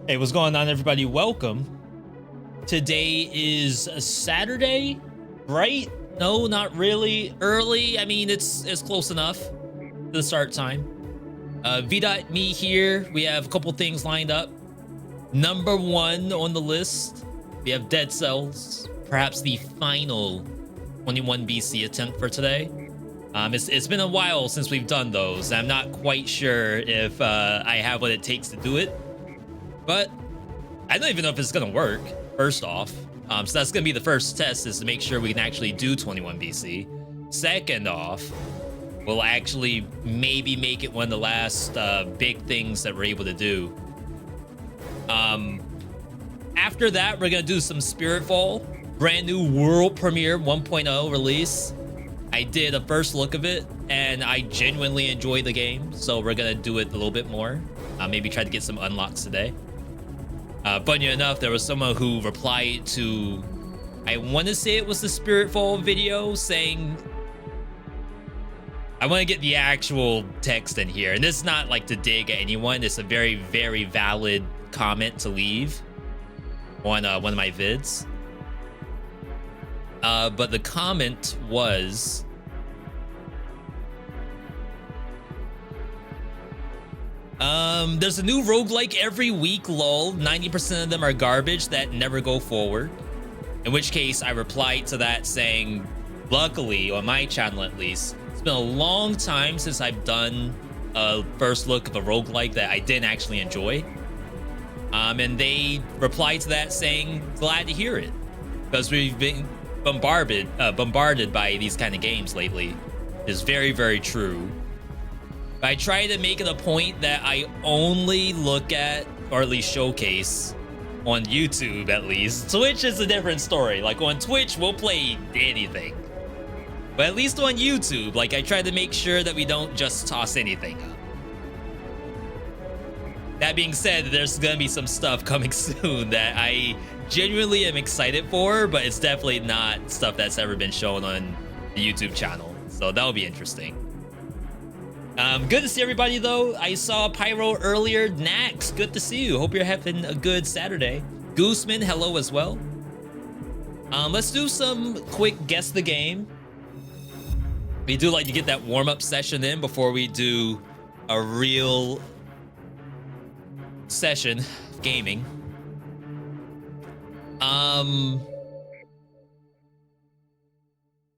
Hey, what's going on, everybody? Welcome. Today is a Saturday, right? No, not really. Early. I mean, it's close enough to the start time. VeeDotVod here. We have a couple things lined up. Number one on the list, we have Dead Cells, perhaps the final 21 BC attempt for today. It's been a while since we've done those. I'm not quite sure if I have what it takes to do it. But I don't even know if it's going to work, first off. So that's going to be the first test, is to make sure we can actually do 21 BC. Second off, we'll actually maybe make it one of the last big things that we're able to do. After that, we're going to do some Spiritfall. Brand new world premiere 1.0 release. I did a first look of it, and I genuinely enjoyed the game. So we're going to do it a little bit more. Maybe try to get some unlocks today. Funny enough, there was someone who replied to, I want to say it was the Spiritfall video, saying, I want to get the actual text in here. And this is not like to dig at anyone. It's a very, very valid comment to leave on one of my vids. But the comment was, there's a new roguelike every week, lol. 90% of them are garbage that never go forward. In which case, I replied to that saying, luckily, on my channel at least, it's been a long time since I've done a first look of a roguelike that I didn't actually enjoy. And they replied to that saying, glad to hear it. Because we've been bombarded by these kind of games lately. It's very, very true. I try to make it a point that I only look at, or at least showcase, on YouTube at least. Twitch is a different story. Like on Twitch, we'll play anything. But at least on YouTube, like I try to make sure that we don't just toss anything up. That being said, there's gonna be some stuff coming soon that I genuinely am excited for, but it's definitely not stuff that's ever been shown on the YouTube channel. So that'll be interesting. Good to see everybody, though. I saw Pyro earlier. Nax, good to see you. Hope you're having a good Saturday. Gooseman, hello as well. Let's do some quick guess the game. We do like to get that warm-up session in before we do a real session of gaming.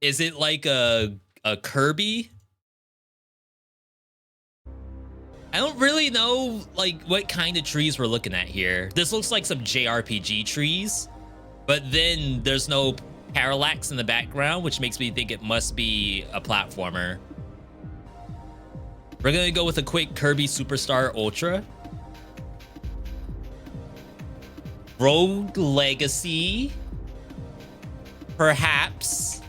Is it like a Kirby? I don't really know like what kind of trees we're looking at here. This looks like some JRPG trees, but then there's no parallax in the background, which makes me think it must be a platformer. We're gonna go with a quick Kirby Superstar Ultra. Rogue Legacy, perhaps.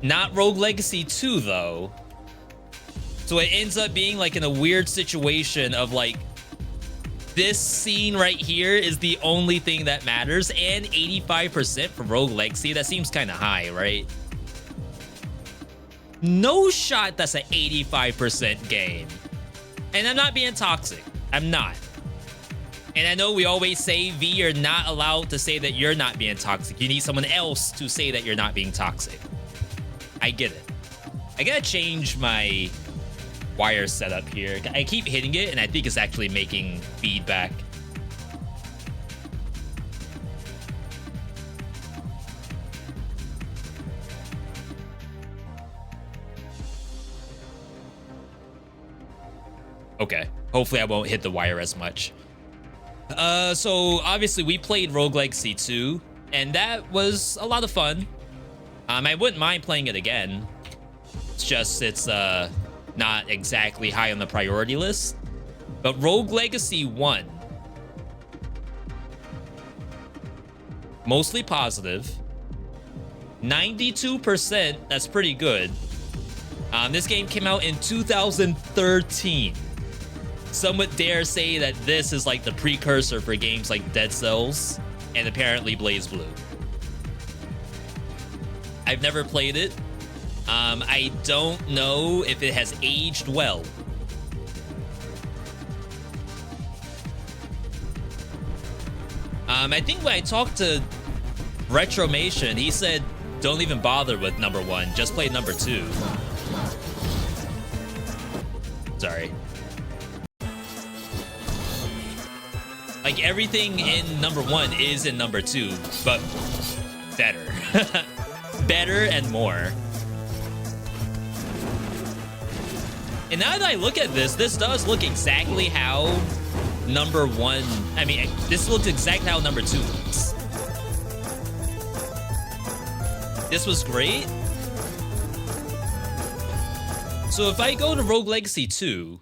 Not Rogue Legacy 2 though. So it ends up being like in a weird situation of like, this scene right here is the only thing that matters, and 85% for Rogue Legacy. That seems kind of high, right? No shot that's an 85% game. And I'm not being toxic. I'm not. And I know we always say, V, you're not allowed to say that you're not being toxic. You need someone else to say that you're not being toxic. I get it. I gotta change my wire setup here. I keep hitting it, and I think it's actually making feedback. Okay, hopefully I won't hit the wire as much. So obviously we played Rogue Legacy 2, and that was a lot of fun. I wouldn't mind playing it again. It's just, it's not exactly high on the priority list. But Rogue Legacy 1, mostly positive. 92%, that's pretty good. This game came out in 2013. Some would dare say that this is like the precursor for games like Dead Cells and apparently BlazBlue. I've never played it. I don't know if it has aged well. I think when I talked to Retromation, he said don't even bother with number 1, just play number 2. Sorry. Like everything in number 1 is in number 2, but better. Better and more. And now that I look at this does look exactly how number 1, I mean, this looks exactly how number 2 looks. This was great. So if I go to Rogue Legacy 2,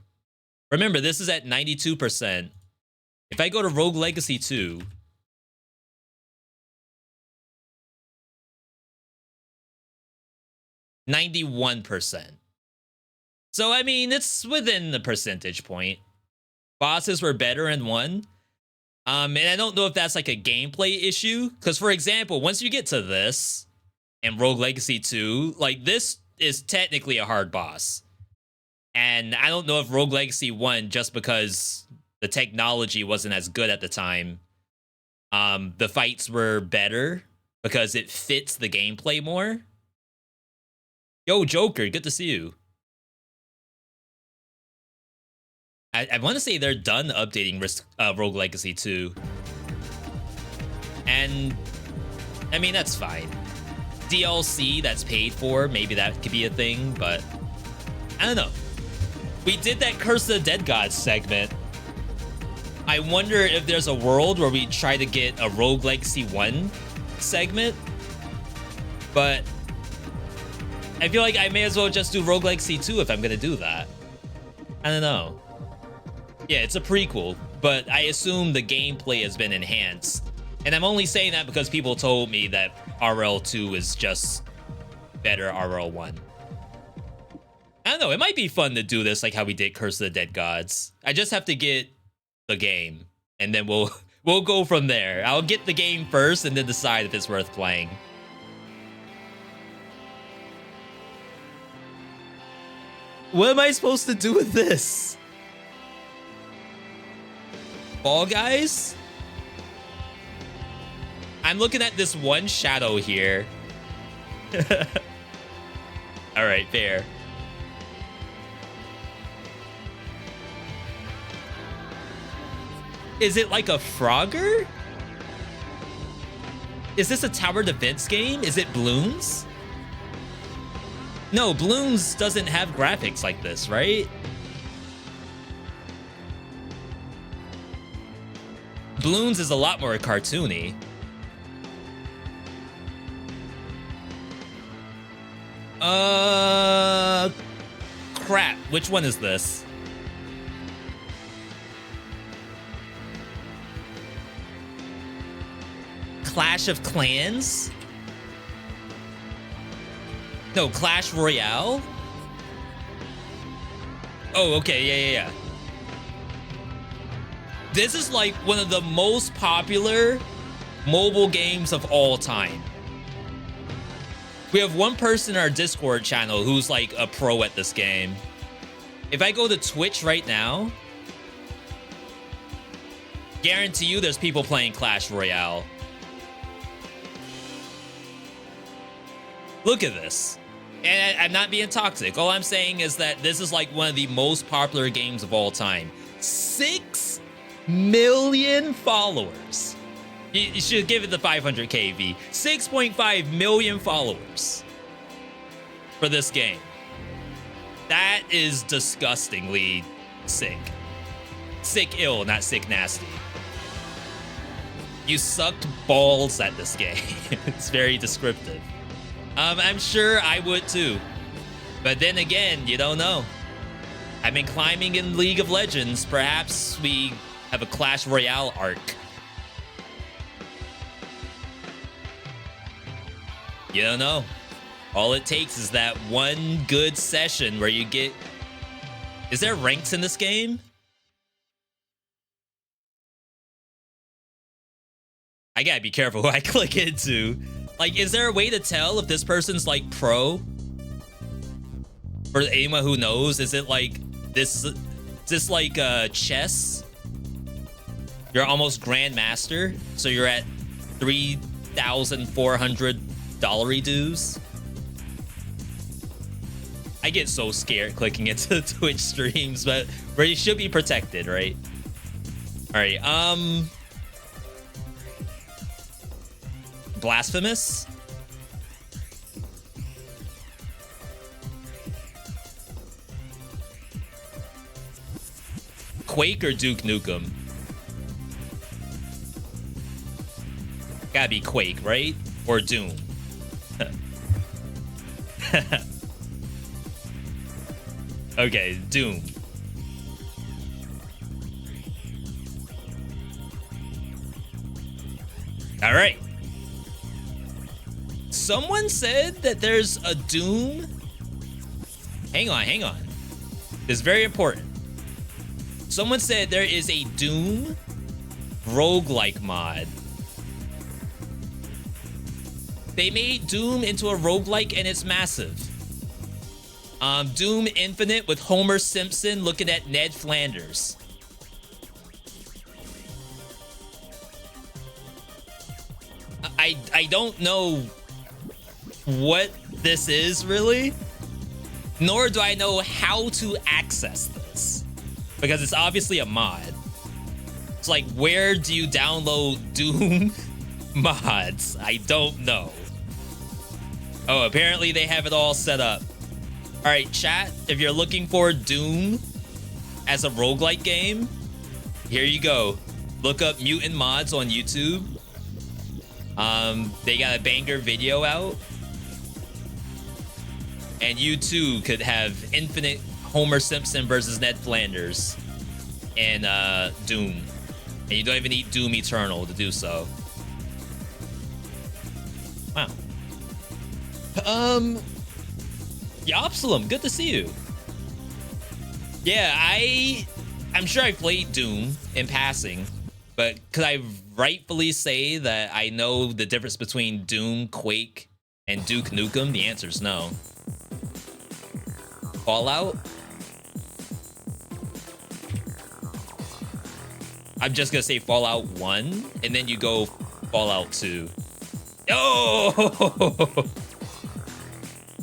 remember this is at 92%. If I go to Rogue Legacy 2, %. So I mean, it's within the percentage point. Bosses were better in 1. And I don't know if that's like a gameplay issue. Because for example, once you get to this in Rogue Legacy 2, like this is technically a hard boss. And I don't know if Rogue Legacy 1, just because the technology wasn't as good at the time, the fights were better because it fits the gameplay more. Yo, Joker, good to see you. I want to say they're done updating Rogue Legacy 2. And, I mean, that's fine. DLC that's paid for, maybe that could be a thing, but I don't know. We did that Curse of the Dead Gods segment. I wonder if there's a world where we try to get a Rogue Legacy 1 segment, but I feel like I may as well just do Rogue Legacy 2 if I'm gonna do that. I don't know. Yeah, it's a prequel, but I assume the gameplay has been enhanced. And I'm only saying that because people told me that RL2 is just better RL1. I don't know, it might be fun to do this like how we did Curse of the Dead Gods. I just have to get the game, and then we'll go from there. I'll get the game first and then decide if it's worth playing. What am I supposed to do with this? Fall Guys? I'm looking at this one shadow here. All right, fair. Is it like a Frogger? Is this a tower defense game? Is it Bloons? No, Bloons doesn't have graphics like this, right? Bloons is a lot more cartoony. Crap. Which one is this? Clash of Clans? No, Clash Royale? Oh, okay, yeah. This is like one of the most popular mobile games of all time. We have one person in our Discord channel who's like a pro at this game. If I go to Twitch right now, guarantee you there's people playing Clash Royale. Look at this. And I'm not being toxic. All I'm saying is that this is like one of the most popular games of all time. 6 million followers. You should give it the 500K V. 6.5 million followers for this game. That is disgustingly sick. Sick ill, not sick nasty. You sucked balls at this game. It's very descriptive. I'm sure I would too. But then again, you don't know. I've been climbing in League of Legends. Perhaps we have a Clash Royale arc. You don't know. All it takes is that one good session where you get... Is there ranks in this game? I gotta be careful who I click into. Like, is there a way to tell if this person's like pro? For anyone who knows, is it like this? Is this like chess? You're almost Grandmaster, so you're at 3,400 dollary dues. I get so scared clicking into Twitch streams, but you should be protected, right? All right, Blasphemous. Quake or Duke Nukem? Gotta be Quake, right? Or Doom. Okay, Doom. All right. Someone said that there's a Doom. Hang on, hang on. This is very important. Someone said there is a Doom roguelike mod. They made Doom into a roguelike and it's massive. Doom Infinite with Homer Simpson looking at Ned Flanders. I don't know what this is really, nor do I know how to access this, because it's obviously a mod. It's like, where do you download Doom mods? I don't know. Oh, apparently they have it all set up. All right, chat, if you're looking for Doom as a roguelike game, here you go. Look up Mutant Mods on YouTube. They got a banger video out. And you too could have infinite Homer Simpson versus Ned Flanders in Doom. And you don't even need Doom Eternal to do so. Wow. Yopsilum, good to see you. Yeah, I'm sure I played Doom in passing, but could I rightfully say that I know the difference between Doom, Quake, and Duke Nukem? The answer is no. Fallout? I'm just gonna say Fallout 1, and then you go Fallout 2. Oh!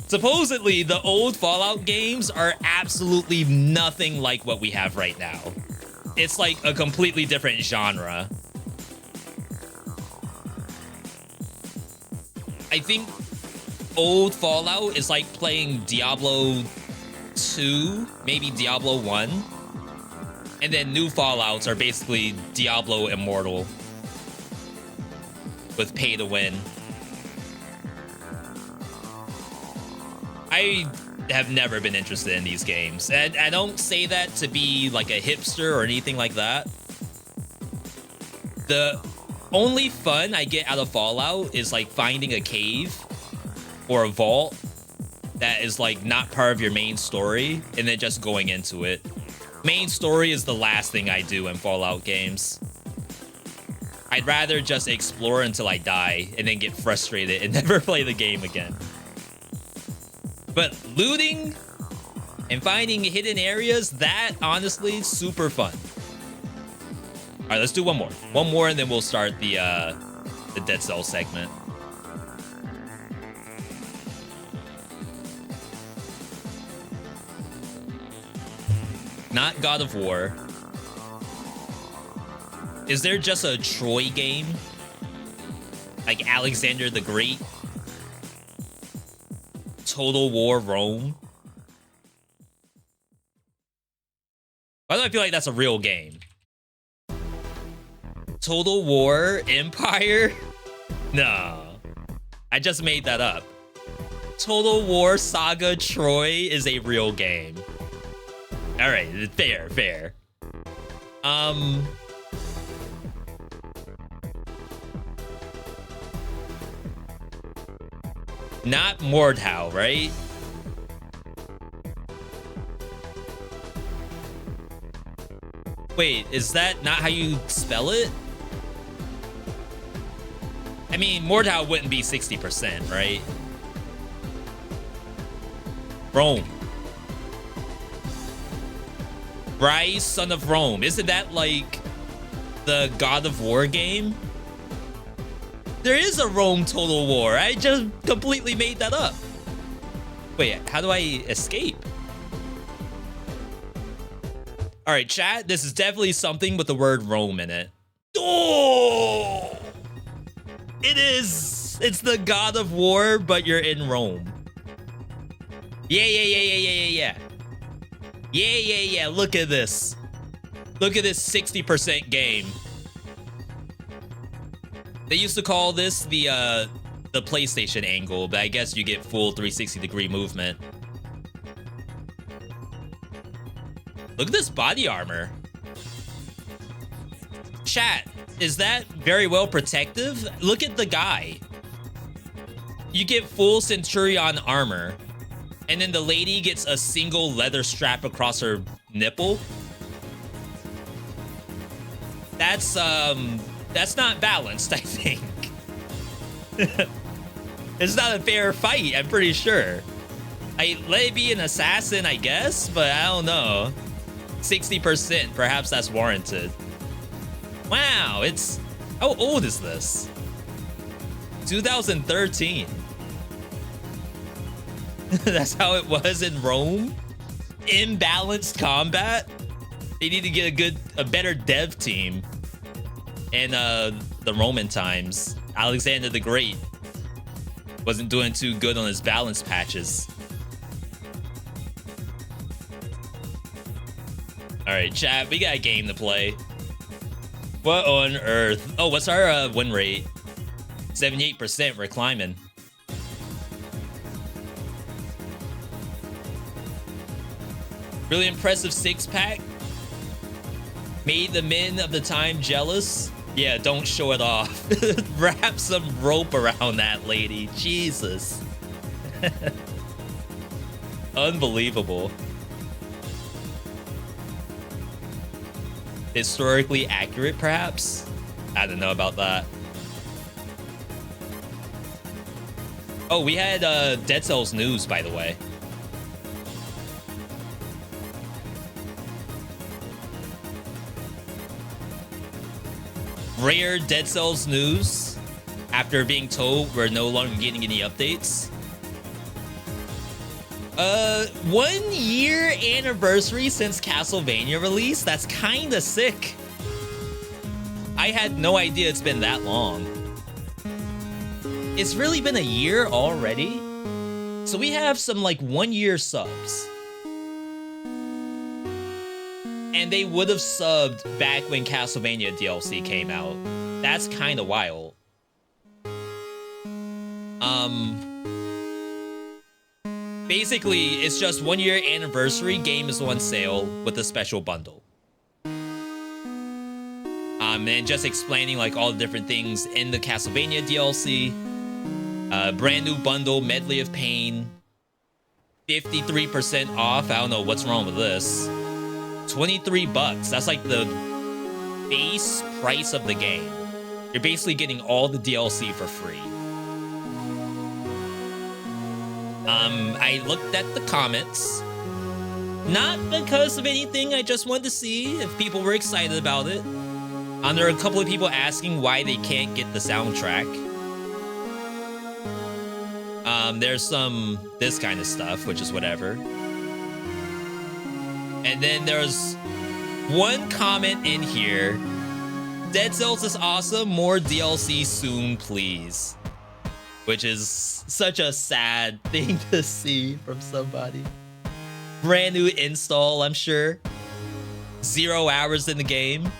Supposedly, the old Fallout games are absolutely nothing like what we have right now. It's like a completely different genre. I think old Fallout is like playing Diablo 2, maybe Diablo 1. And then new Fallouts are basically Diablo Immortal with pay to win. I have never been interested in these games. And I don't say that to be like a hipster or anything like that. The only fun I get out of Fallout is like finding a cave or a vault that is like not part of your main story and then just going into it. Main story is the last thing I do in Fallout games. I'd rather just explore until I die and then get frustrated and never play the game again. But looting and finding hidden areas, that honestly super fun. All right, let's do one more. One more, and then we'll start the Dead Cells segment. Not God of War. Is there just a Troy game? Like Alexander the Great? Total War Rome? Why do I feel like that's a real game? Total War Empire? No. I just made that up. Total War Saga Troy is a real game. All right, fair, fair. Not Mordhau, right? Wait, is that not how you spell it? I mean, Mordhau wouldn't be 60%, right? Rome. Rise, son of Rome. Isn't that like the God of War game. There is a Rome Total War. I just completely made that up. Wait, how do I escape? All right, chat, this is definitely something with the word Rome in it. Oh! It is. It's the God of War, but you're in Rome. Yeah. Look at this. Look at this 60% game. They used to call this the PlayStation angle, but I guess you get full 360-degree movement. Look at this body armor. Chat, is that very well protective? Look at the guy. You get full Centurion armor, and then the lady gets a single leather strap across her nipple. That's not balanced, I think. It's not a fair fight, I'm pretty sure. Let it be an assassin, I guess, but I don't know. 60%, perhaps that's warranted. Wow, it's... How old is this? 2013. That's how it was in Rome? Imbalanced combat? They need to get a better dev team. And the Roman times, Alexander the Great wasn't doing too good on his balance patches. All right, chat, we got a game to play. What on earth? Oh, what's our win rate? 78%, we're climbing. Really impressive six-pack. Made the men of the time jealous. Yeah, don't show it off. Wrap some rope around that lady. Jesus. Unbelievable. Historically accurate, perhaps? I don't know about that. Oh, we had Dead Cells news, by the way. Rare Dead Cells news after being told we're no longer getting any updates. 1 year anniversary since Castlevania release. That's kinda sick. I had no idea it's been that long. It's really been a year already. So we have some like 1 year subs. And they would have subbed back when Castlevania DLC came out. That's kind of wild. Basically, it's just 1 year anniversary. Game is on sale with a special bundle. And just explaining like all the different things in the Castlevania DLC. Brand new bundle, Medley of Pain. 53% off. I don't know what's wrong with this. 23 bucks. That's like the base price of the game. You're basically getting all the DLC for free. I looked at the comments. Not because of anything, I just wanted to see if people were excited about it. There are a couple of people asking why they can't get the soundtrack. There's some this kind of stuff, which is whatever. And then there's one comment in here. Dead Cells is awesome. More DLC soon, please. Which is such a sad thing to see from somebody. Brand new install, I'm sure. 0 hours in the game.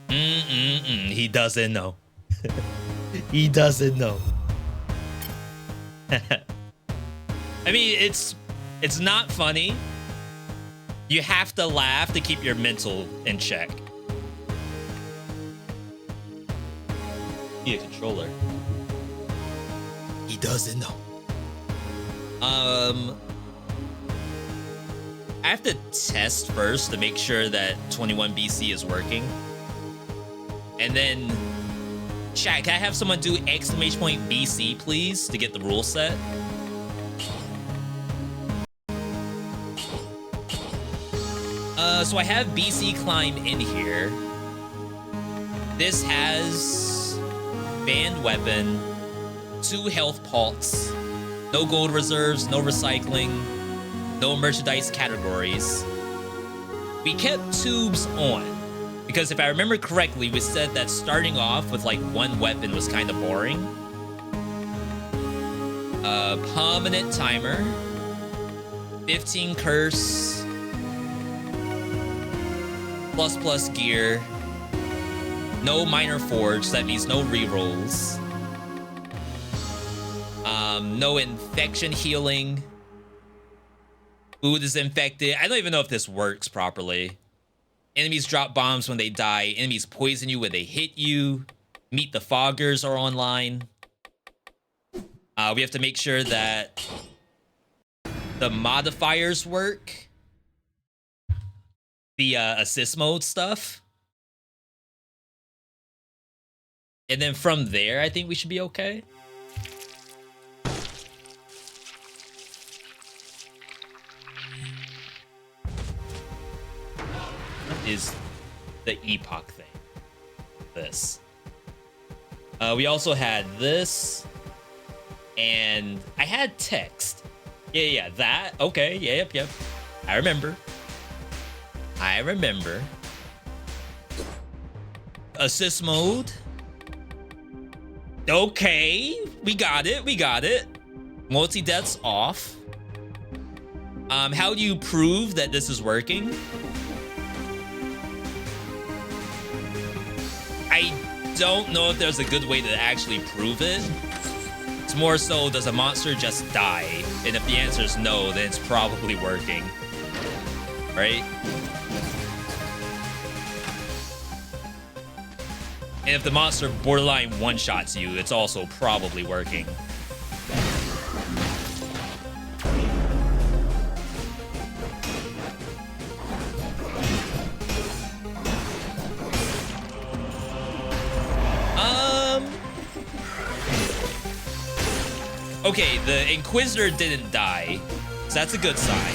He doesn't know. He doesn't know. I mean, it's not funny. You have to laugh to keep your mental in check. Need a controller. He doesn't know. I have to test first to make sure that 21BC is working. And then, chat, can I have someone do !BC, please, to get the rule set? So I have BC Climb in here. This has banned weapon, 2 health pots, no gold reserves, no recycling, no merchandise categories. We kept tubes on because if I remember correctly, we said that starting off with like 1 weapon was kind of boring. Permanent timer, 15 curse, plus gear, no minor forge, that means no rerolls. No infection healing. Food is infected. I don't even know if this works properly. Enemies drop bombs when they die. Enemies poison you when they hit you. Meet the Foggers are online. We have to make sure that the modifiers work. The assist mode stuff. And then from there, I think we should be okay. What is the epoch thing? This. We also had this. And I had text. Yeah, that. Okay, yep. I remember. Assist mode. Okay, we got it. Multi-deaths off. How do you prove that this is working? I don't know if there's a good way to actually prove it. It's more so, does a monster just die? And if the answer is no, then it's probably working. Right? And if the monster borderline one-shots you, it's also probably working. Okay, the Inquisitor didn't die, so that's a good sign.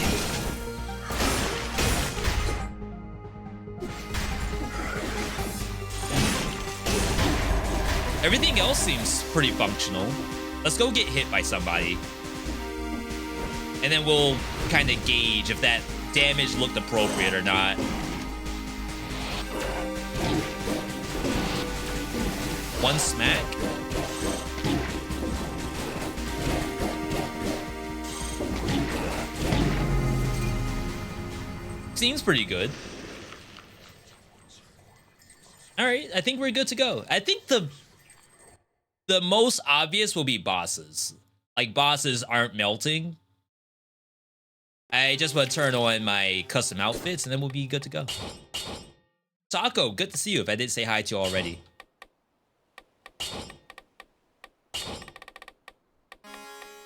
Everything else seems pretty functional. Let's go get hit by somebody. And then we'll kind of gauge if that damage looked appropriate or not. One smack. Seems pretty good. All right, I think we're good to go. I think the most obvious will be bosses. Like, bosses aren't melting. I just want to turn on my custom outfits and then we'll be good to go. Taco, good to see you if I didn't say hi to you already.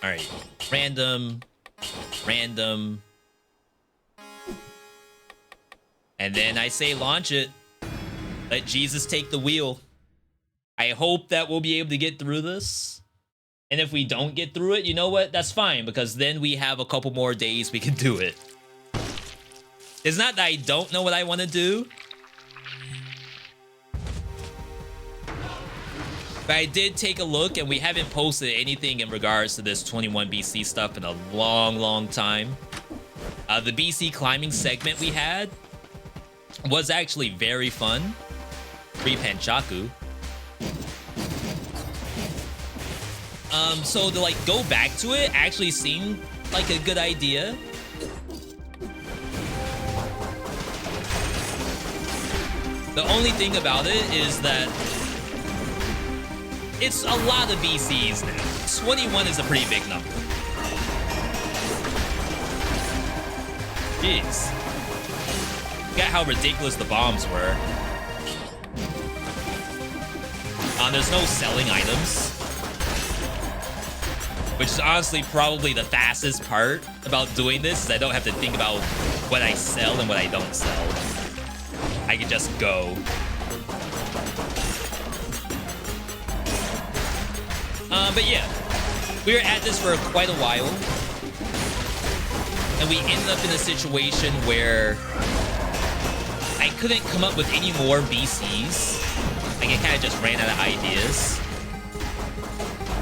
All right, random. And then I say launch it. Let Jesus take the wheel. I hope that we'll be able to get through this. And if we don't get through it, you know what? That's fine, because then we have a couple more days we can do it. It's not that I don't know what I want to do. But I did take a look, and we haven't posted anything in regards to this 21 BC stuff in a long time. The BC climbing segment we had was actually very fun. Pre-Panchaku. So to like go back to it actually seemed like a good idea. The only thing about it is that it's a lot of BCs now. 21 is a pretty big number. Jeez. Look at how ridiculous the bombs were. There's no selling items. Which is honestly probably the fastest part about doing this, is I don't have to think about what I sell and what I don't sell. I can just go. But yeah, we were at this for quite a while. And we ended up in a situation where I couldn't come up with any more BCs. Like, I kind of just ran out of ideas.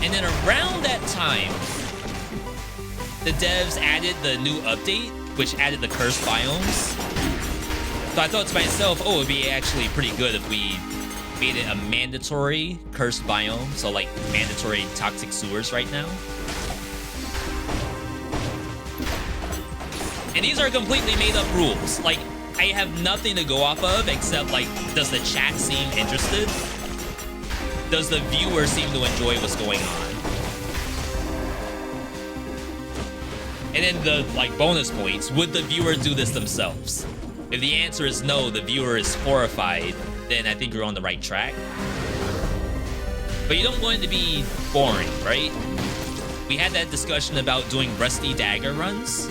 And then around that time, the devs added the new update, which added the cursed biomes. So I thought to myself, oh, it'd be actually pretty good if we made it a mandatory cursed biome. So like mandatory toxic sewers right now. And these are completely made up rules. Like, I have nothing to go off of except like, does the chat seem interested? Does the viewer seem to enjoy what's going on? And then the like bonus points, would the viewer do this themselves? If the answer is no, the viewer is horrified, then I think you're on the right track. But you don't want it to be boring, right? We had that discussion about doing Rusty Dagger runs.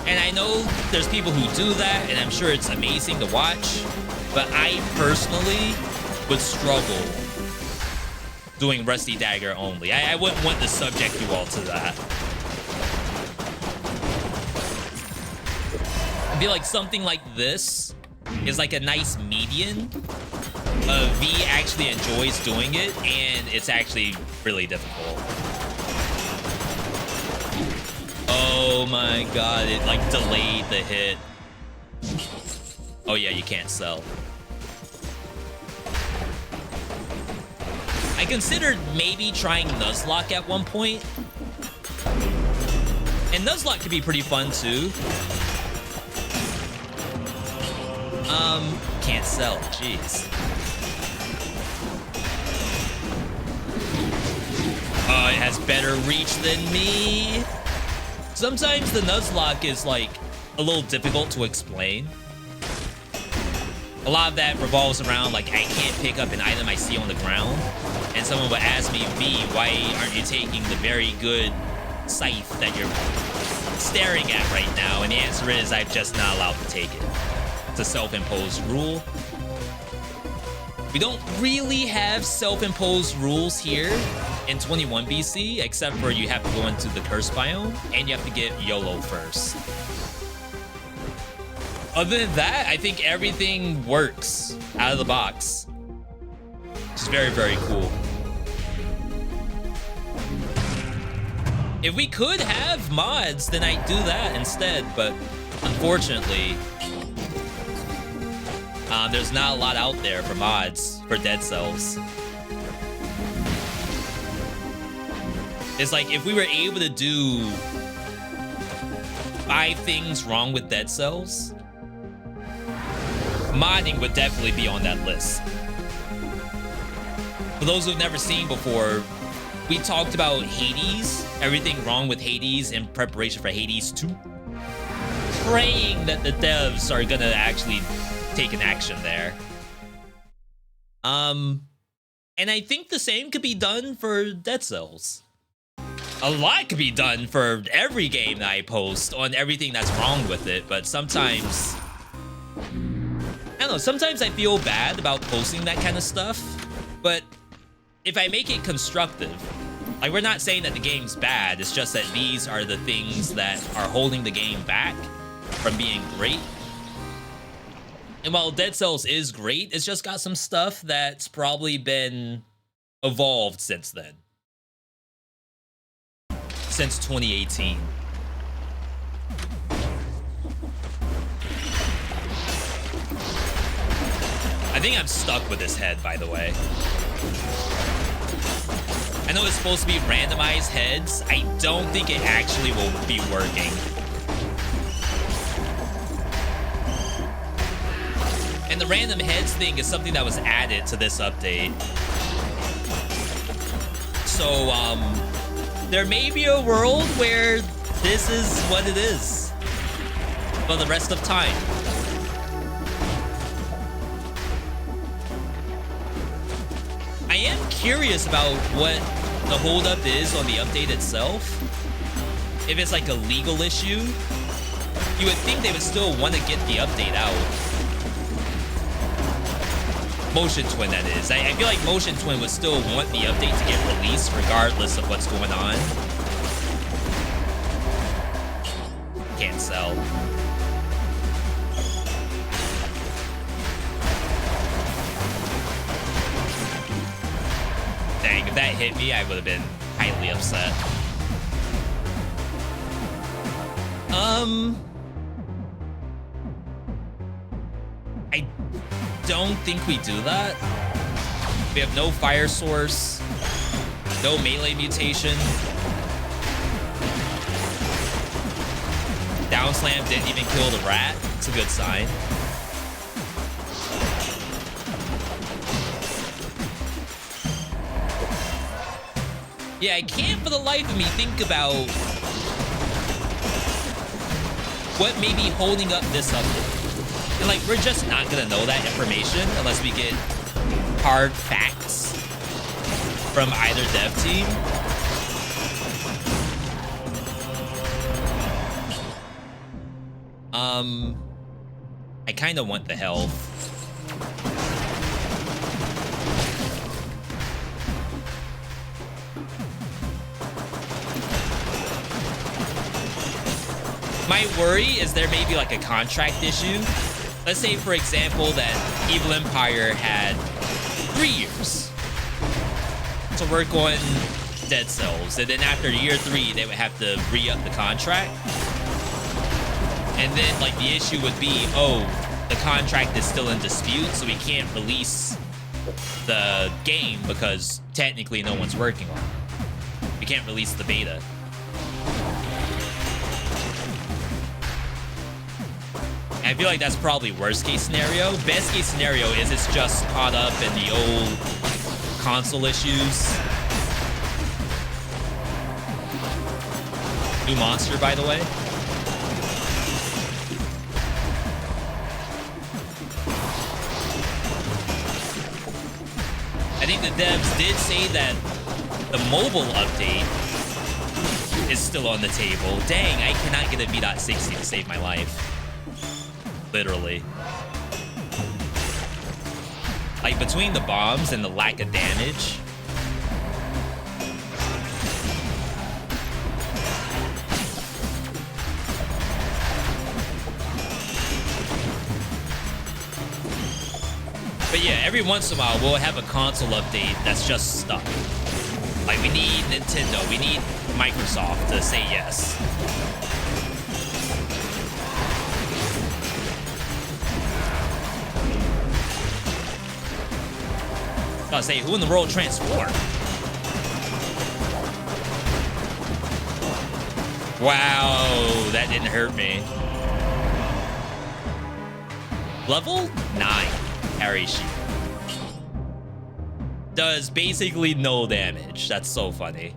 And I know there's people who do that, and I'm sure it's amazing to watch, but I personally would struggle doing Rusty Dagger only. I wouldn't want to subject you all to that. I feel like something like this is like a nice median. V actually enjoys doing it, and it's actually really difficult. Oh my god, it like delayed the hit. Oh yeah, you can't sell. I considered maybe trying Nuzlocke at one point. And Nuzlocke could be pretty fun too. Can't sell, jeez. Oh, it has better reach than me. Sometimes the Nuzlocke is like a little difficult to explain. A lot of that revolves around like I can't pick up an item I see on the ground. And someone would ask me, V, why aren't you taking the very good scythe that you're staring at right now? And the answer is I'm just not allowed to take it. It's a self-imposed rule. We don't really have self-imposed rules here in 21 BC, except for you have to go into the curse biome and you have to get YOLO first. Other than that, I think everything works out of the box. Which is very, very cool. If we could have mods, then I'd do that instead, but unfortunately, there's not a lot out there for mods for Dead Cells. It's like if we were able to do 5 things wrong with Dead Cells, modding would definitely be on that list. For those who've never seen before, we talked about Hades, everything wrong with Hades in preparation for Hades 2. Praying that the devs are gonna actually take an action there. And I think the same could be done for Dead Cells. A lot could be done for every game that I post on everything that's wrong with it, but sometimes, I don't know, sometimes I feel bad about posting that kind of stuff, but if I make it constructive, like we're not saying that the game's bad, it's just that these are the things that are holding the game back from being great. And while Dead Cells is great, it's just got some stuff that's probably been evolved since then. Since 2018. I think I'm stuck with this head, by the way. I know it's supposed to be randomized heads. I don't think it actually will be working. And the random heads thing is something that was added to this update. So, there may be a world where this is what it is for the rest of time. I am curious about what the holdup is on the update itself. If it's like a legal issue, you would think they would still want to get the update out. Motion Twin, that is. I feel like Motion Twin would still want the update to get released regardless of what's going on. Can't sell. hit me, I would have been highly upset. I don't think we do that. We have no fire source, no melee mutation. Down slam didn't even kill the rat. It's a good sign. Yeah, I can't for the life of me think about what may be holding up this update. And like, we're just not gonna know that information unless we get hard facts from either dev team. I kind of want the health. My worry is there may be like a contract issue. Let's say, for example, that Evil Empire had 3 years to work on Dead Cells, and then after year 3, they would have to re-up the contract. And then, like, the issue would be, oh, the contract is still in dispute, so we can't release the game because technically no one's working on it. We can't release the beta. And I feel like that's probably worst case scenario. Best case scenario is it's just caught up in the old console issues. New monster, by the way. I think the devs did say that the mobile update is still on the table. Dang, I cannot get a V.60 to save my life. Literally. Like, between the bombs and the lack of damage. But yeah, every once in a while, we'll have a console update that's just stuck. Like, we need Nintendo, we need Microsoft to say yes. I was say, who in the world transformed? Wow, that didn't hurt me. Level 9. Parry shield. Does basically no damage. That's so funny.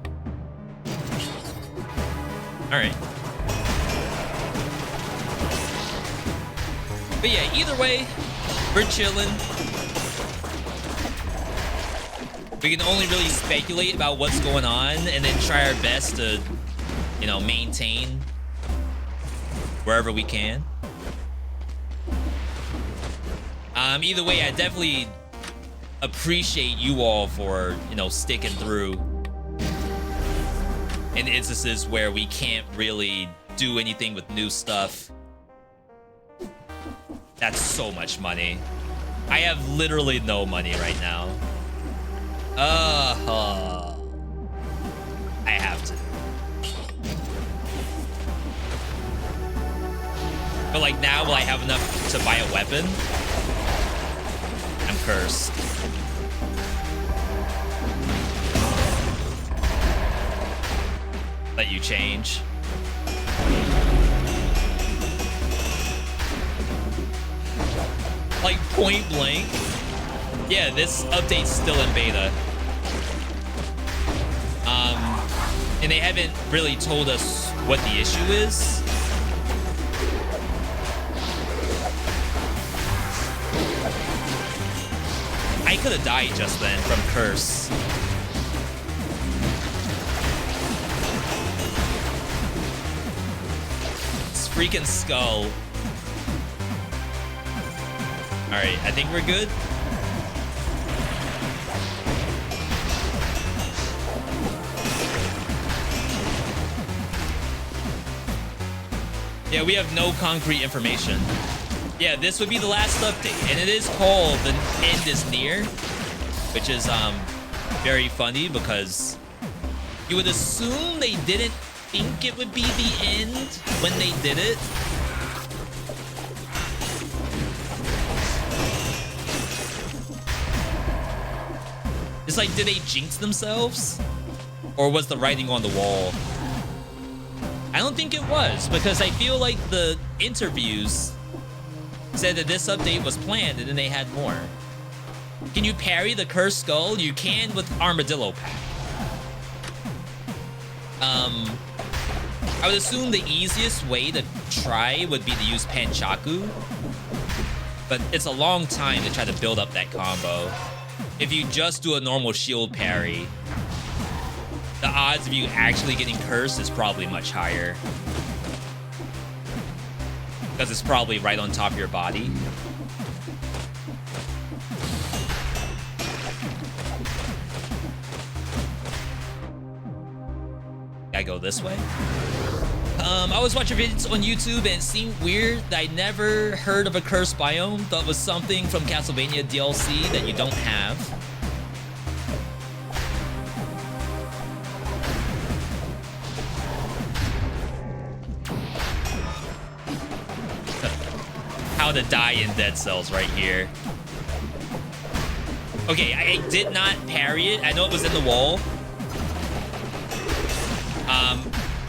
Alright. But yeah, either way, we're chilling. We can only really speculate about what's going on and then try our best to, you know, maintain wherever we can. Either way, I definitely appreciate you all for, you know, sticking through in instances where we can't really do anything with new stuff. That's so much money. I have literally no money right now. I have to. But like now, will I have enough to buy a weapon? I'm cursed. Let you change. Like point blank. Yeah, this update's still in beta. And they haven't really told us what the issue is. I could have died just then from curse. It's freaking skull. All right, I think we're good. Yeah, we have no concrete information. Yeah, this would be the last update, and it is called The End is Near, which is very funny because you would assume they didn't think it would be the end when they did it. It's like, did they jinx themselves? Or was the writing on the wall? I don't think it was, because I feel like the interviews said that this update was planned and then they had more. Can you parry the cursed skull? You can with Armadillo Pack. I would assume the easiest way to try would be to use Panchaku, but it's a long time to try to build up that combo. If you just do a normal shield parry, the odds of you actually getting cursed is probably much higher, because it's probably right on top of your body. I go this way. I was watching videos on YouTube and it seemed weird that I never heard of a cursed biome. Thought it was something from Castlevania DLC that you don't have. How to die in Dead Cells right here. Okay, I did not parry it. I know it was in the wall.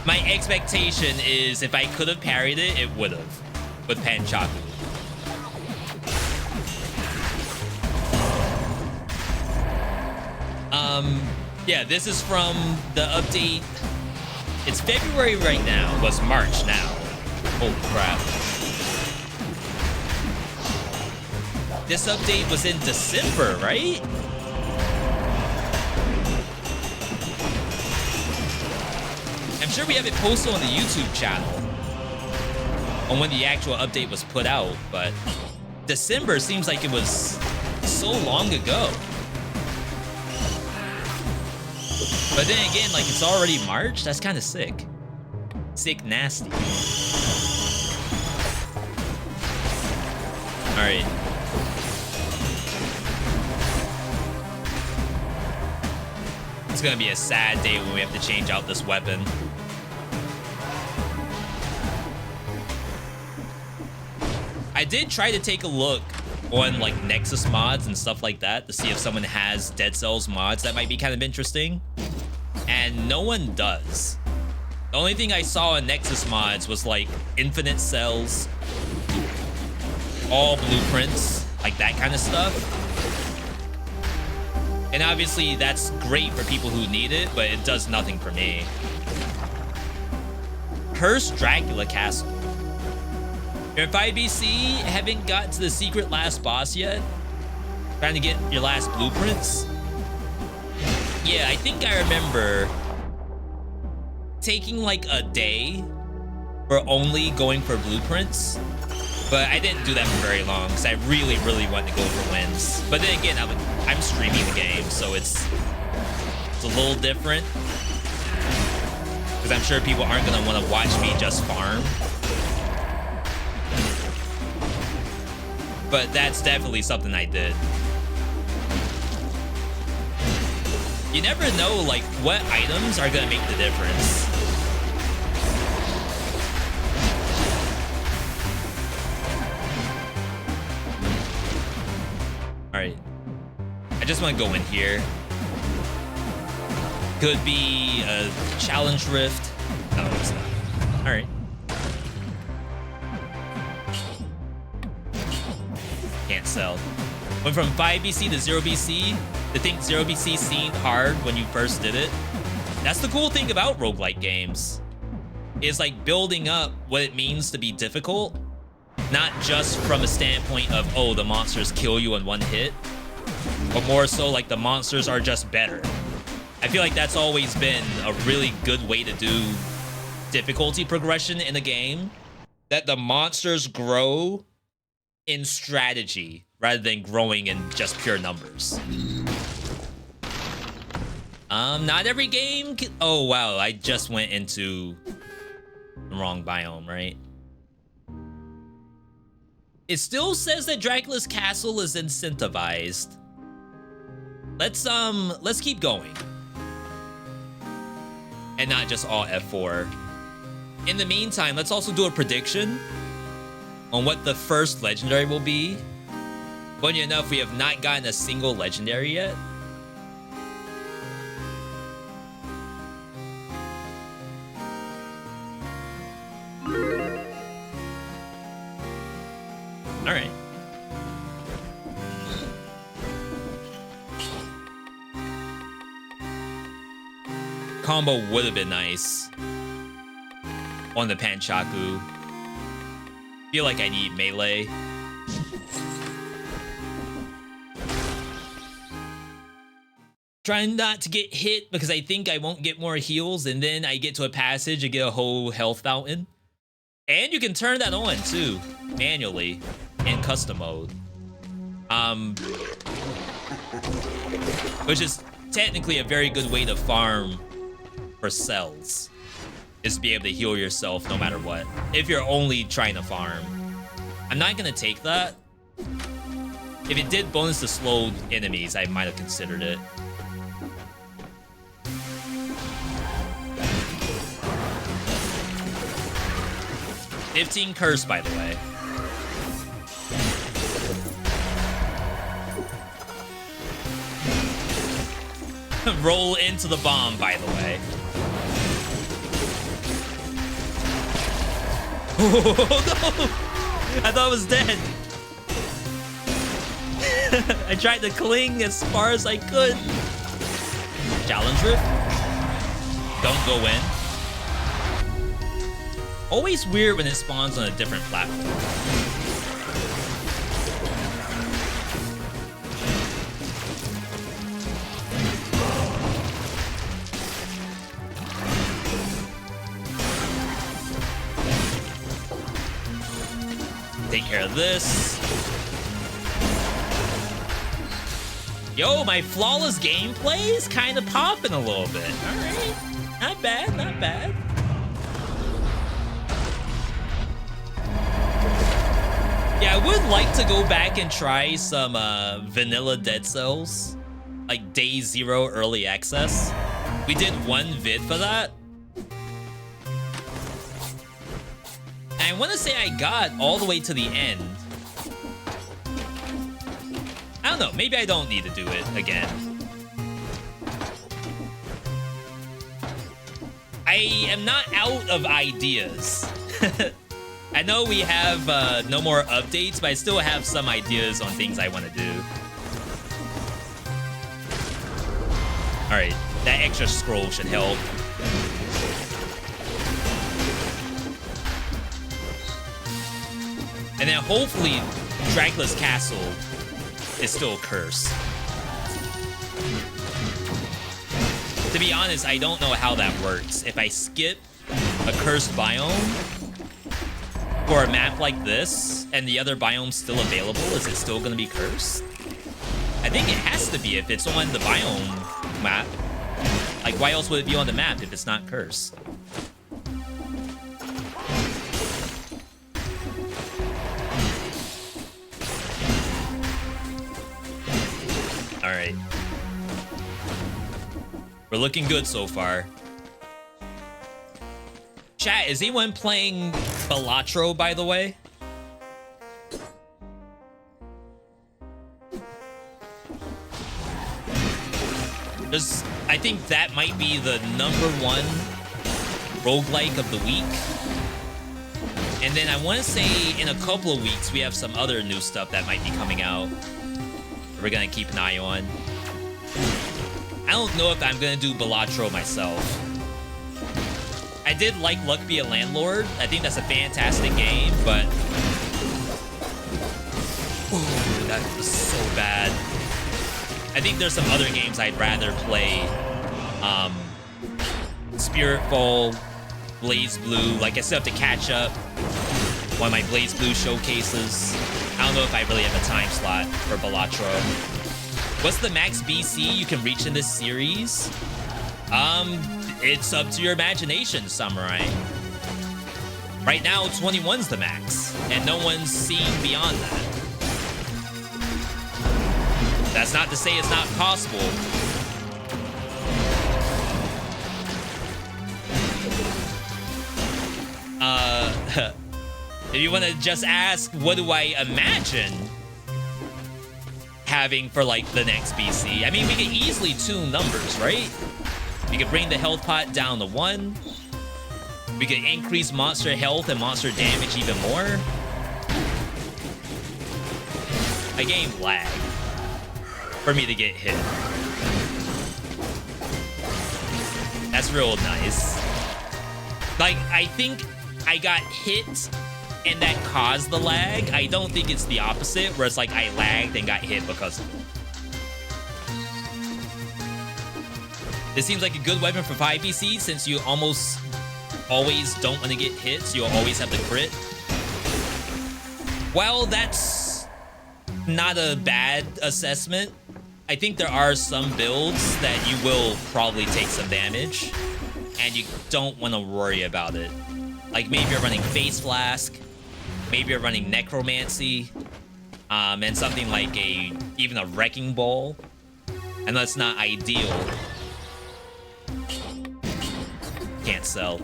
My expectation is if I could have parried it, it would have with Panchaku. Yeah, this is from the update. It's February right now. It was March now. Holy crap. This update was in December, right? I'm sure we have it posted on the YouTube channel on when the actual update was put out, but December seems like it was so long ago. But then again, like, it's already March? That's kind of sick. Sick nasty. All right. It's gonna be a sad day when we have to change out this weapon. I did try to take a look on like Nexus mods and stuff like that to see if someone has Dead Cells mods that might be kind of interesting, and no one does. The only thing I saw in Nexus mods was like infinite cells, all blueprints, like that kind of stuff. And obviously that's great for people who need it, but it does nothing for me. Cursed Dracula Castle. You're in 5BC, haven't got to the secret last boss yet? Trying to get your last blueprints? Yeah, I think I remember taking like a day for only going for blueprints, but I didn't do that for very long because I really, really wanted to go for wins. But then again, I'm streaming the game, so it's a little different, because I'm sure people aren't gonna want to watch me just farm. But that's definitely something I did. You never know, like, what items are gonna make the difference. All right, I just want to go in here. Could be a challenge rift. No, it's not. All right. Can't sell. Went from 5BC to 0BC. To think 0BC seemed hard when you first did it. That's the cool thing about roguelike games. Is like building up what it means to be difficult. Not just from a standpoint of, oh, the monsters kill you in one hit. But more so like the monsters are just better. I feel like that's always been a really good way to do difficulty progression in a game. That the monsters grow in strategy rather than growing in just pure numbers. Not every game can... Oh, wow, I just went into the wrong biome, right? It still says that Dracula's castle is incentivized. let's keep going. And not just all F4. In the meantime, let's also do a prediction on what the first legendary will be. Funny enough, we have not gotten a single legendary yet. All right. Combo would have been nice on the Panchaku. Feel like I need melee. Trying not to get hit because I think I won't get more heals, and then I get to a passage and get a whole health fountain. And you can turn that on too, manually, in custom mode. Which is technically a very good way to farm for cells, is to be able to heal yourself no matter what, if you're only trying to farm. I'm not gonna take that. If it did bonus to slowed enemies, I might have considered it. $15 curse, by the way. Roll into the bomb, by the way. Oh, no! I thought I was dead. I tried to cling as far as I could. Challenge Rift. Don't go in. Always weird when it spawns on a different platform. Take care of this. Yo, my flawless gameplay is kind of popping a little bit. All right, not bad, not bad. Yeah, I would like to go back and try some vanilla Dead Cells, like Day Zero early access. We did one vid for that. And I want to say I got all the way to the end. I don't know, maybe I don't need to do it again. I am not out of ideas. I know we have no more updates, but I still have some ideas on things I want to do. All right, that extra scroll should help. And then hopefully Dracula's Castle is still cursed. To be honest, I don't know how that works. If I skip a cursed biome for a map like this, and the other biome's still available, is it still gonna be cursed? I think it has to be if it's on the biome map. Like, why else would it be on the map if it's not cursed? All right. We're looking good so far. Chat, is anyone playing Balatro, by the way? I think that might be the #1 roguelike of the week. And then I want to say in a couple of weeks, we have some other new stuff that might be coming out. We're going to keep an eye on. I don't know if I'm going to do Balatro myself. I did like Luck Be a Landlord. I think that's a fantastic game, but... Ooh, that was so bad. I think there's some other games I'd rather play. Spiritfall, Blaze Blue. Like, I still have to catch up on my Blaze Blue showcases. I don't know if I really have a time slot for Balatro. What's the max BC you can reach in this series? It's up to your imagination, Samurai. Right now, 21's the max, and no one's seen beyond that. That's not to say it's not possible. If you want to just ask, what do I imagine having for like the next BC? I mean, we could easily tune numbers, right? We could bring the health pot down to 1. We could increase monster health and monster damage even more. A game lag for me to get hit. That's real nice. Like, I think I got hit and that caused the lag. I don't think it's the opposite, where it's like I lagged and got hit because of it. This seems like a good weapon for 5 BC since you almost always don't want to get hit, so you'll always have the crit. Well, that's not a bad assessment. I think there are some builds that you will probably take some damage, and you don't want to worry about it. Like maybe you're running Face Flask, maybe you're running Necromancy, and something like even a Wrecking Ball. And that's not ideal. Can't sell.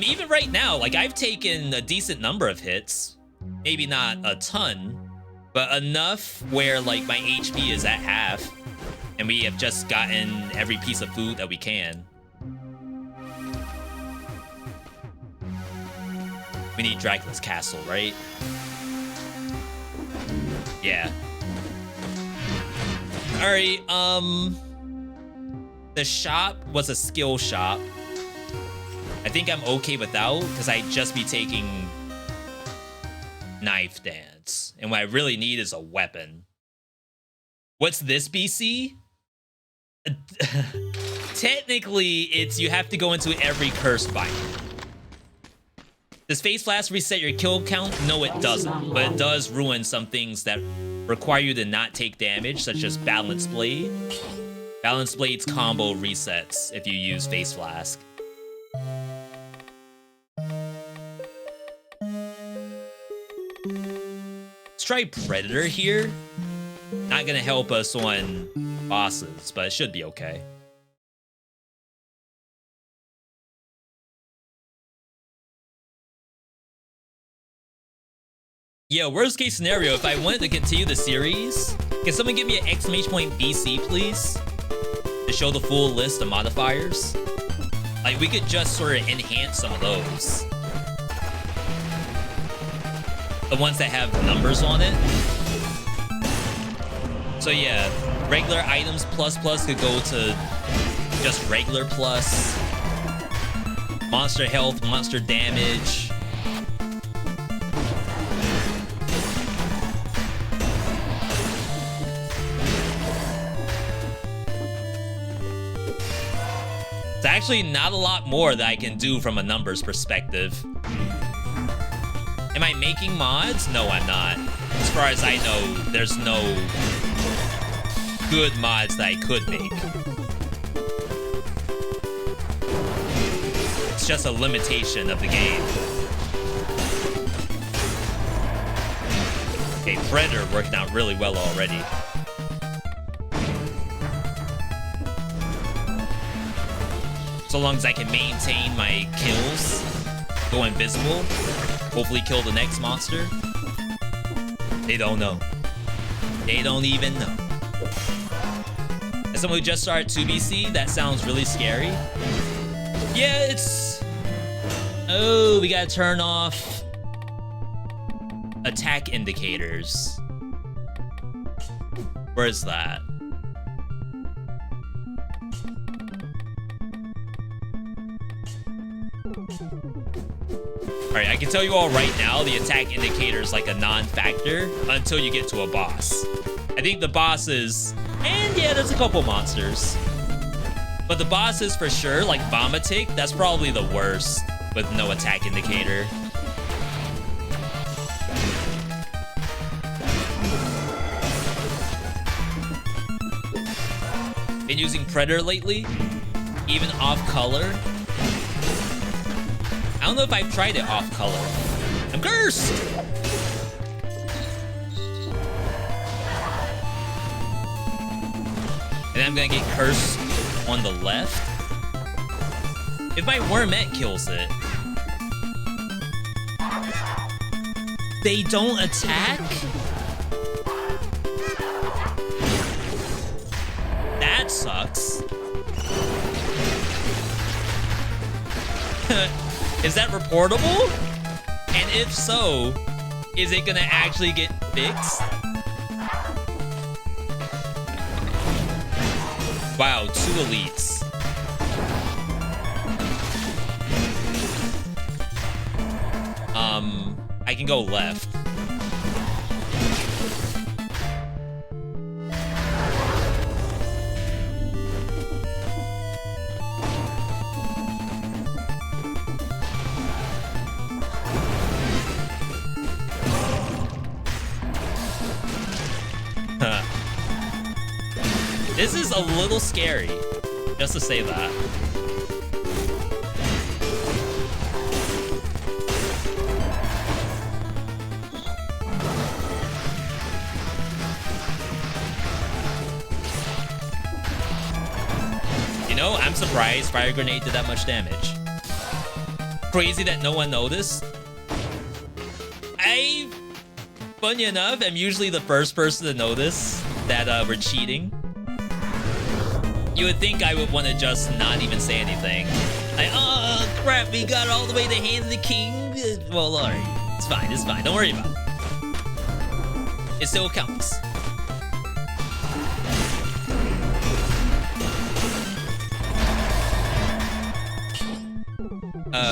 Even right now, like I've taken a decent number of hits, maybe not a ton, but enough where like my HP is at half, and we have just gotten every piece of food that we can. We need Dracula's Castle, right? Yeah. Alright, the shop was a skill shop. I think I'm okay without, because I'd just be taking Knife Dance. And what I really need is a weapon. What's this BC? Technically, it's you have to go into every curse binder. Does Face Flask reset your kill count? No, it doesn't. But it does ruin some things that require you to not take damage, such as Balance Blade. Balance Blade's combo resets if you use Face Flask. Let's try Predator here. Not gonna help us on bosses, but it should be okay. Yeah, worst case scenario, if I wanted to continue the series, can someone give me an exclamation point BC, please? To show the full list of modifiers. Like, we could just sort of enhance some of those. The ones that have numbers on it. So yeah, regular items plus could go to just regular plus. Monster health, monster damage. It's actually not a lot more that I can do from a numbers perspective. Am I making mods? No, I'm not. As far as I know, there's no good mods that I could make. It's just a limitation of the game. Okay, Predator working out really well already. So long as I can maintain my kills, go invisible, hopefully kill the next monster. They don't know. They don't even know. As someone who just started 2BC, that sounds really scary. Yeah, it's... Oh, we gotta turn off attack indicators. Where is that? Alright, I can tell you all right now, the attack indicator is like a non-factor until you get to a boss. I think the bosses, and yeah, there's a couple monsters. But the bosses for sure, like Vomitic, that's probably the worst with no attack indicator. Been using Predator lately, even off color. I don't know if I've tried it off color. I'm cursed! And I'm gonna get cursed on the left. If my wormette kills it, they don't attack? That sucks. Is that reportable? And if so, is it gonna actually get fixed? Wow, 2 elites. I can go left. This is a little scary, just to say that. You know, I'm surprised Fire Grenade did that much damage. Crazy that no one noticed. Funny enough, I'm usually the first person to notice that we're cheating. You would think I would want to just not even say anything. Like, oh crap, we got all the way to Hand of the King. Well, alright, it's fine, it's fine. Don't worry about it. It still counts.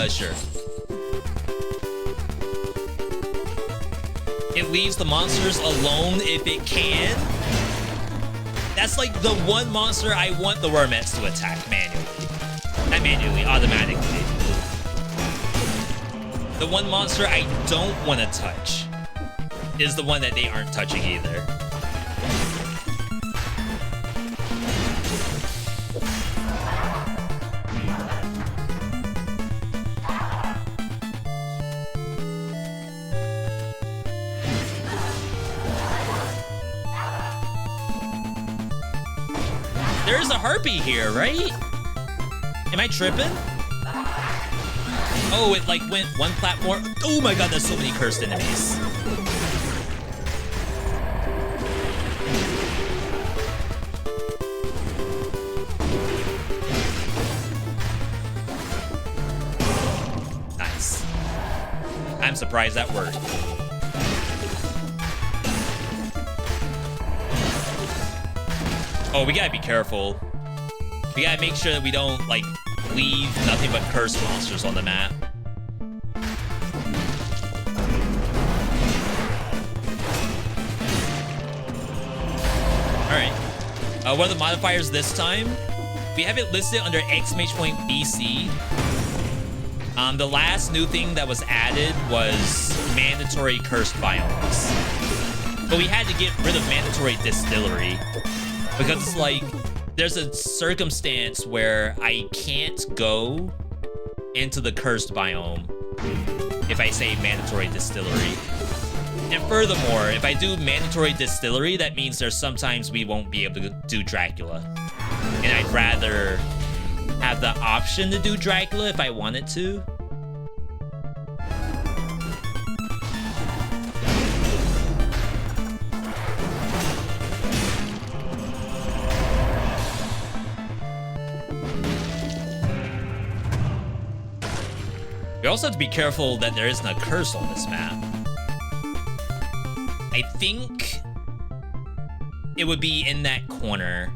Sure. It leaves the monsters alone if it can. That's like the one monster I want the wormettes to attack manually. Not manually, automatically. The one monster I don't want to touch is the one that they aren't touching either. There's a harpy here, right? Am I tripping? Oh, it like went one platform. Oh my god, there's so many cursed enemies. Nice. I'm surprised that worked. Oh, we gotta be careful. We gotta make sure that we don't, like, leave nothing but cursed monsters on the map. Alright. What are the modifiers this time? We have it listed under !BC. The last new thing that was added was mandatory cursed biomes. But we had to get rid of mandatory distillery. Because it's like, there's a circumstance where I can't go into the cursed biome if I say mandatory distillery. And furthermore, if I do mandatory distillery, that means there's sometimes we won't be able to do Dracula. And I'd rather have the option to do Dracula if I wanted to. We also have to be careful that there isn't a curse on this map. I think it would be in that corner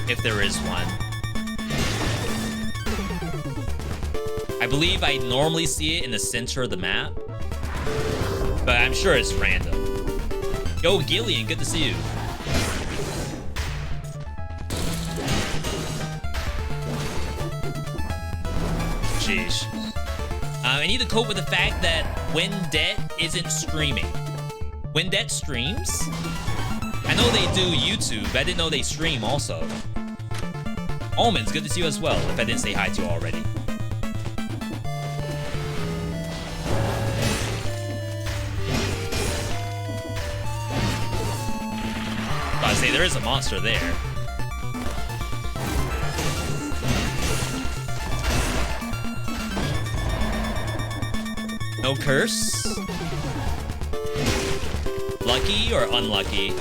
if there is one. I believe I normally see it in the center of the map, but I'm sure it's random. Yo, Gillian, good to see you. Sheesh. I need to cope with the fact that Wendet isn't streaming. Wendet streams? I know they do YouTube, but I didn't know they stream also. Almonds, good to see you as well, if I didn't say hi to you already. say there is a monster there. No curse? Lucky or unlucky?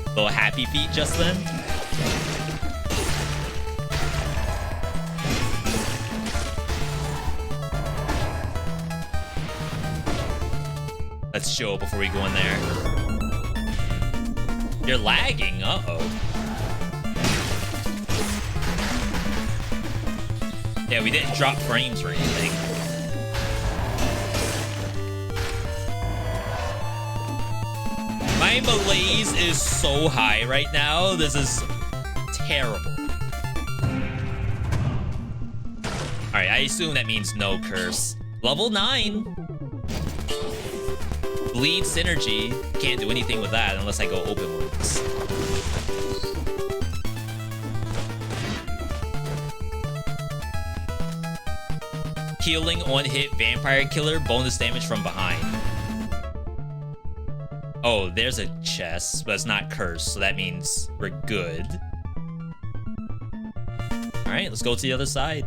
Little happy feet just then? Let's chill before we go in there. You're lagging, uh-oh. Yeah, we didn't drop frames or anything. My malaise is so high right now. This is terrible. Alright, I assume that means no curse. Level 9. Bleed synergy. Can't do anything with that unless I go open wounds. Healing on hit vampire killer, bonus damage from behind. Oh, there's a chest, but it's not cursed, so that means we're good. Alright, let's go to the other side.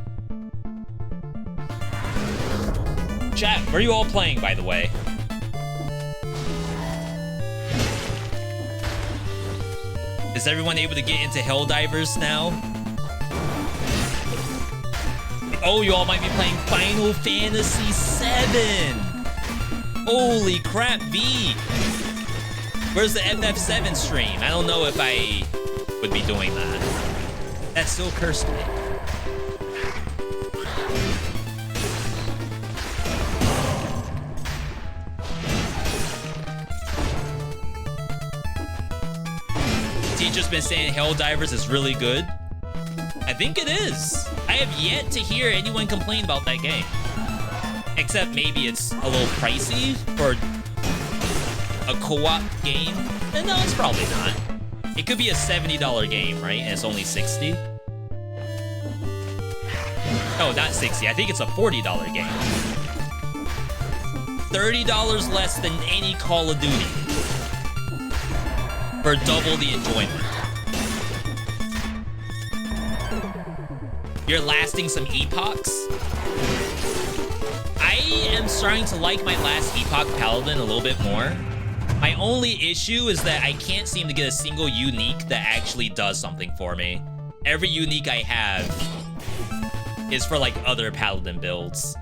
Chat, where are you all playing, by the way? Is everyone able to get into Helldivers now? Oh, you all might be playing Final Fantasy VII. Holy crap, V. Where's the FF7 stream? I don't know if I would be doing that. That still cursed me. Teacher's been saying Helldivers is really good. I think it is. I have yet to hear anyone complain about that game. Except maybe it's a little pricey for a co-op game. And no, it's probably not. It could be a $70 game, right? And it's only 60. Oh, not 60. I think it's a $40 game. $30 less than any Call of Duty. For double the enjoyment. You're lasting some epochs? I am starting to like my last epoch paladin a little bit more. My only issue is that I can't seem to get a single unique that actually does something for me. Every unique I have is for like other paladin builds.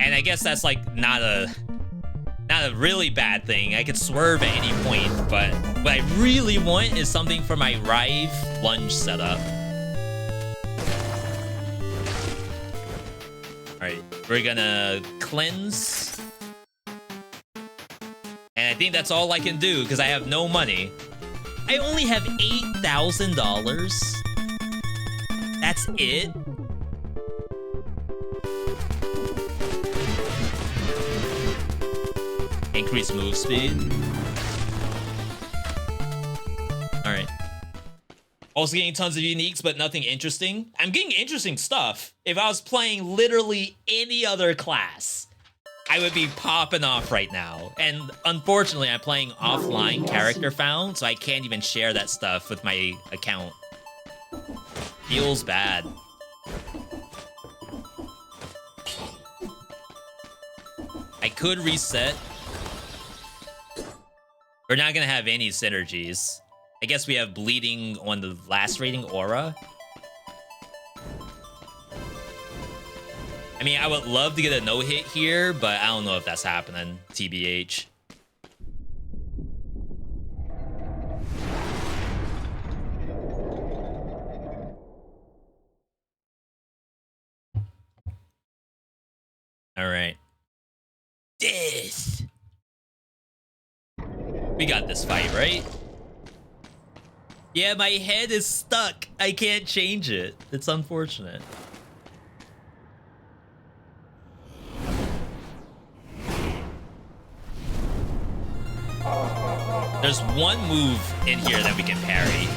And I guess that's like not a really bad thing. I could swerve at any point, but what I really want is something for my Rive lunge setup. Alright, we're gonna cleanse. And I think that's all I can do because I have no money. I only have $8,000. That's it? Increase move speed. Alright. Also getting tons of uniques, but nothing interesting. I'm getting interesting stuff. If I was playing literally any other class, I would be popping off right now. And unfortunately, I'm playing offline character found, so I can't even share that stuff with my account. Feels bad. I could reset. We're not gonna have any synergies. I guess we have bleeding on the lacerating aura. I mean, I would love to get a no-hit here, but I don't know if that's happening, TBH. All right. Death. We got this fight, right? Yeah, my head is stuck. I can't change it. It's unfortunate. There's one move in here that we can parry.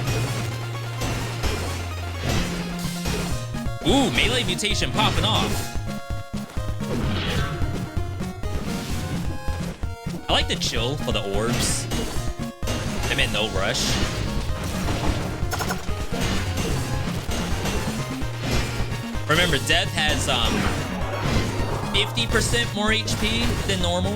Ooh, melee mutation popping off. I like the chill for the orbs. I'm in no rush. Remember, Death has 50% more HP than normal.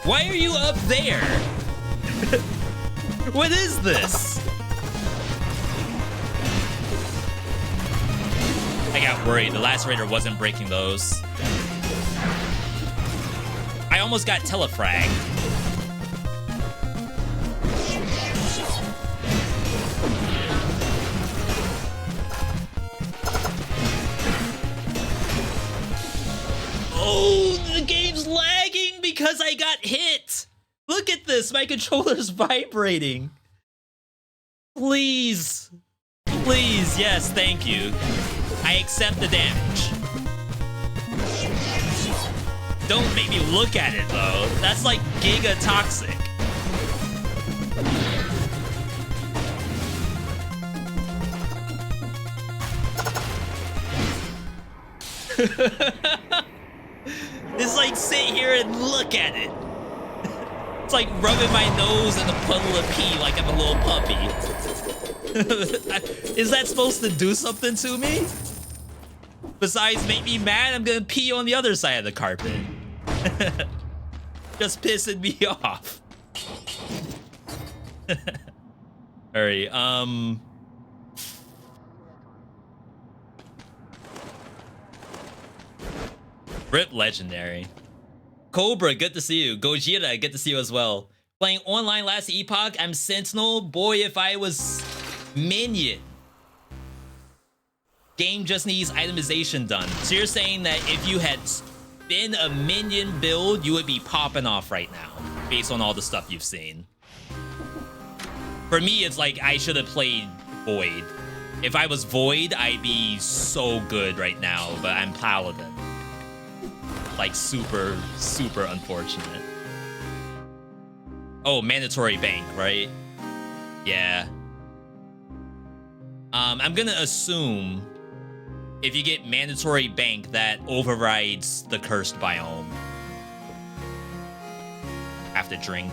Why are you up there? What is this? I got worried. The Lacerator wasn't breaking those. I almost got telefragged. Oh, the game's lagging because I got hit. Look at this. My controller's vibrating. Please. Please. Yes, thank you. I accept the damage. Don't make me look at it, though. That's like giga toxic. It's like sit here and look at it. It's like rubbing my nose in a puddle of pee like I'm a little puppy. Is that supposed to do something to me? Besides make me mad, I'm gonna pee on the other side of the carpet. Just pissing me off. Alright, Rip Legendary. Cobra, good to see you. Gojira, good to see you as well. Playing online last epoch, I'm Sentinel. Boy, if I was Minion. Game just needs itemization done. So you're saying that if you had been a Minion build, you would be popping off right now, based on all the stuff you've seen. For me, it's like I should have played Void. If I was Void, I'd be so good right now, but I'm Paladin. Like super, super unfortunate. Oh, mandatory bank, right? Yeah. I'm gonna assume if you get mandatory bank, that overrides the cursed biome. Have to drink.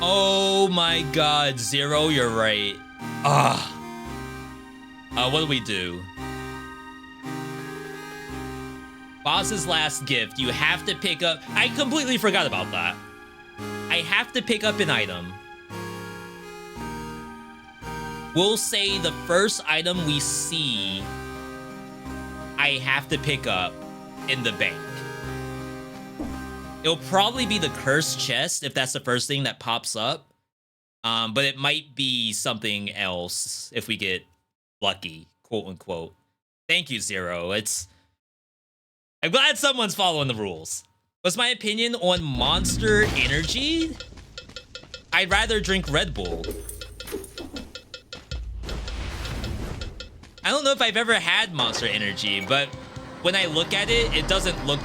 Oh my god, Zero, you're right. What do we do? Boss's last gift, you have to pick up... I completely forgot about that. I have to pick up an item. We'll say the first item we see, I have to pick up in the bank. It'll probably be the cursed chest if that's the first thing that pops up. But it might be something else if we get lucky, quote unquote. Thank you, Zero. I'm glad someone's following the rules. What's my opinion on Monster Energy? I'd rather drink Red Bull. I don't know if I've ever had Monster Energy, but when I look at it, it doesn't look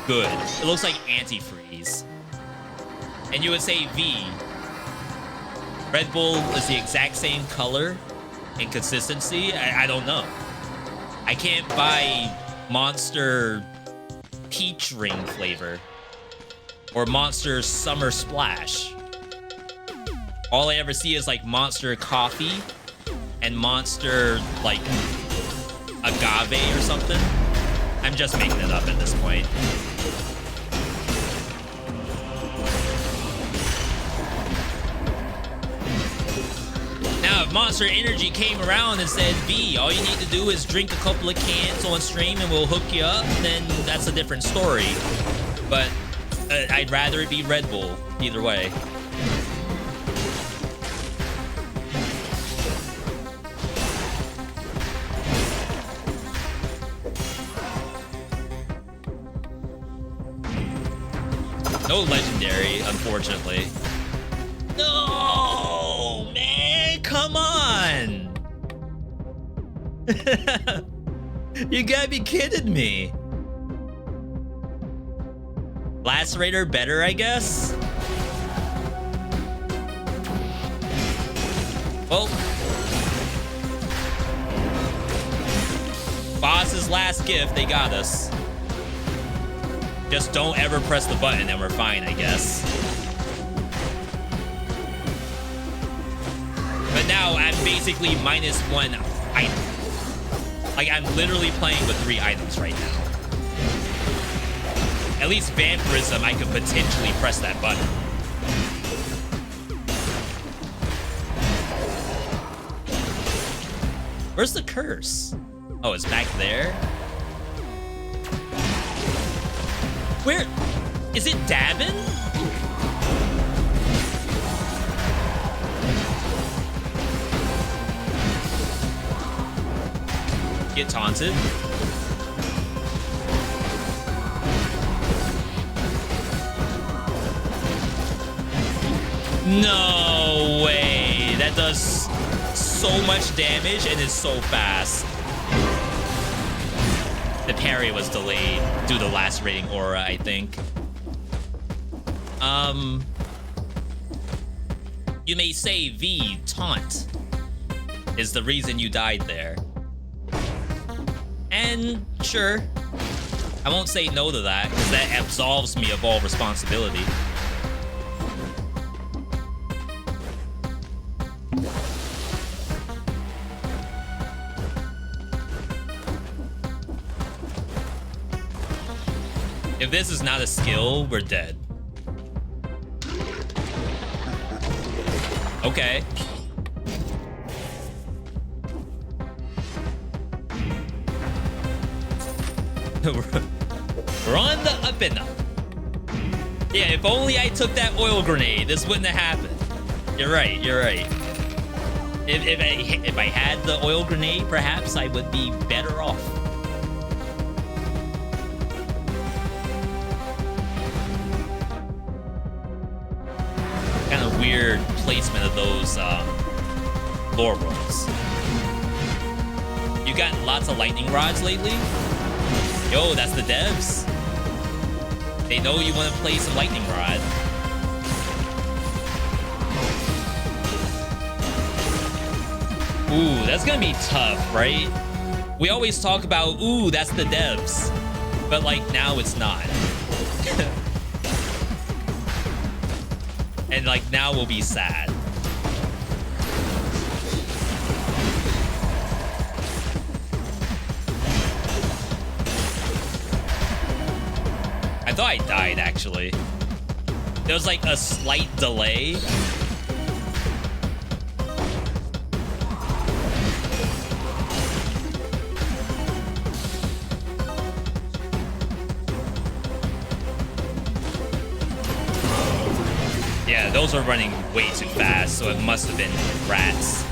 good. It looks like antifreeze. And you would say V. Red Bull is the exact same color and consistency. I don't know. I can't buy Monster Peach Ring flavor or Monster Summer Splash. All I ever see is like Monster Coffee and Monster like Agave or something. I'm just making it up at this point. Now, if Monster Energy came around and said, V, all you need to do is drink a couple of cans on stream and we'll hook you up, then that's a different story. But I'd rather it be Red Bull, either way. No legendary, unfortunately. No, man, come on. You gotta be kidding me. Lacerator better, I guess? Well, boss's last gift, they got us. Just don't ever press the button and we're fine, I guess. But now I'm basically -1 item. Like, I'm literally playing with 3 items right now. At least Vampirism, I could potentially press that button. Where's the curse? Oh, it's back there? Where? Is it dabbing? Get taunted. No way. That does so much damage and is so fast. The parry was delayed due to lacerating aura, I think. You may say V, taunt, is the reason you died there. And sure, I won't say no to that, because that absolves me of all responsibility. If this is not a skill, we're dead. Okay. We're on the up and up. Yeah, if only I took that oil grenade, this wouldn't have happened. You're right, you're right. If I had the oil grenade, perhaps I would be better off. Kind of weird placement of those lore rolls. You got lots of lightning rods lately? Yo, that's the devs. They know you want to play some lightning rod. Ooh, that's gonna be tough, right? We always talk about, ooh, that's the devs. But like, now it's not. And like, now we'll be sad. I thought I died, actually. There was like a slight delay. Yeah, those are running way too fast, so it must have been rats.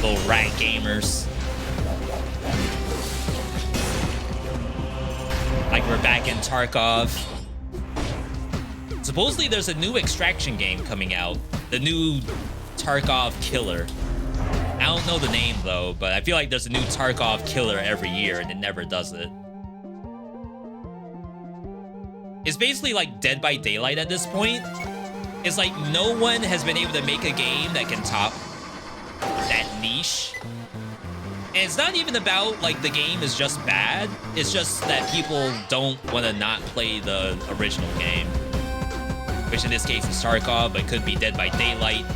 Little rat gamers. Like we're back in Tarkov. Supposedly there's a new extraction game coming out. The new Tarkov Killer. I don't know the name though, but I feel like there's a new Tarkov Killer every year and it never does it. It's basically like Dead by Daylight at this point. It's like no one has been able to make a game that can top that niche. And it's not even about, like, the game is just bad. It's just that people don't want to not play the original game. Which in this case is Tarkov, but could be Dead by Daylight.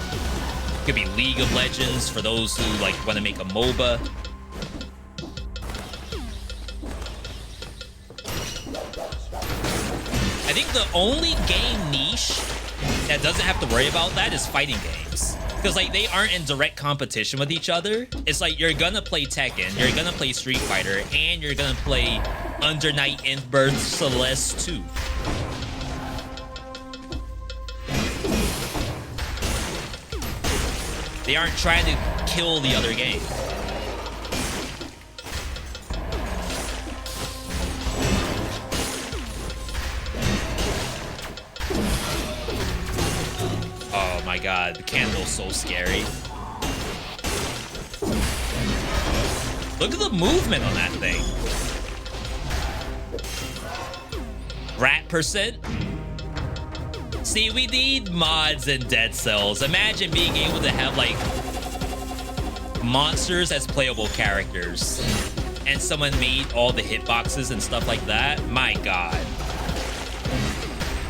Could be League of Legends for those who, like, want to make a MOBA. I think the only game niche that doesn't have to worry about that is fighting games. Because, like, they aren't in direct competition with each other. It's like, you're gonna play Tekken, you're gonna play Street Fighter, and you're gonna play Under Night In-Birth Celeste 2. They aren't trying to kill the other game. my god, the candle's so scary. Look at the movement on that thing. Rat percent. See, we need mods in Dead Cells. Imagine being able to have, like, monsters as playable characters. And someone made all the hitboxes and stuff like that. My god.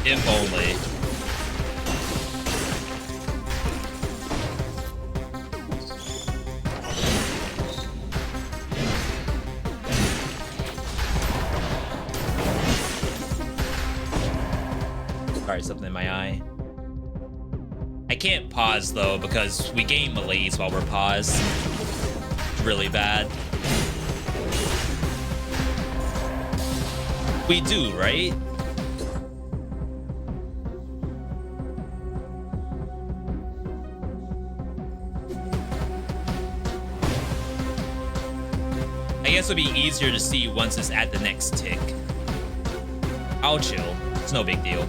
If only. Sorry, something in my eye. I can't pause though because we gain malaise while we're paused. It's really bad. We do, right? I guess it'll be easier to see once it's at the next tick. I'll chill. It's no big deal.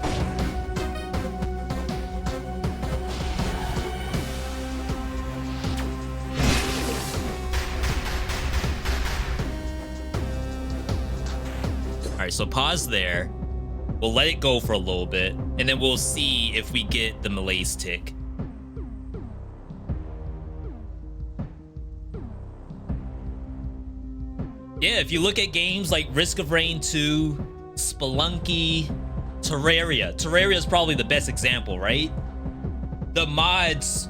All right, so pause there. We'll let it go for a little bit, and then we'll see if we get the malaise tick. Yeah, if you look at games like Risk of Rain 2, Spelunky, Terraria. Terraria is probably the best example, right? The mods,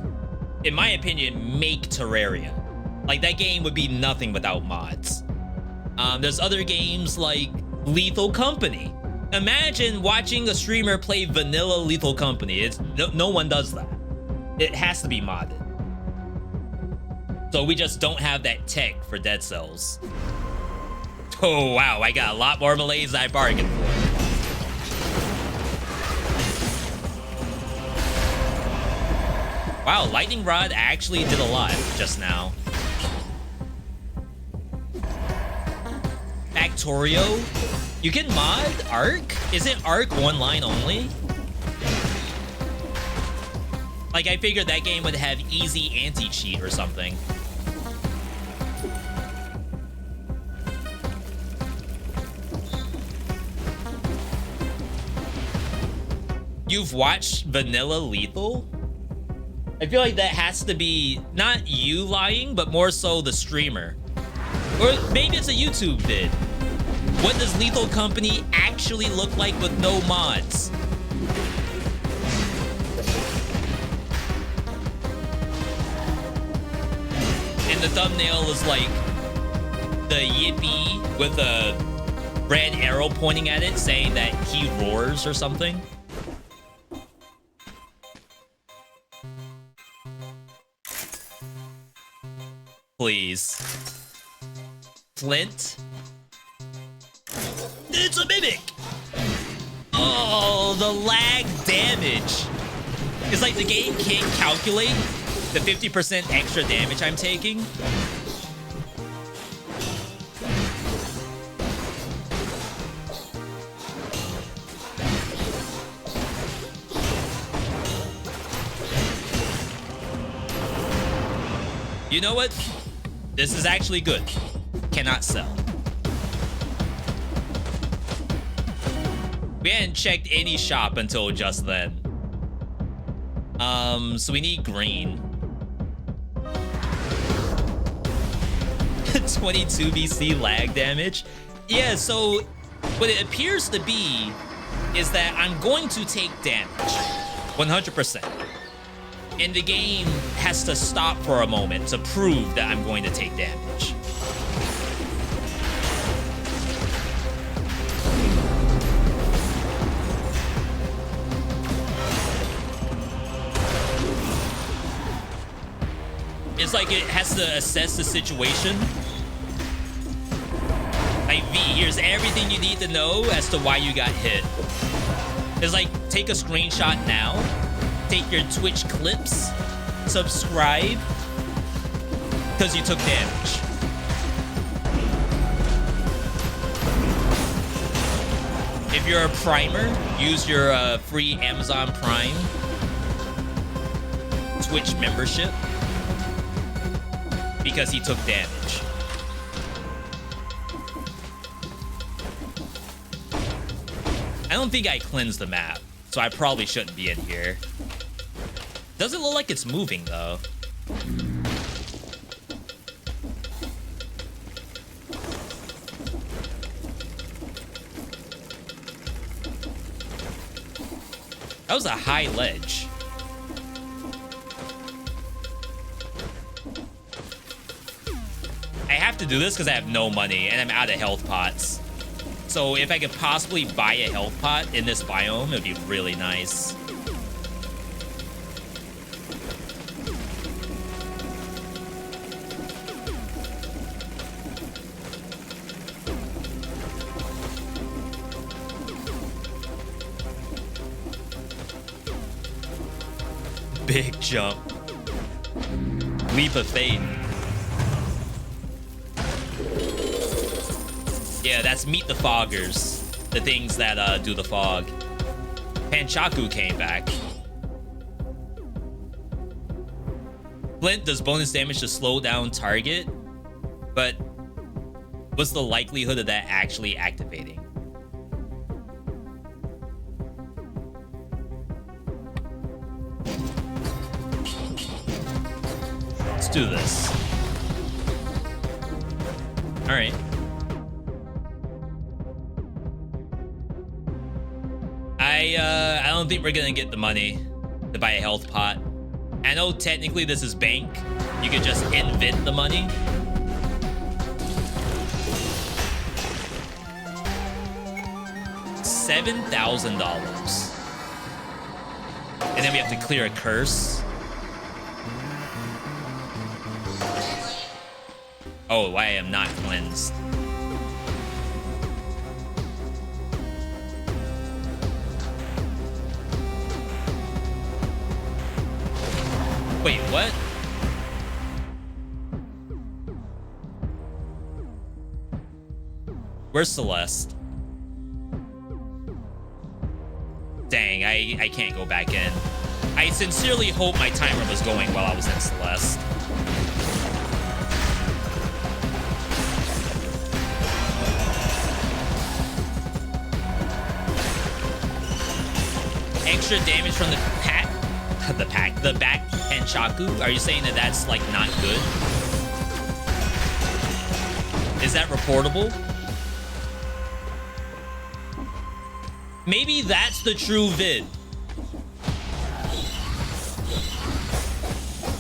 in my opinion, make Terraria. Like, that game would be nothing without mods. There's other games like Lethal Company. Imagine watching a streamer play vanilla Lethal Company. It's no one does that. It has to be modded. So we just don't have that tech for Dead Cells. Oh, wow, I got a lot more malaise than I bargained for. Wow, Lightning Rod actually did a lot just now. Factorio? You can mod Arc? Isn't Arc one line only? Like, I figured that game would have easy anti-cheat or something. You've watched Vanilla Lethal? I feel like that has to be not you lying, but more so the streamer. Or maybe it's a YouTube vid. What does Lethal Company actually look like with no mods? And the thumbnail is like the yippee with a red arrow pointing at it saying that he roars or something. Please. Flint? It's a mimic! Oh, the lag damage. It's like the game can't calculate the 50% extra damage I'm taking. You know what? This is actually good. Cannot sell. We hadn't checked any shop until just then. So we need green. 22 BC lag damage. Yeah, so what it appears to be is that I'm going to take damage. 100%. And the game has to stop for a moment to prove that I'm going to take damage. It's like it has to assess the situation. Like, V, here's everything you need to know as to why you got hit. It's like, take a screenshot now. Take your Twitch clips, subscribe, because you took damage. If you're a primer, use your free Amazon Prime. Twitch membership because he took damage. I don't think I cleansed the map, so I probably shouldn't be in here. Doesn't look like it's moving, though. That was a high ledge. I have to do this because I have no money and I'm out of health pots. So if I could possibly buy a health pot in this biome, it would be really nice. Big jump. Leap of faith. Yeah, that's Meet the Foggers. The things that do the fog. Panchaku came back. Flint does bonus damage to slow down target, but what's the likelihood of that actually activating? Let's do this. All right. I don't think we're gonna get the money to buy a health pot. I know technically this is bank. You could just invent the money. $7,000. And then we have to clear a curse. Oh, I am not cleansed. Wait, what? Where's Celeste? Dang, I can't go back in. I sincerely hope my timer was going while I was in Celeste. Extra damage from the back Panchaku? Are you saying that that's like not good? Is that reportable? Maybe that's the true vid.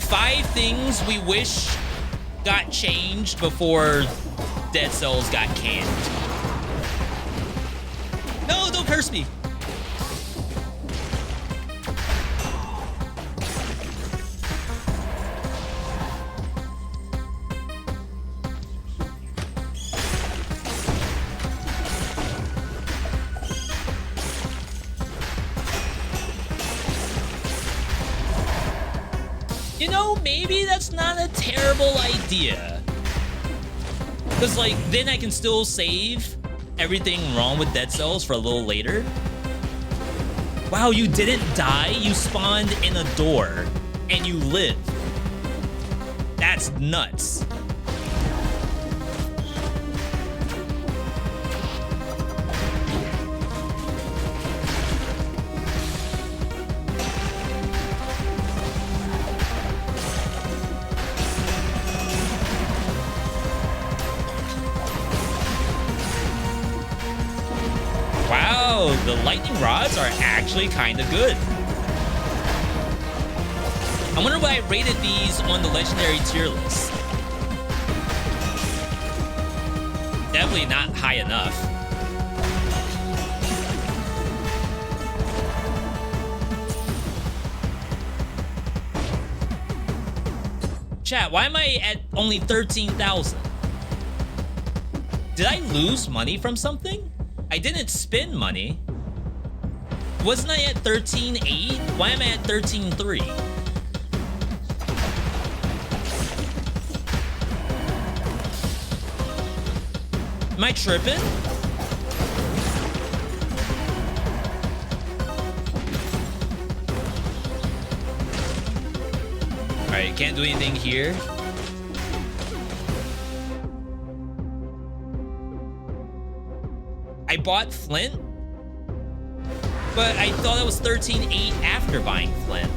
5 things we wish got changed before Dead Cells got canned. No, don't curse me. You know, maybe that's not a terrible idea. Because, like, then I can still save everything wrong with Dead Cells for a little later. Wow, you didn't die? You spawned in a door and you live. That's nuts. The lightning rods are actually kind of good. I wonder why I rated these on the legendary tier list. Definitely not high enough. Chat, why am I at only 13,000? Did I lose money from something? I didn't spend money. Wasn't I at 13.8? Why am I at 13.3? Am I tripping? Alright, can't do anything here. I bought Flint, but I thought it was 13.8 after buying Flint.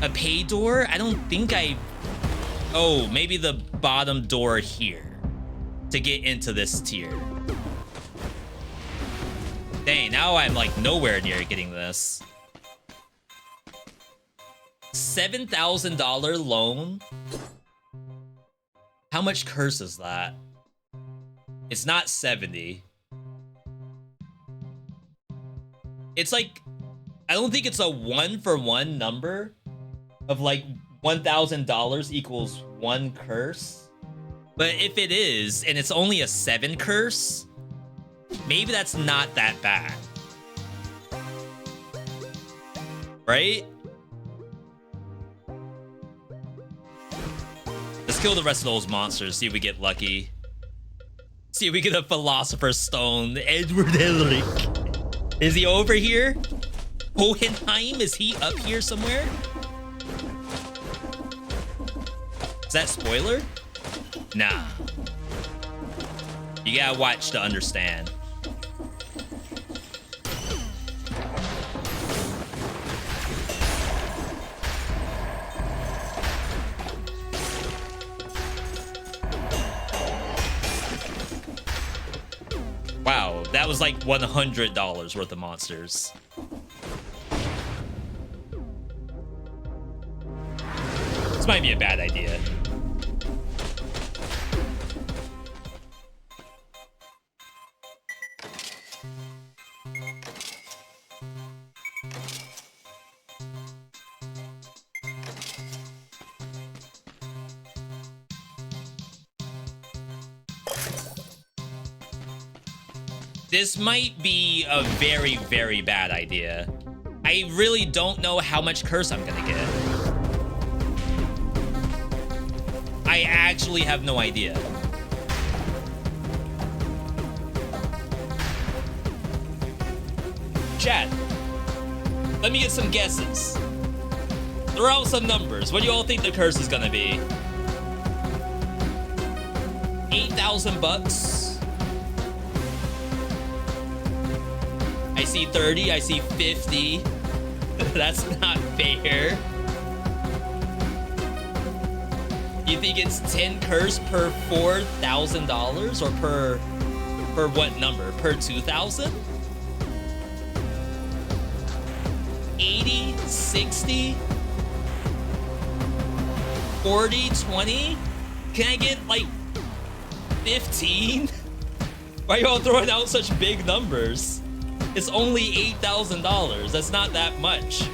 A pay door? I don't think I... Oh, maybe the bottom door here to get into this tier. Dang, now I'm like nowhere near getting this. $7,000 loan? How much curse is that? It's not 70. It's like, I don't think it's a 1-for-1 number of like $1,000 equals 1 curse. But if it is, and it's only a 7 curse, maybe that's not that bad. Right? Let's kill the rest of those monsters, see if we get lucky. See if we get a Philosopher's Stone. Edward Elric. Is he over here? Hohenheim, is he up here somewhere? Is that spoiler? Nah. You gotta watch to understand. Wow, that was like $100 worth of monsters. This might be a bad idea. This might be a very, very bad idea. I really don't know how much curse I'm gonna get. I actually have no idea. Chat, let me get some guesses. Throw out some numbers. What do you all think the curse is gonna be? 8,000 bucks. I see 30, I see 50. That's not fair. You think it's 10 curse per $4,000 or per what number? Per 2,000? 80, 60, 40, 20? Can I get like 15? Why are y'all throwing out such big numbers? It's only $8,000. That's not that much.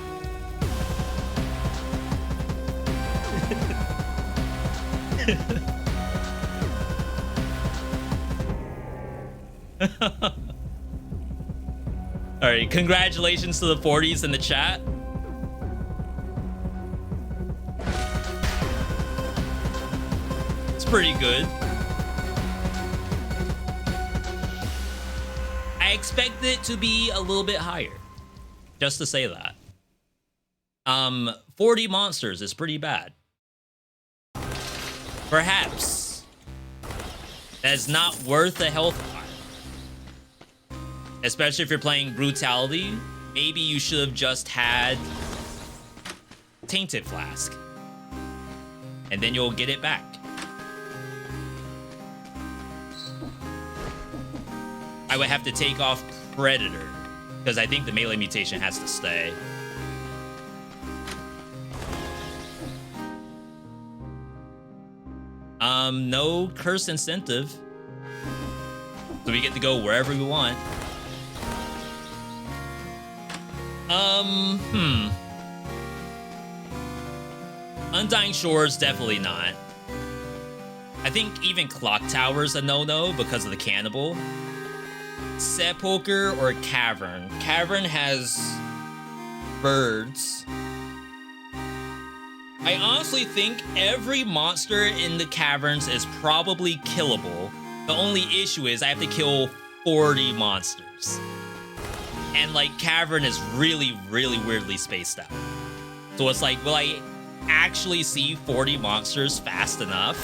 All right, congratulations to the 40s in the chat. It's pretty good. I expect it to be a little bit higher, just to say that. 40 monsters is pretty bad. Perhaps that's not worth the health bar. Especially if you're playing Brutality, maybe you should have just had Tainted Flask. And then you'll get it back. I would have to take off Predator, because I think the melee mutation has to stay. No curse incentive. So we get to go wherever we want. Undying Shores, definitely not. I think even Clock Tower's a no-no because of the cannibal. Sepulcher or Cavern. Cavern has birds. I honestly think every monster in the caverns is probably killable. The only issue is I have to kill 40 monsters. And like Cavern is really, really weirdly spaced out. So it's like, will I actually see 40 monsters fast enough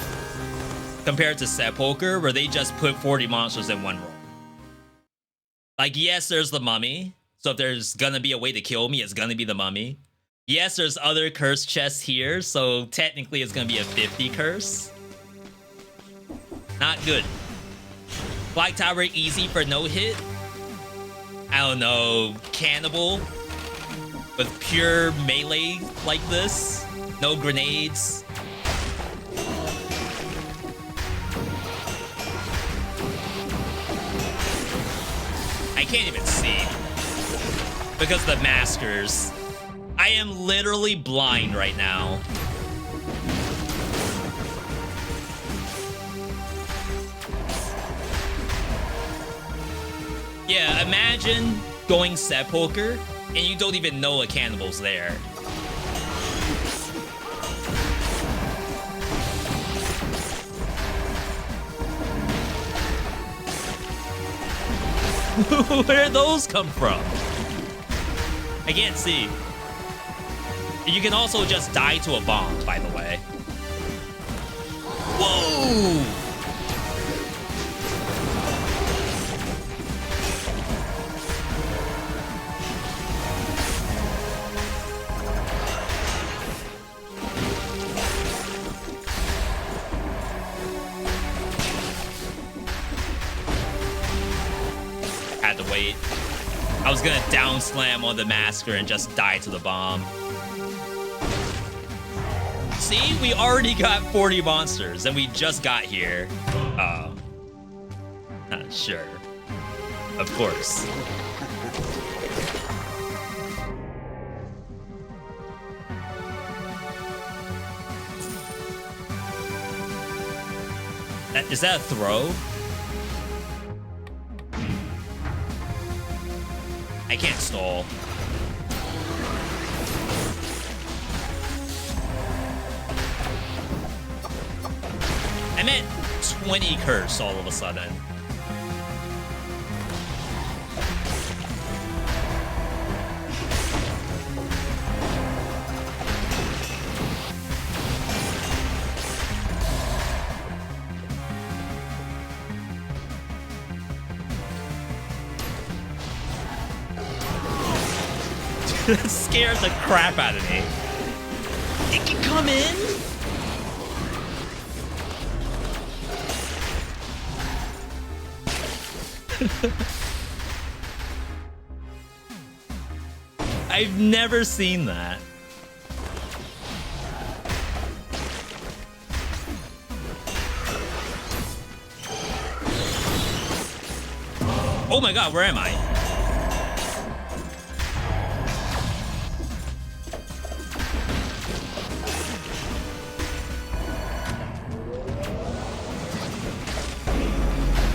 compared to Sepulcher, where they just put 40 monsters in one roll? Like, yes, there's the mummy. So if there's gonna be a way to kill me, it's gonna be the mummy. Yes, there's other curse chests here, so technically it's gonna be a 50 curse. Not good. Black Tower easy for no hit. I don't know, Cannibal with pure melee like this. No grenades. I can't even see because the maskers. I am literally blind right now. Yeah, imagine going Sepulcher and you don't even know a cannibal's there. Where'd those come from? I can't see. You can also just die to a bomb, by the way. Whoa! Had to wait. I was gonna down slam on the masker and just die to the bomb. See, we already got 40 monsters and we just got here. Sure. Of course. Is that a throw? I can't stall. I meant 20 curse all of a sudden. That scares the crap out of me. It can come in? I've never seen that. Oh my god, where am I?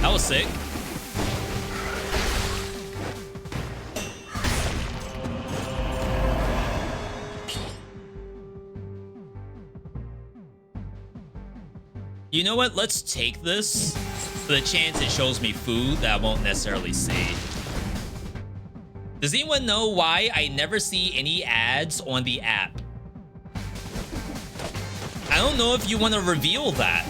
That was sick. You know what? Let's take this for the chance it shows me food that I won't necessarily see. Does anyone know why I never see any ads on the app? I don't know if you want to reveal that.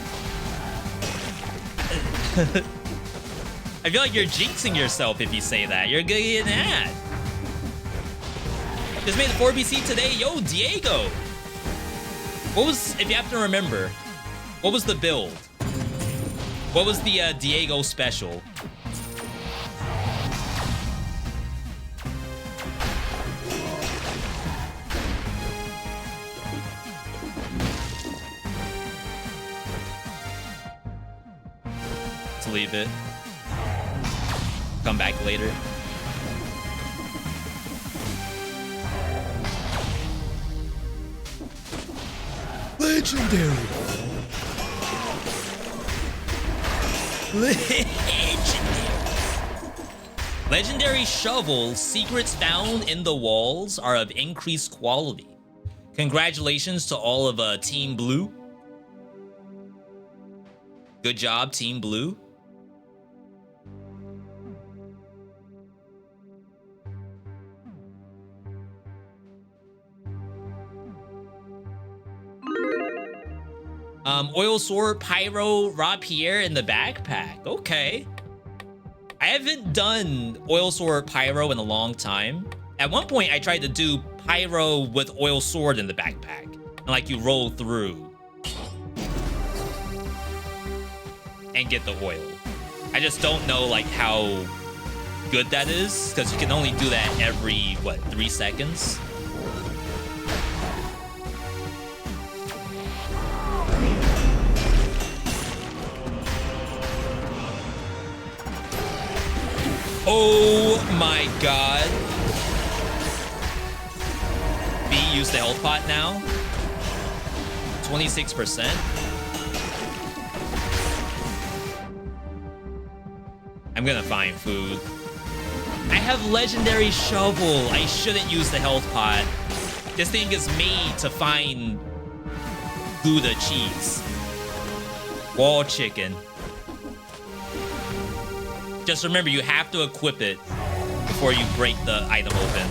I feel like you're jinxing yourself if you say that. You're gonna get an ad. Just made the 4BC today. Yo, Diego. What was, if you have to remember, what was the build? What was the Diego special? Let's leave it. Come back later. Legendary. Legendary shovels. Secrets found in the walls are of increased quality. Congratulations to all of Team Blue. Good job, Team Blue. Oil Sword, Pyro, Rapier in the backpack. Okay. I haven't done Oil Sword, Pyro in a long time. At one point, I tried to do Pyro with Oil Sword in the backpack. And like you roll through. And get the oil. I just don't know like how good that is. Because you can only do that every, what, 3 seconds? Oh my god. V, use the health pot now. 26%. I'm gonna find food. I have legendary shovel. I shouldn't use the health pot. This thing is made to find Gouda cheese. Wall chicken. Just remember, you have to equip it before you break the item open.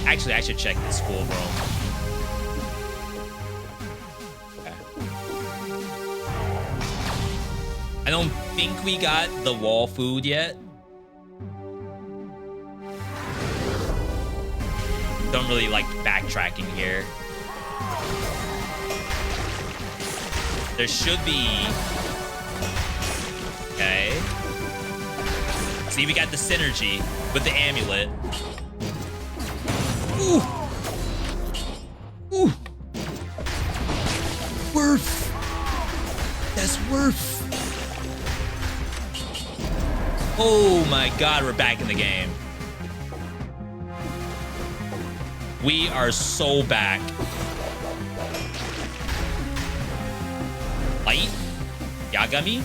Actually, I should check this full room. Okay. I don't think we got the wall food yet. Don't really like backtracking here. There should be... Okay. See, we got the synergy with the amulet. Ooh. Ooh. Worth. That's worth. Oh my god, we're back in the game. We are so back. Light? Yagami?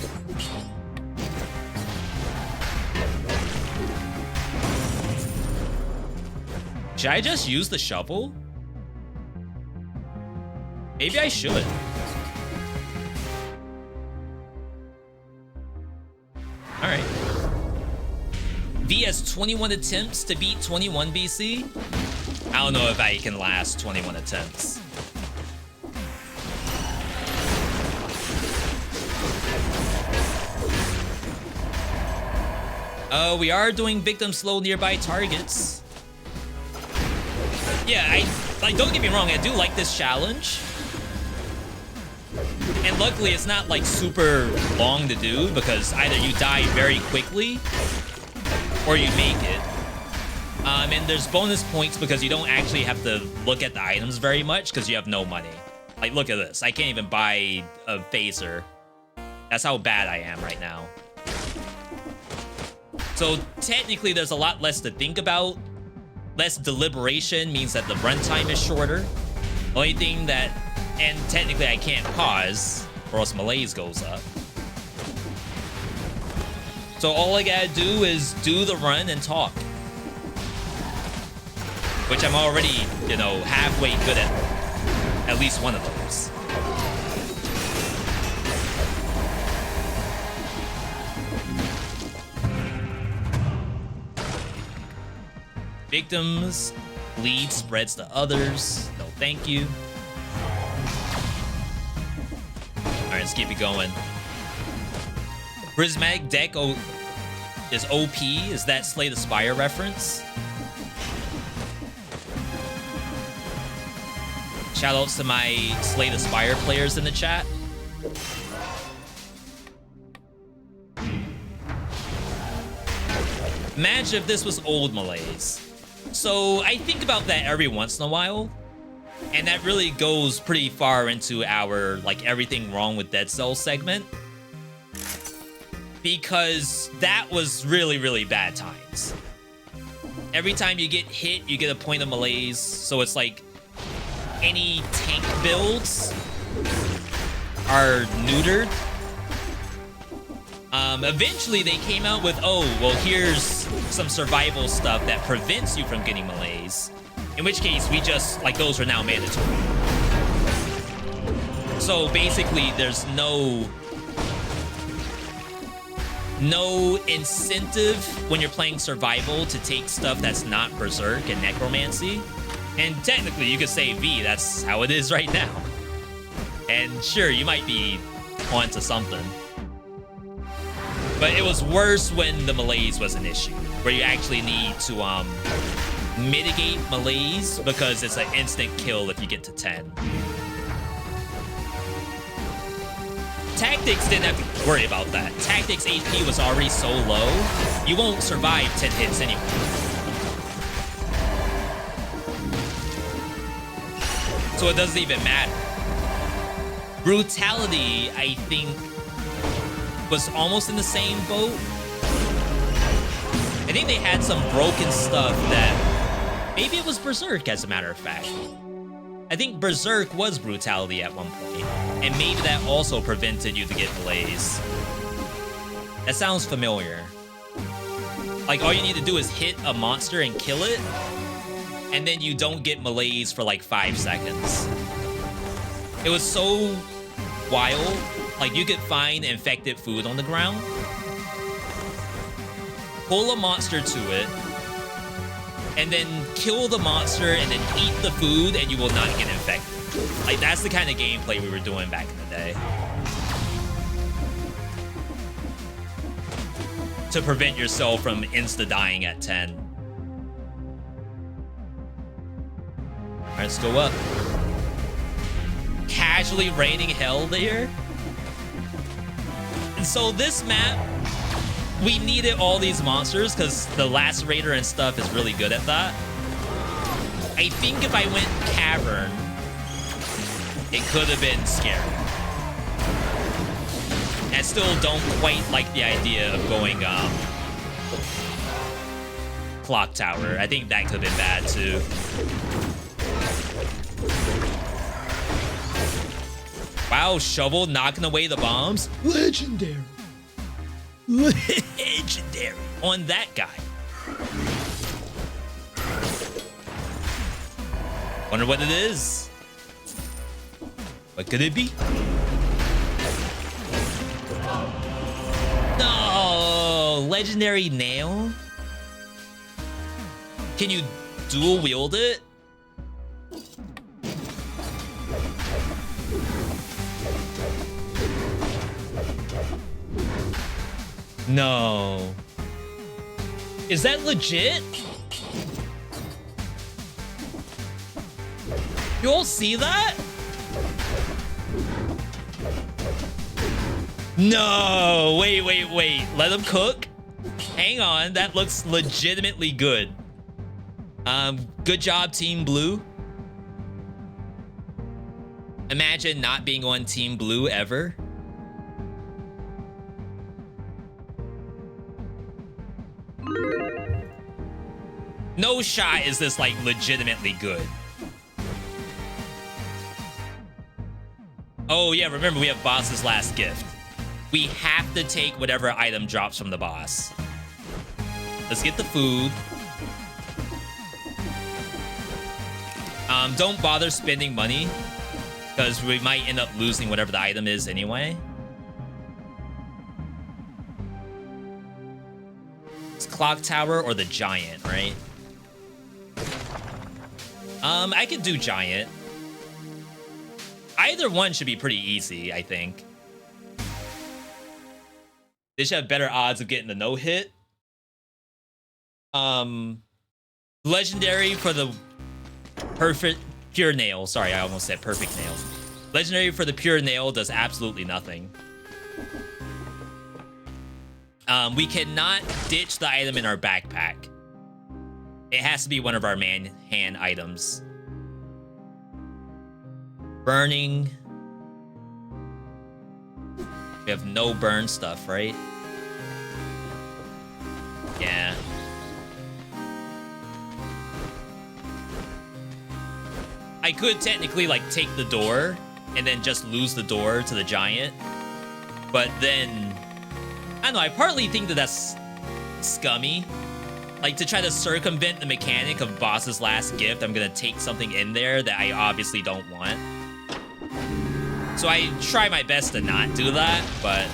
Should I just use the shovel? Maybe I should. All right. V has 21 attempts to beat 21 BC. I don't know if I can last 21 attempts. We are doing victim slow nearby targets. Yeah, I don't get me wrong, I do like this challenge. And luckily it's not like super long to do because either you die very quickly or you make it. And there's bonus points because you don't actually have to look at the items very much because you have no money. Like, look at this. I can't even buy a phaser. That's how bad I am right now. So technically there's a lot less to think about. Less deliberation means that the runtime is shorter. Only thing that, and technically I can't pause or else malaise goes up. So all I gotta do is do the run and talk. Which I'm already, you know, halfway good at least one of those. Victims, bleed spreads to others. No, thank you. All right, let's keep it going. Prismatic deck is OP. Is that Slay the Spire reference? Shoutouts to my Slay the Spire players in the chat. Imagine if this was old malaise. So I think about that every once in a while, and that really goes pretty far into our like everything wrong with Dead Cells segment, because that was really, really bad times. Every time you get hit, you get a point of malaise, so it's like any tank builds are neutered. Eventually they came out with, oh, well, here's some survival stuff that prevents you from getting malaise. In which case, we just, like, those are now mandatory. So basically, there's no incentive when you're playing survival to take stuff that's not Berserk and Necromancy. And technically, you could say V, that's how it is right now. And sure, you might be onto something. But it was worse when the malaise was an issue, where you actually need to mitigate malaise because it's an instant kill if you get to 10. Tactics didn't have to worry about that. Tactics AP was already so low, you won't survive 10 hits anyway. So it doesn't even matter. Brutality, I think, was almost in the same boat. I think they had some broken stuff that... Maybe it was Berserk, as a matter of fact. I think Berserk was Brutality at one point, and maybe that also prevented you to get malaise. That sounds familiar. Like, all you need to do is hit a monster and kill it, and then you don't get malaise for like 5 seconds. It was so wild. Like, you could find infected food on the ground, pull a monster to it, and then kill the monster and then eat the food, and you will not get infected. Like, that's the kind of gameplay we were doing back in the day. To prevent yourself from insta-dying at 10. All right, let's go up. Casually raining hell there. And so this map, we needed all these monsters because the Lacerator and stuff is really good at that. I think if I went Cavern, it could have been scary. I still don't quite like the idea of going Clock Tower. I think that could have been bad too. Wow, Shovel knocking away the bombs. Legendary. Legendary on that guy. Wonder what it is. What could it be? No, legendary nail. Can you dual wield it? No. Is that legit? You all see that? No, wait. Let him cook. Hang on, that looks legitimately good. Good job, Team Blue. Imagine not being on Team Blue ever. No shot is this, like, legitimately good. Oh, yeah, remember, we have boss's last gift. We have to take whatever item drops from the boss. Let's get the food. Don't bother spending money, because we might end up losing whatever the item is anyway. It's Clock Tower or the Giant, right? I could do Giant. Either one should be pretty easy, I think. They should have better odds of getting the no-hit. Legendary for the pure nail. Sorry, I almost said perfect nail. Legendary for the pure nail does absolutely nothing. We cannot ditch the item in our backpack. It has to be one of our hand items. Burning. We have no burn stuff, right? Yeah. I could technically, like, take the door and then just lose the door to the Giant. But then, I don't know, I partly think that that's scummy. Like, to try to circumvent the mechanic of boss's last gift, I'm gonna take something in there that I obviously don't want. So I try my best to not do that, but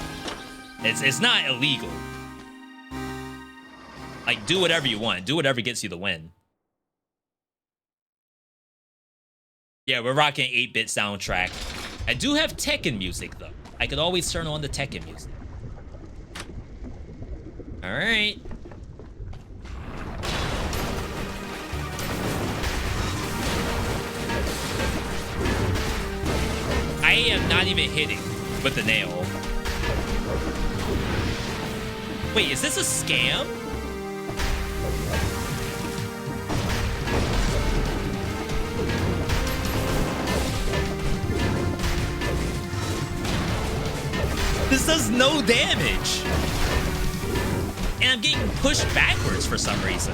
it's not illegal. Like, do whatever you want. Do whatever gets you the win. Yeah, we're rocking 8-bit soundtrack. I do have Tekken music, though. I could always turn on the Tekken music. All right. I am not even hitting with the nail. Wait, is this a scam? This does no damage. And I'm getting pushed backwards for some reason.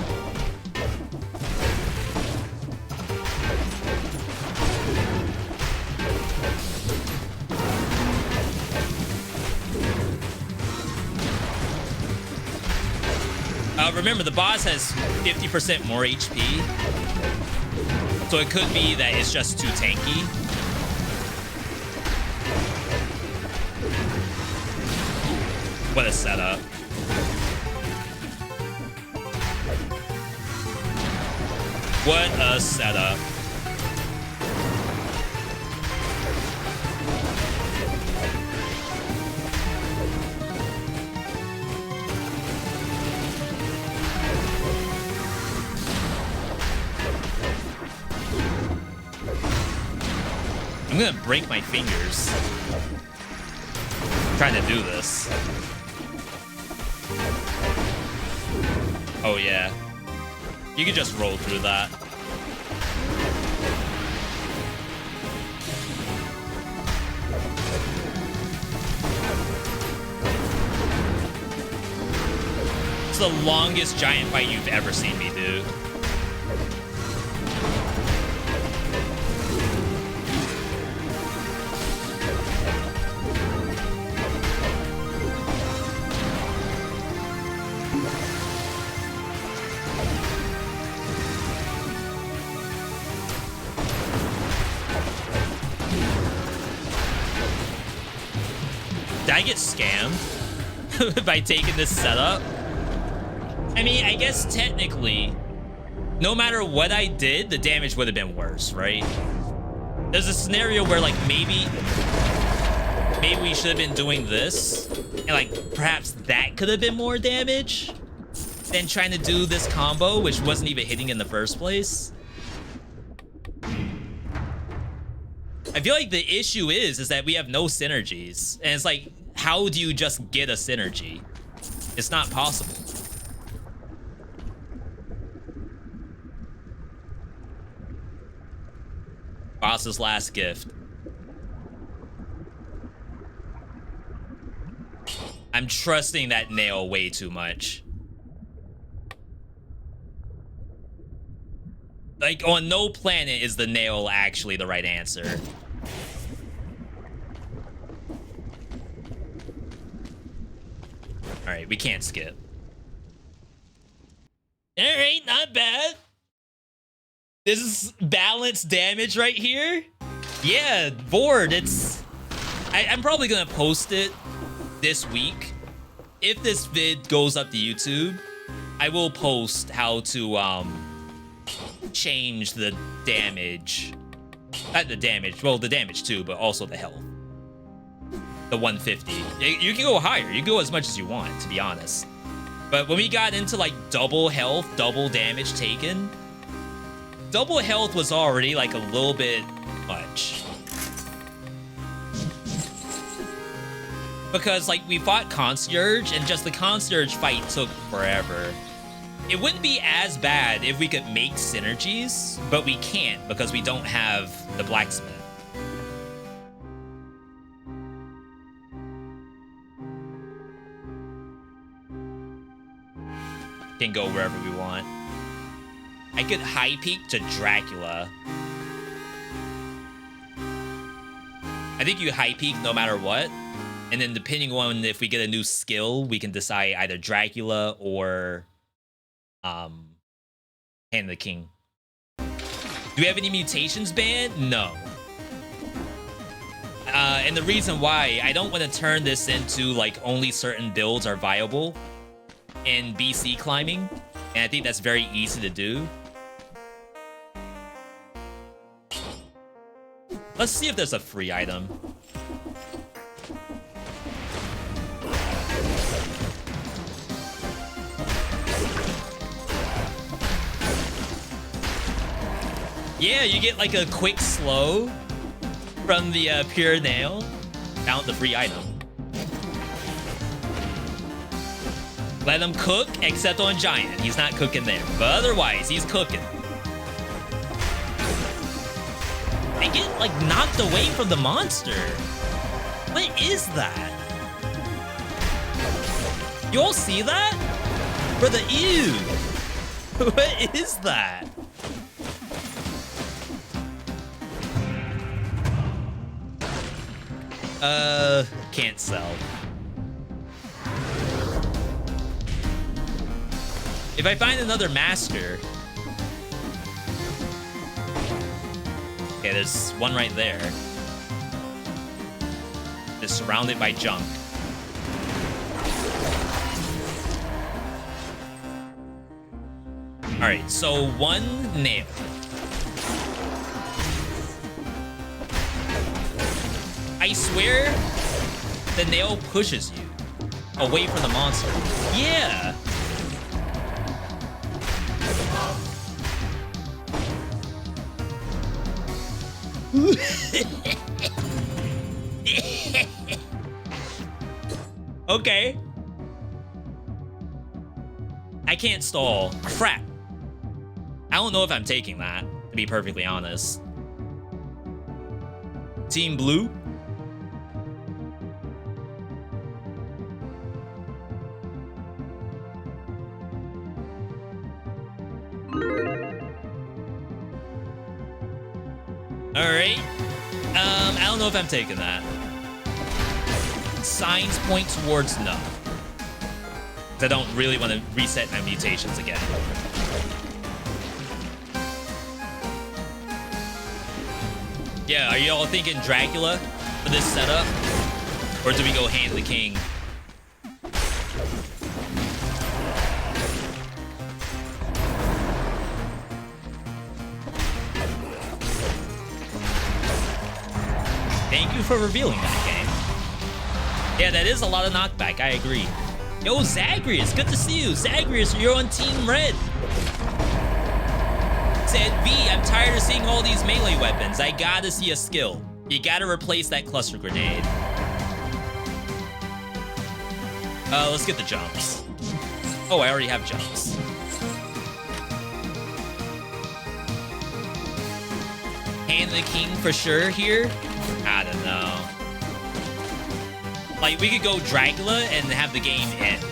Remember, the boss has 50% more HP. So it could be that it's just too tanky. What a setup. What a setup. I'm gonna break my fingers trying to do this. Oh yeah. You can just roll through that. It's the longest giant fight you've ever seen me do. Did I get scammed by taking this setup? I mean, I guess technically, no matter what I did, the damage would have been worse, right? There's a scenario where, like, maybe we should have been doing this, and, like, perhaps that could have been more damage than trying to do this combo, which wasn't even hitting in the first place. I feel like the issue is that we have no synergies. And it's like, how do you just get a synergy? It's not possible. Boss's last gift. I'm trusting that nail way too much. Like, on no planet is the nail actually the right answer. All right, we can't skip. All right, not bad. This is balanced damage right here. Yeah, Vord, it's... I'm probably gonna post it this week. If this vid goes up to YouTube, I will post how to change the damage. Not the damage, well, the damage too, but also the health. The 150. You can go higher. You can go as much as you want, to be honest. But when we got into like double health, double damage taken, double health was already like a little bit much. Because like we fought Concierge and just the Concierge fight took forever. It wouldn't be as bad if we could make synergies, but we can't because we don't have the blacksmith. Can go wherever we want. I could high peak to Dracula. I think you high peak no matter what. And then depending on if we get a new skill, we can decide either Dracula or Hand of the King. Do we have any mutations banned? No. And the reason why, I don't want to turn this into like only certain builds are viable in BC climbing. And I think that's very easy to do. Let's see if there's a free item. Yeah, you get like a quick slow from the pure nail. Found the free item. Let him cook, except on Giant. He's not cooking there. But otherwise, he's cooking. They get, like, knocked away from the monster. What is that? You all see that? Brother, ew. What is that? Can't sell. If I find another master... Okay, there's one right there. It's surrounded by junk. Alright, so one nail. I swear the nail pushes you away from the monster. Yeah! Okay. I can't stall. Crap. I don't know if I'm taking that, to be perfectly honest. Team Blue? Alright. I don't know if I'm taking that. Signs point towards no. I don't really want to reset my mutations again. Yeah, are you all thinking Dracula for this setup? Or do we go Hand the King? Thank you for revealing that, game. Yeah, that is a lot of knockback, I agree. Yo, Zagreus, good to see you. Zagreus, you're on Team Red. Said, V, I'm tired of seeing all these melee weapons. I gotta see a skill. You gotta replace that cluster grenade. Let's get the jumps. Oh, I already have jumps. Hand the King for sure here? I don't know. Like, we could go Dracula and have the game end.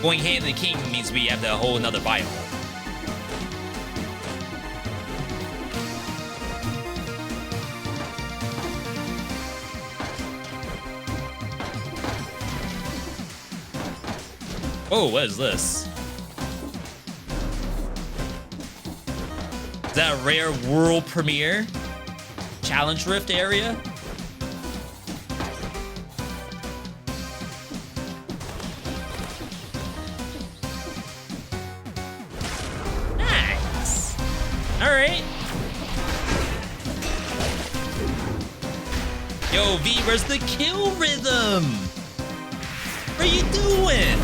Going Hand the King means we have the whole another biome. Oh, what is this? Is that a rare world premiere? Challenge Rift area? Nice. Alright. Yo, V, where's the kill rhythm? What are you doing?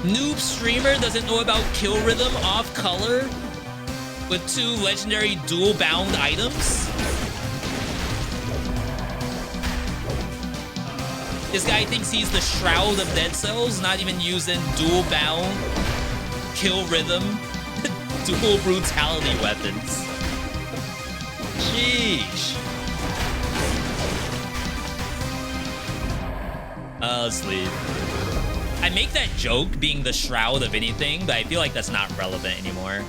Noob streamer doesn't know about kill rhythm off color with 2 legendary dual bound items? This guy thinks he's the Shroud of Dead Cells, not even using dual bound, kill rhythm, dual brutality weapons. Sheesh. Let's leave. I make that joke being the shroud of anything, but I feel like that's not relevant anymore.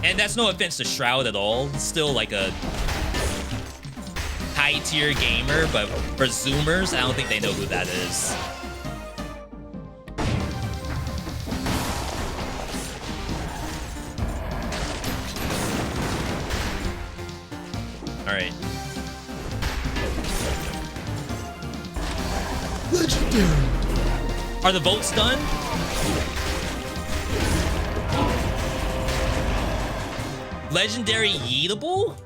And that's no offense to Shroud at all. It's still like a high-tier gamer, but for Zoomers, I don't think they know who that is. All right. Legendary. Are the votes done? Legendary Yeetable?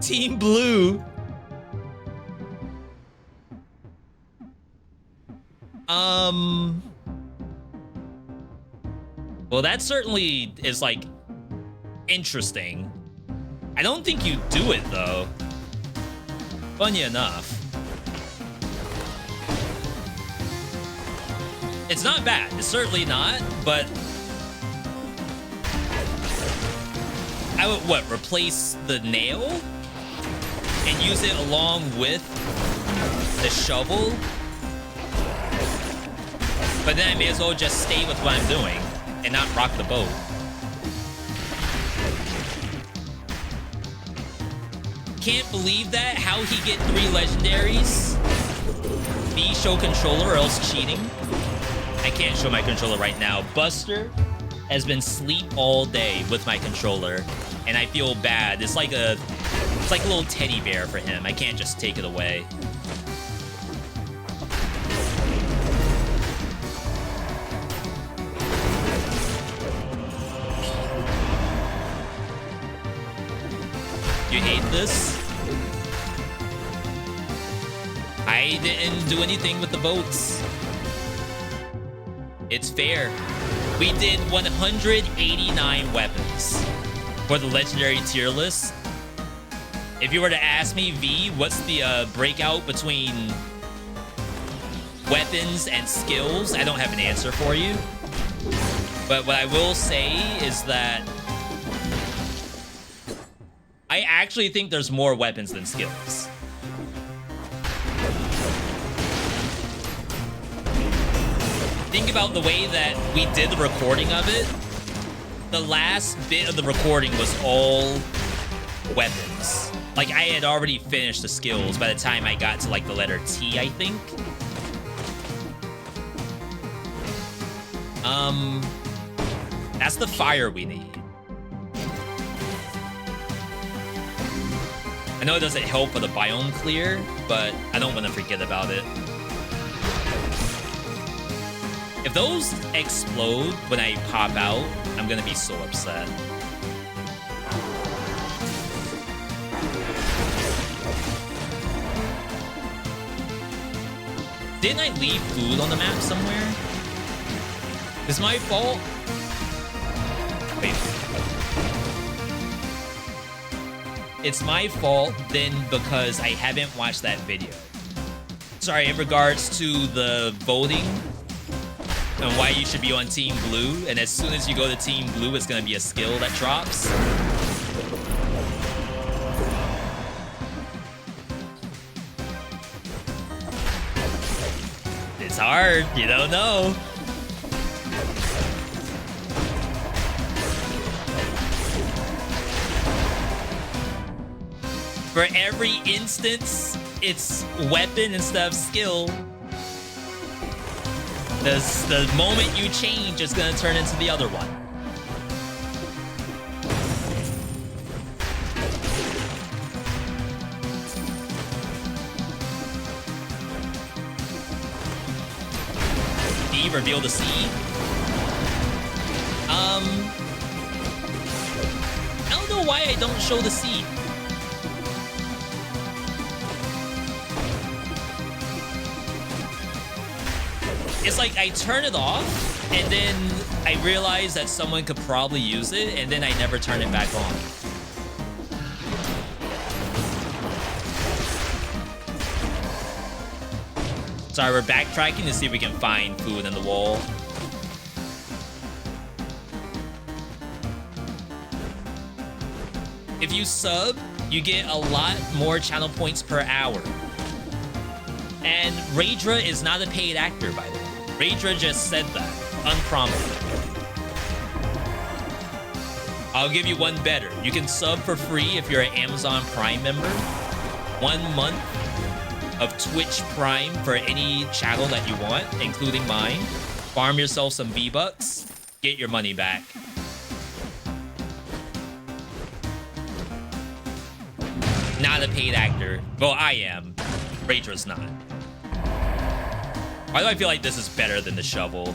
Team Blue. Well, that certainly is like interesting. I don't think you do it though. Funny enough. It's not bad. It's certainly not, but I would, what, replace the nail and use it along with the shovel? But then I may as well just stay with what I'm doing and not rock the boat. Can't believe that. How he get 3 legendaries? B, show controller or else cheating. I can't show my controller right now. Buster has been asleep all day with my controller, and I feel bad. It's like a little teddy bear for him. I can't just take it away. You hate this? I didn't do anything with the votes. It's fair. We did 189 weapons for the legendary tier list. If you were to ask me, V, what's the breakout between weapons and skills, I don't have an answer for you. But what I will say is that I actually think there's more weapons than skills. Think about the way that we did the recording of it. The last bit of the recording was all weapons. Like, I had already finished the skills by the time I got to, like, the letter T, I think. That's the fire we need. I know it doesn't help for the biome clear, but I don't want to forget about it. If those explode when I pop out, I'm gonna be so upset. Didn't I leave food on the map somewhere? Is my fault? Wait. It's my fault then because I haven't watched that video. Sorry, in regards to the voting and why you should be on Team Blue, and as soon as you go to Team Blue, it's gonna be a skill that drops. It's hard, you don't know. For every instance, it's weapon instead of skill. The moment you change, it's gonna turn into the other one. D, reveal the seed. I don't know why I don't show the seed. It's like I turn it off, and then I realize that someone could probably use it, and then I never turn it back on. Sorry, we're backtracking to see if we can find food in the wall. If you sub, you get a lot more channel points per hour. And Raydra is not a paid actor, by the way. Raydra just said that, unprompted. I'll give you one better. You can sub for free if you're an Amazon Prime member. 1 month of Twitch Prime for any channel that you want, including mine. Farm yourself some V-Bucks, get your money back. Not a paid actor. Well, I am. Raydra's not. Why do I feel like this is better than the shovel?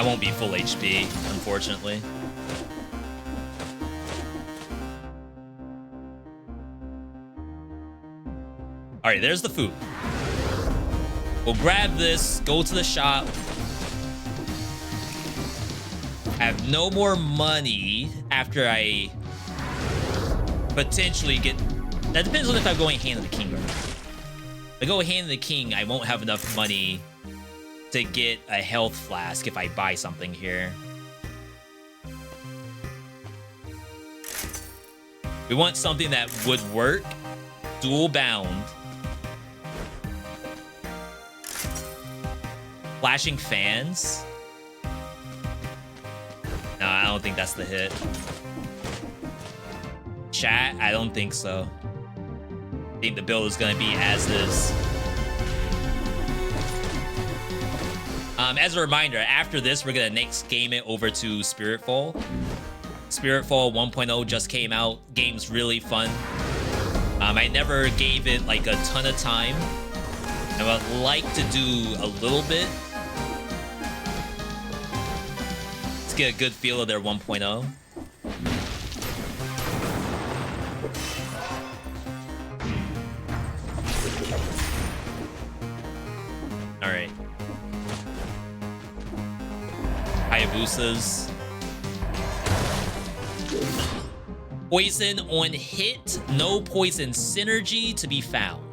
I won't be full HP, unfortunately. All right, there's the food. We'll grab this, go to the shop. I have no more money after I potentially get... That depends on if I'm going Hand of the King or not. If I go Hand of the King, I won't have enough money to get a health flask if I buy something here. We want something that would work. Dual bound. Flashing fans. No, I don't think that's the hit. Chat, I don't think so. I think the build is gonna be as is. As a reminder, after this, we're gonna next game it over to Spiritfall. Spiritfall 1.0 just came out. Game's really fun. I never gave it like a ton of time. I would like to do a little bit. Let's get a good feel of their 1.0. All right. Hayabusas. Poison on hit, no poison synergy to be found.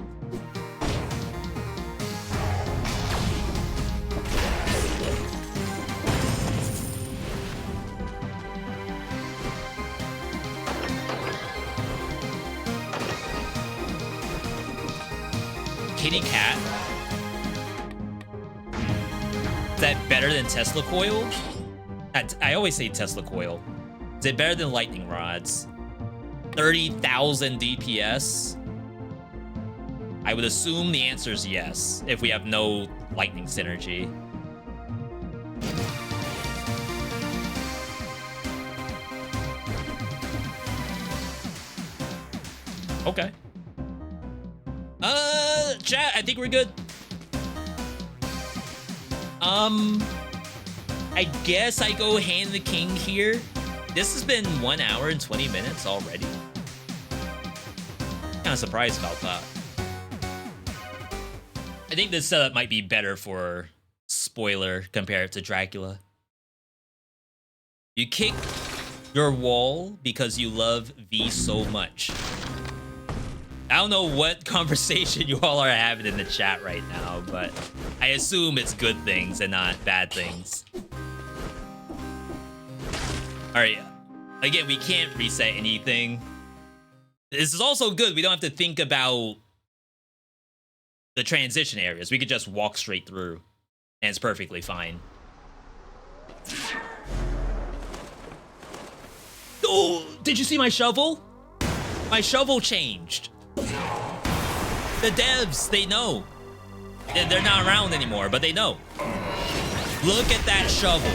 Kitty cat. Is that better than Tesla coil? I always say Tesla coil. Is it better than lightning rods? 30,000 DPS? I would assume the answer is yes, if we have no lightning synergy. Okay. Chat, I think we're good. I guess I go Hand the King here. This has been 1 hour and 20 minutes already. Kind of surprised about that. I think this setup might be better for spoiler compared to Dracula. You kick your wall because you love V so much. I don't know what conversation you all are having in the chat right now, but I assume it's good things and not bad things. All right. Again, we can't reset anything. This is also good. We don't have to think about the transition areas. We could just walk straight through, and it's perfectly fine. Oh, did you see my shovel? My shovel changed. The devs, they know. They're not around anymore, but they know. Look at that shovel.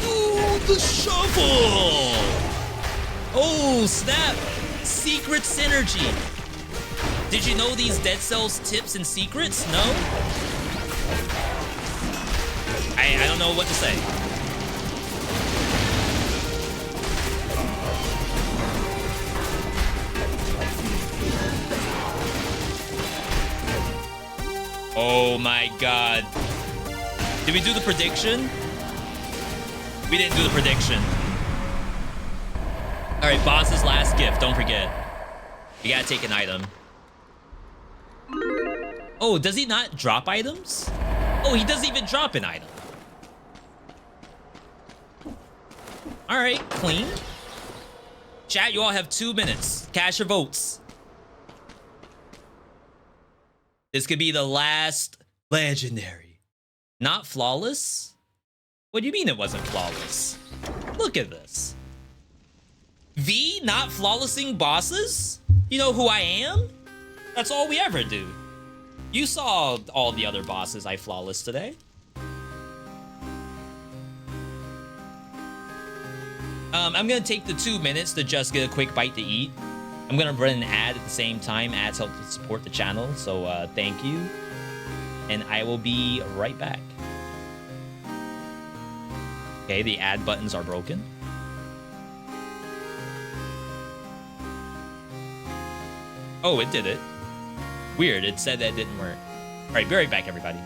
Ooh, the shovel! Oh, snap! Secret synergy. Did you know these Dead Cells tips and secrets? No? I don't know what to say. Oh my god. Did we do the prediction? We didn't do the prediction. All right, boss's last gift. Don't forget. You gotta take an item. Oh, does he not drop items? Oh, he doesn't even drop an item. All right, clean. Chat, you all have 2 minutes. Cast your votes. This could be the last legendary. Not flawless? What do you mean it wasn't flawless? Look at this. V not flawlessing bosses? You know who I am? That's all we ever do. You saw all the other bosses I flawless today. I'm gonna take the 2 minutes to just get a quick bite to eat. I'm gonna run an ad at the same time. Ads help to support the channel, so thank you. And I will be right back. Okay, the ad buttons are broken. Oh, it did it. Weird, it said that didn't work. All right, be right back, everybody.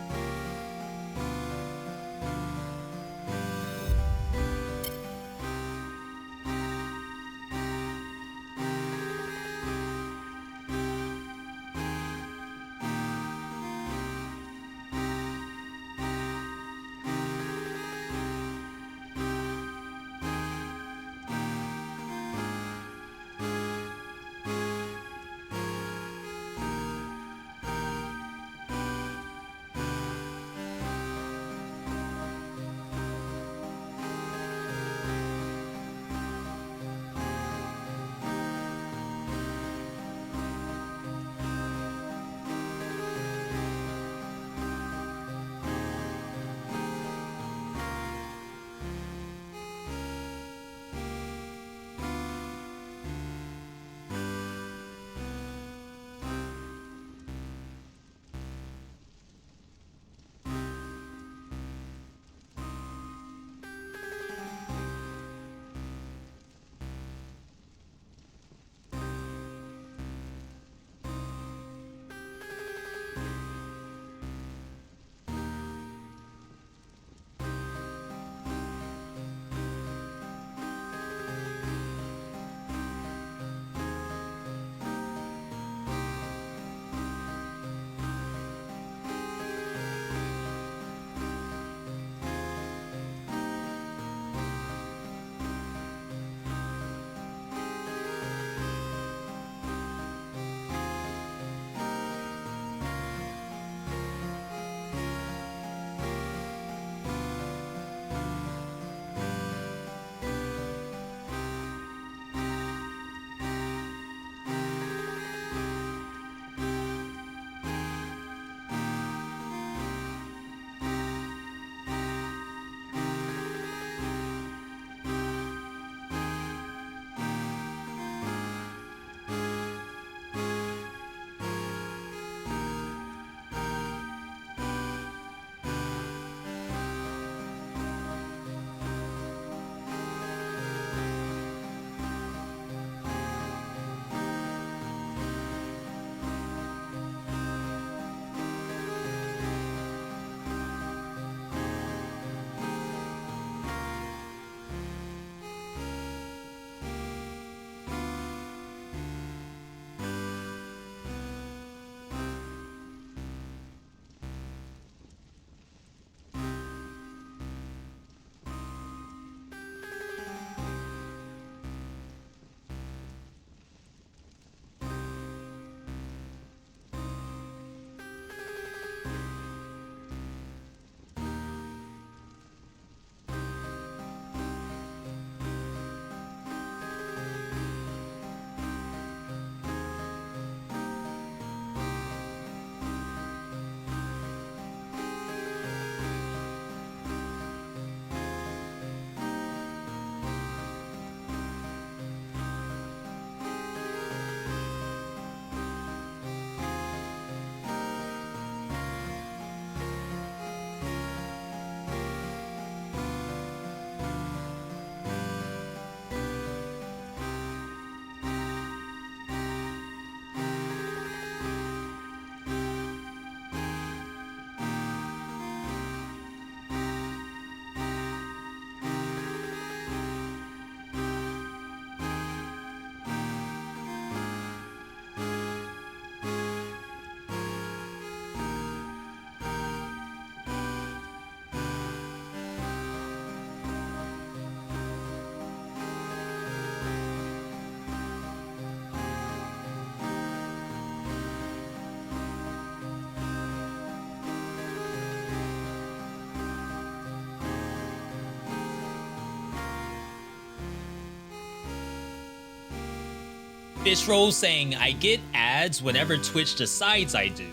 Fish Roll saying, I get ads whenever Twitch decides I do.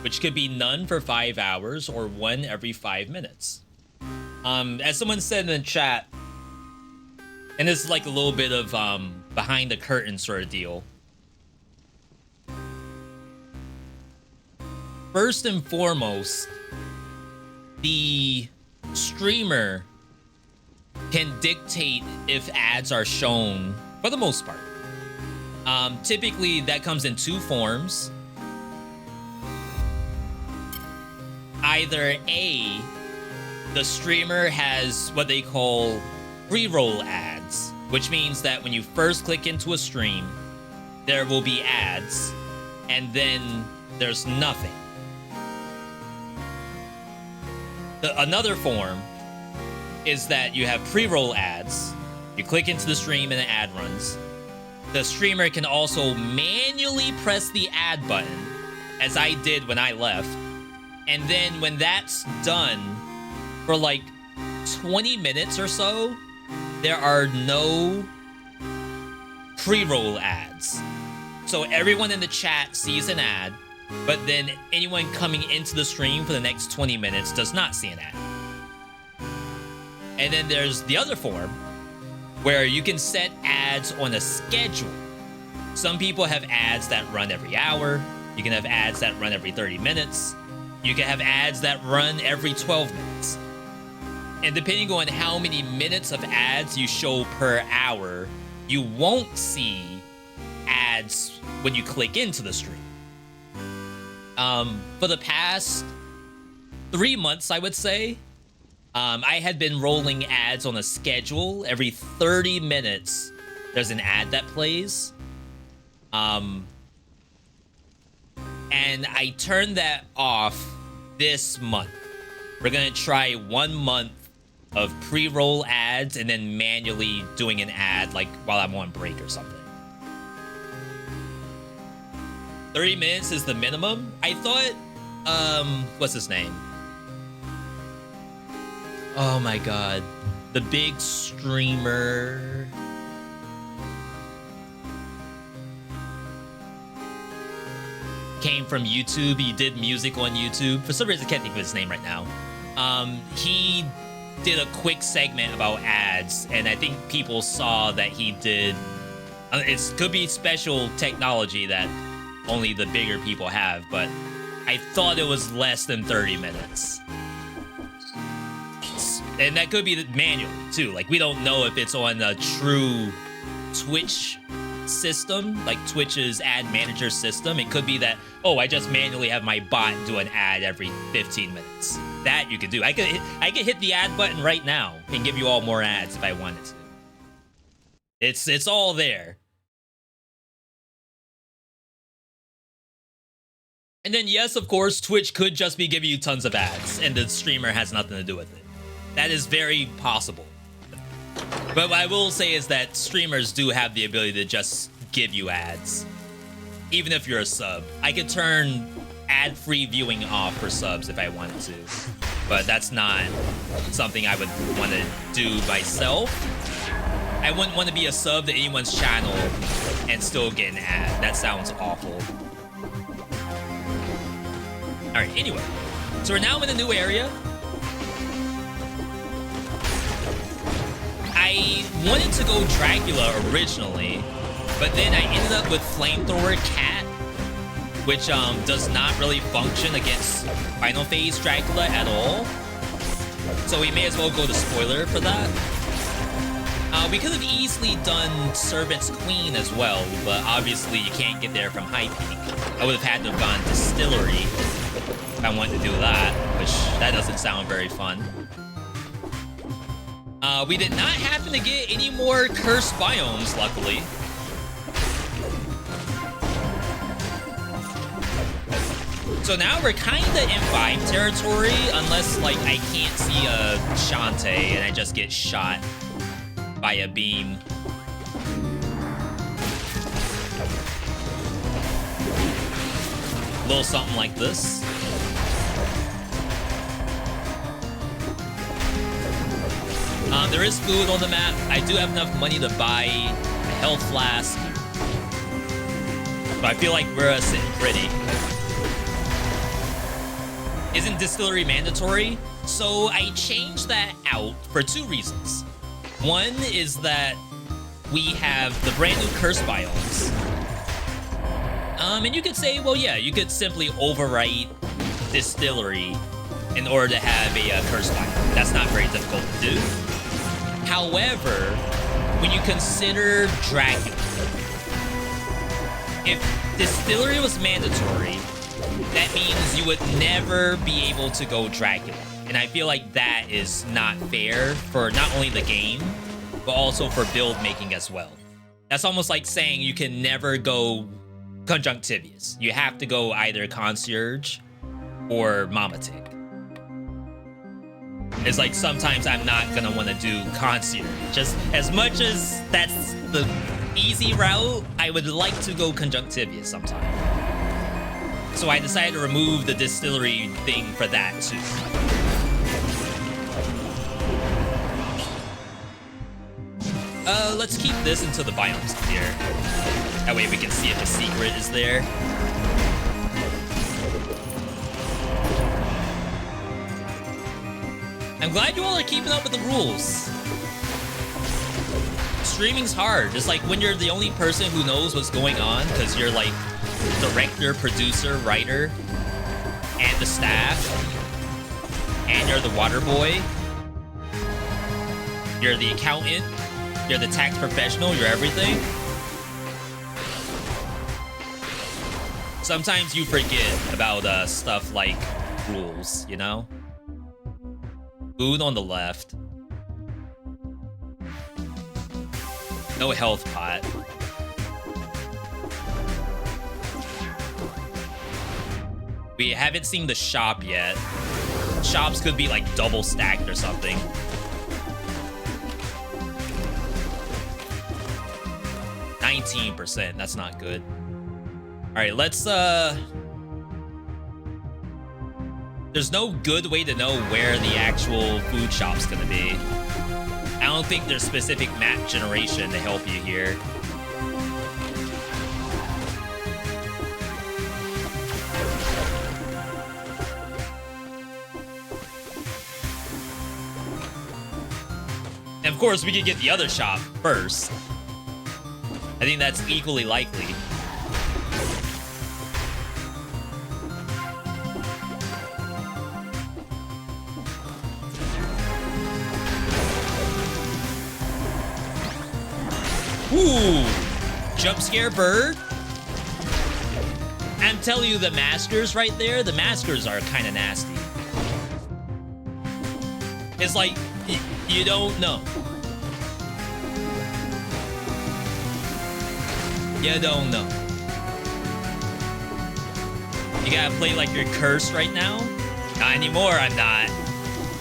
which could be none for 5 hours or 1 every 5 minutes. As someone said in the chat, and this is like a little bit of behind the curtain sort of deal. First and foremost, the streamer can dictate if ads are shown for the most part. Typically, that comes in 2 forms. Either A, the streamer has what they call pre-roll ads, which means that when you first click into a stream, there will be ads, and then there's nothing. Another form is that you have pre-roll ads. You click into the stream and an ad runs. The streamer can also manually press the ad button, as I did when I left. And then when that's done, for like 20 minutes or so, there are no pre-roll ads. So everyone in the chat sees an ad, but then anyone coming into the stream for the next 20 minutes does not see an ad. And then there's the other form, where you can set ads on a schedule. Some people have ads that run every hour. You can have ads that run every 30 minutes. You can have ads that run every 12 minutes. And depending on how many minutes of ads you show per hour, you won't see ads when you click into the stream. For the past 3 months, I would say, I had been rolling ads on a schedule. Every 30 minutes, there's an ad that plays. And I turned that off this month. We're gonna try 1 month of pre-roll ads and then manually doing an ad like while I'm on break or something. 30 minutes is the minimum. I thought, what's his name? Oh my god. The big streamer. Came from YouTube. He did music on YouTube. For some reason, I can't think of his name right now. He did a quick segment about ads, and I think people saw that he did. It could be special technology that only the bigger people have, but I thought it was less than 30 minutes. And that could be manually, too. Like, we don't know if it's on a true Twitch system, like Twitch's ad manager system. It could be that, oh, I just manually have my bot do an ad every 15 minutes. That you could do. I could hit the ad button right now and give you all more ads if I wanted to. It's all there. And then, yes, of course, Twitch could just be giving you tons of ads, and the streamer has nothing to do with it. That is very possible. But what I will say is that streamers do have the ability to just give you ads, even if you're a sub. I could turn ad-free viewing off for subs if I wanted to, but that's not something I would want to do myself. I wouldn't want to be a sub to anyone's channel and still get an ad. That sounds awful. All right, anyway, so we're now in a new area. I wanted to go Dracula originally, but then I ended up with Flamethrower Cat, which does not really function against Final Phase Dracula at all. So we may as well go to spoiler for that. We could have easily done Servant's Queen as well, but obviously you can't get there from High Peak. I would have had to have gone Distillery if I wanted to do that, which that doesn't sound very fun. We did not happen to get any more cursed biomes, luckily. So now we're kind of in vibe territory, unless, like, I can't see a Shantae and I just get shot by a beam. A little something like this. There is food on the map. I do have enough money to buy a health flask. But I feel like we're sitting pretty. isn't distillery mandatory, so I changed that out for 2 reasons. One is that we have the brand new curse biomes. And you could say, well, yeah, you could simply overwrite distillery in order to have a curse biome. That's not very difficult to do. However, when you consider Dracula, if distillery was mandatory, that means you would never be able to go Dracula. And I feel like that is not fair for not only the game, but also for build making as well. That's almost like saying you can never go Conjunctivious. You have to go either Concierge or Mamatic. It's like sometimes I'm not gonna want to do Concierge. Just as much as that's the easy route, I would like to go Conjunctivious sometime. So I decided to remove the distillery thing for that too. Let's keep this until the biomes clear. That way we can see if a secret is there. I'm glad you all are keeping up with the rules. Streaming's hard. It's like when you're the only person who knows what's going on because you're like director, producer, writer, and the staff, and you're the water boy, you're the accountant, you're the tax professional, you're everything. Sometimes you forget about stuff like rules, you know? Food on the left. No health pot. We haven't seen the shop yet. Shops could be like double stacked or something. %, that's not good. All right, let's there's no good way to know where the actual food shop's gonna be. I don't think there's specific map generation to help you here. And of course, we could get the other shop first. I think that's equally likely. Ooh, jump scare bird. I'm telling you, the maskers right there, the maskers are kind of nasty. It's like, you don't know. You don't know. You gotta play like you're cursed right now? Not anymore, I'm not.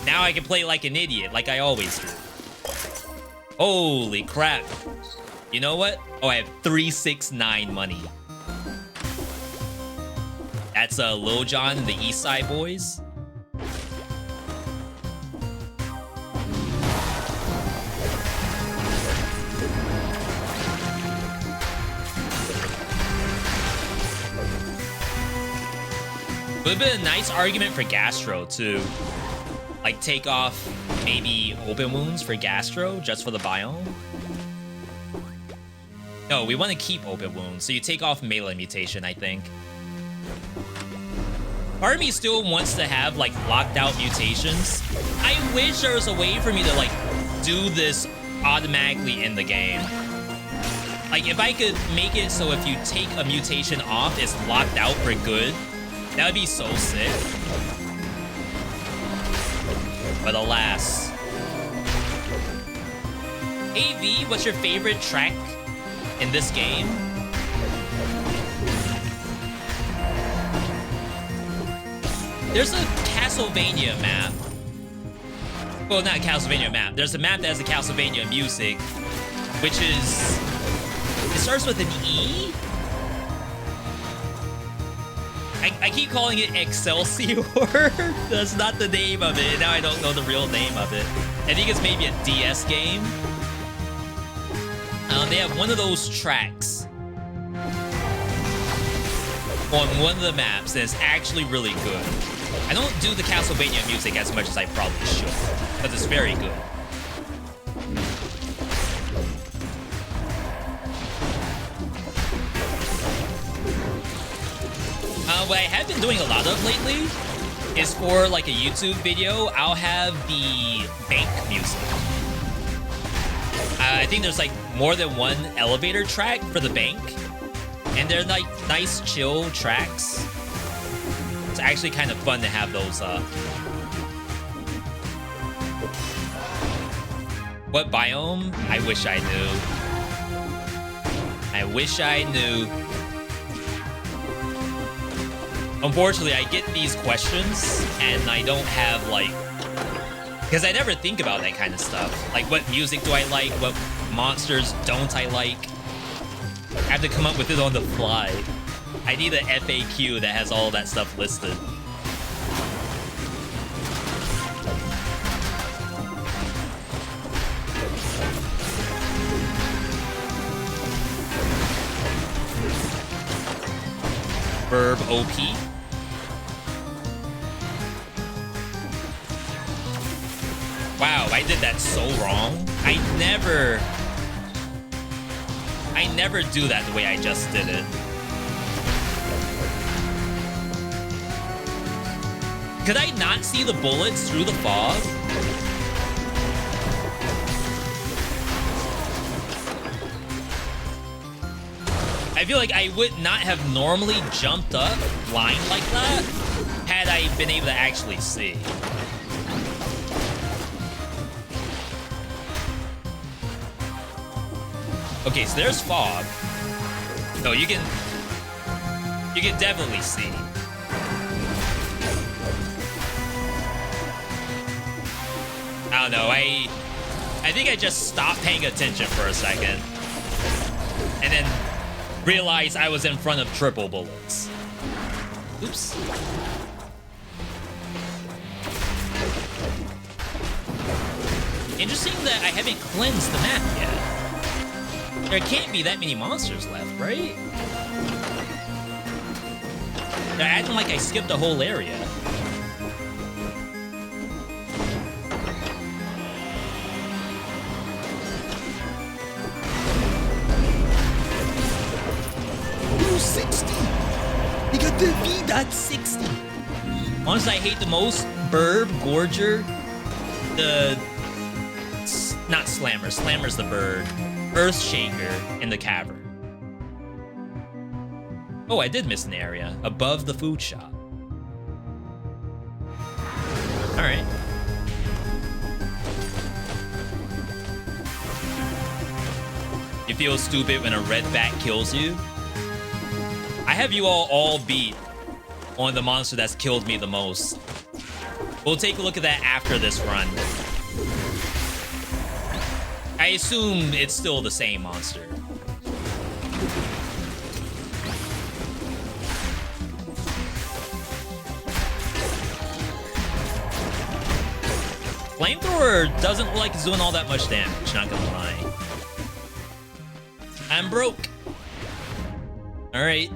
Now I can play like an idiot, like I always do. Holy crap. You know what? Oh, I have 369 money. That's Lil Jon and the East Side Boys. Would have been a nice argument for Gastro, too. Like, take off maybe open wounds for Gastro, just for the biome. No, we want to keep open wounds, so you take off melee mutation, I think. Part of me still wants to have, like, locked out mutations. I wish there was a way for me to, like, do this automatically in the game. Like, if I could make it so if you take a mutation off, it's locked out for good. That would be so sick. But alas. Hey V, what's your favorite track in this game? There's a Castlevania map. Well, not a Castlevania map. There's a map that has a Castlevania music, which is... It starts with an E? I keep calling it Excelsior. That's not the name of it. Now I don't know the real name of it. I think it's maybe a DS game. They have one of those tracks. on one of the maps, and it's actually really good. I don't do the Castlevania music as much as I probably should, because it's very good. What I have been doing a lot of lately is for like a YouTube video, I'll have the bank music. I think there's like more than one elevator track for the bank, and they're like nice chill tracks. It's actually kind of fun to have those What biome? I wish I knew. I wish I knew. Unfortunately, I get these questions and I don't have like, because I never think about that kind of stuff. Like, what music do I like? What monsters don't I like? I have to come up with it on the fly. I need an FAQ that has all that stuff listed. Verb OP. Wow, I did that so wrong. I never do that the way I just did it. Could I not see the bullets through the fog? I feel like I would not have normally jumped up blind like that had I been able to actually see. Okay, so there's fog. No, you can definitely see. I don't know, I think I just stopped paying attention for a second. And then realized I was in front of triple bullets. Oops. Interesting that I haven't cleansed the map yet. There can't be that many monsters left, right? They're acting like I skipped the whole area. Ooh, 60! You got the V.60! Honestly, I hate the most Burb, Gorger, the... not Slammer. Slammer's the bird. Earthshaker in the cavern. Oh, I did miss an area above the food shop. All right. You feel stupid when a red bat kills you? I have you all beat on the monster that's killed me the most. We'll take a look at that after this run. I assume it's still the same monster. Flamethrower doesn't look like it's doing all that much damage, not gonna lie. I'm broke. Alright.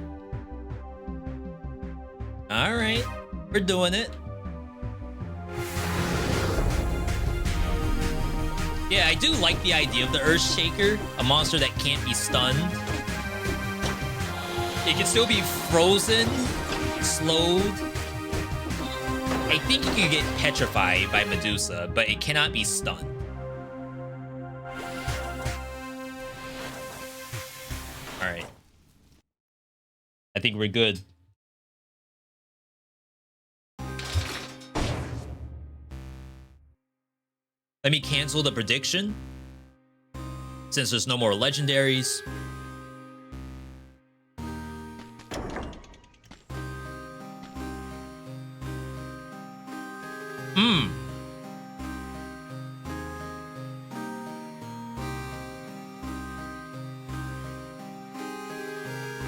Alright. We're doing it. Yeah, I do like the idea of the Earthshaker, a monster that can't be stunned. It can still be frozen, slowed. I think it can get petrified by Medusa, but it cannot be stunned. All right. I think we're good. Let me cancel the prediction, since there's no more legendaries.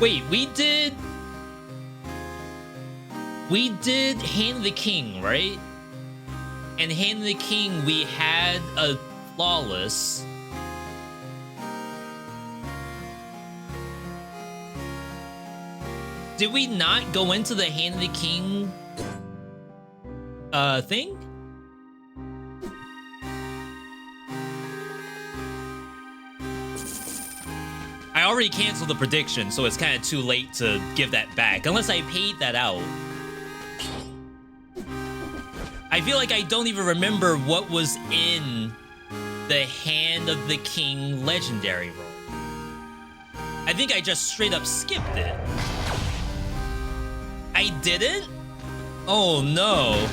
Wait, we did Hand of the King, right? And Hand of the King, we had a flawless. Did we not go into the Hand of the King thing? I already canceled the prediction, so it's kind of too late to give that back, unless I paid that out. I feel like I don't even remember what was in the Hand of the King legendary roll. I think I just straight up skipped it. I didn't? Oh no.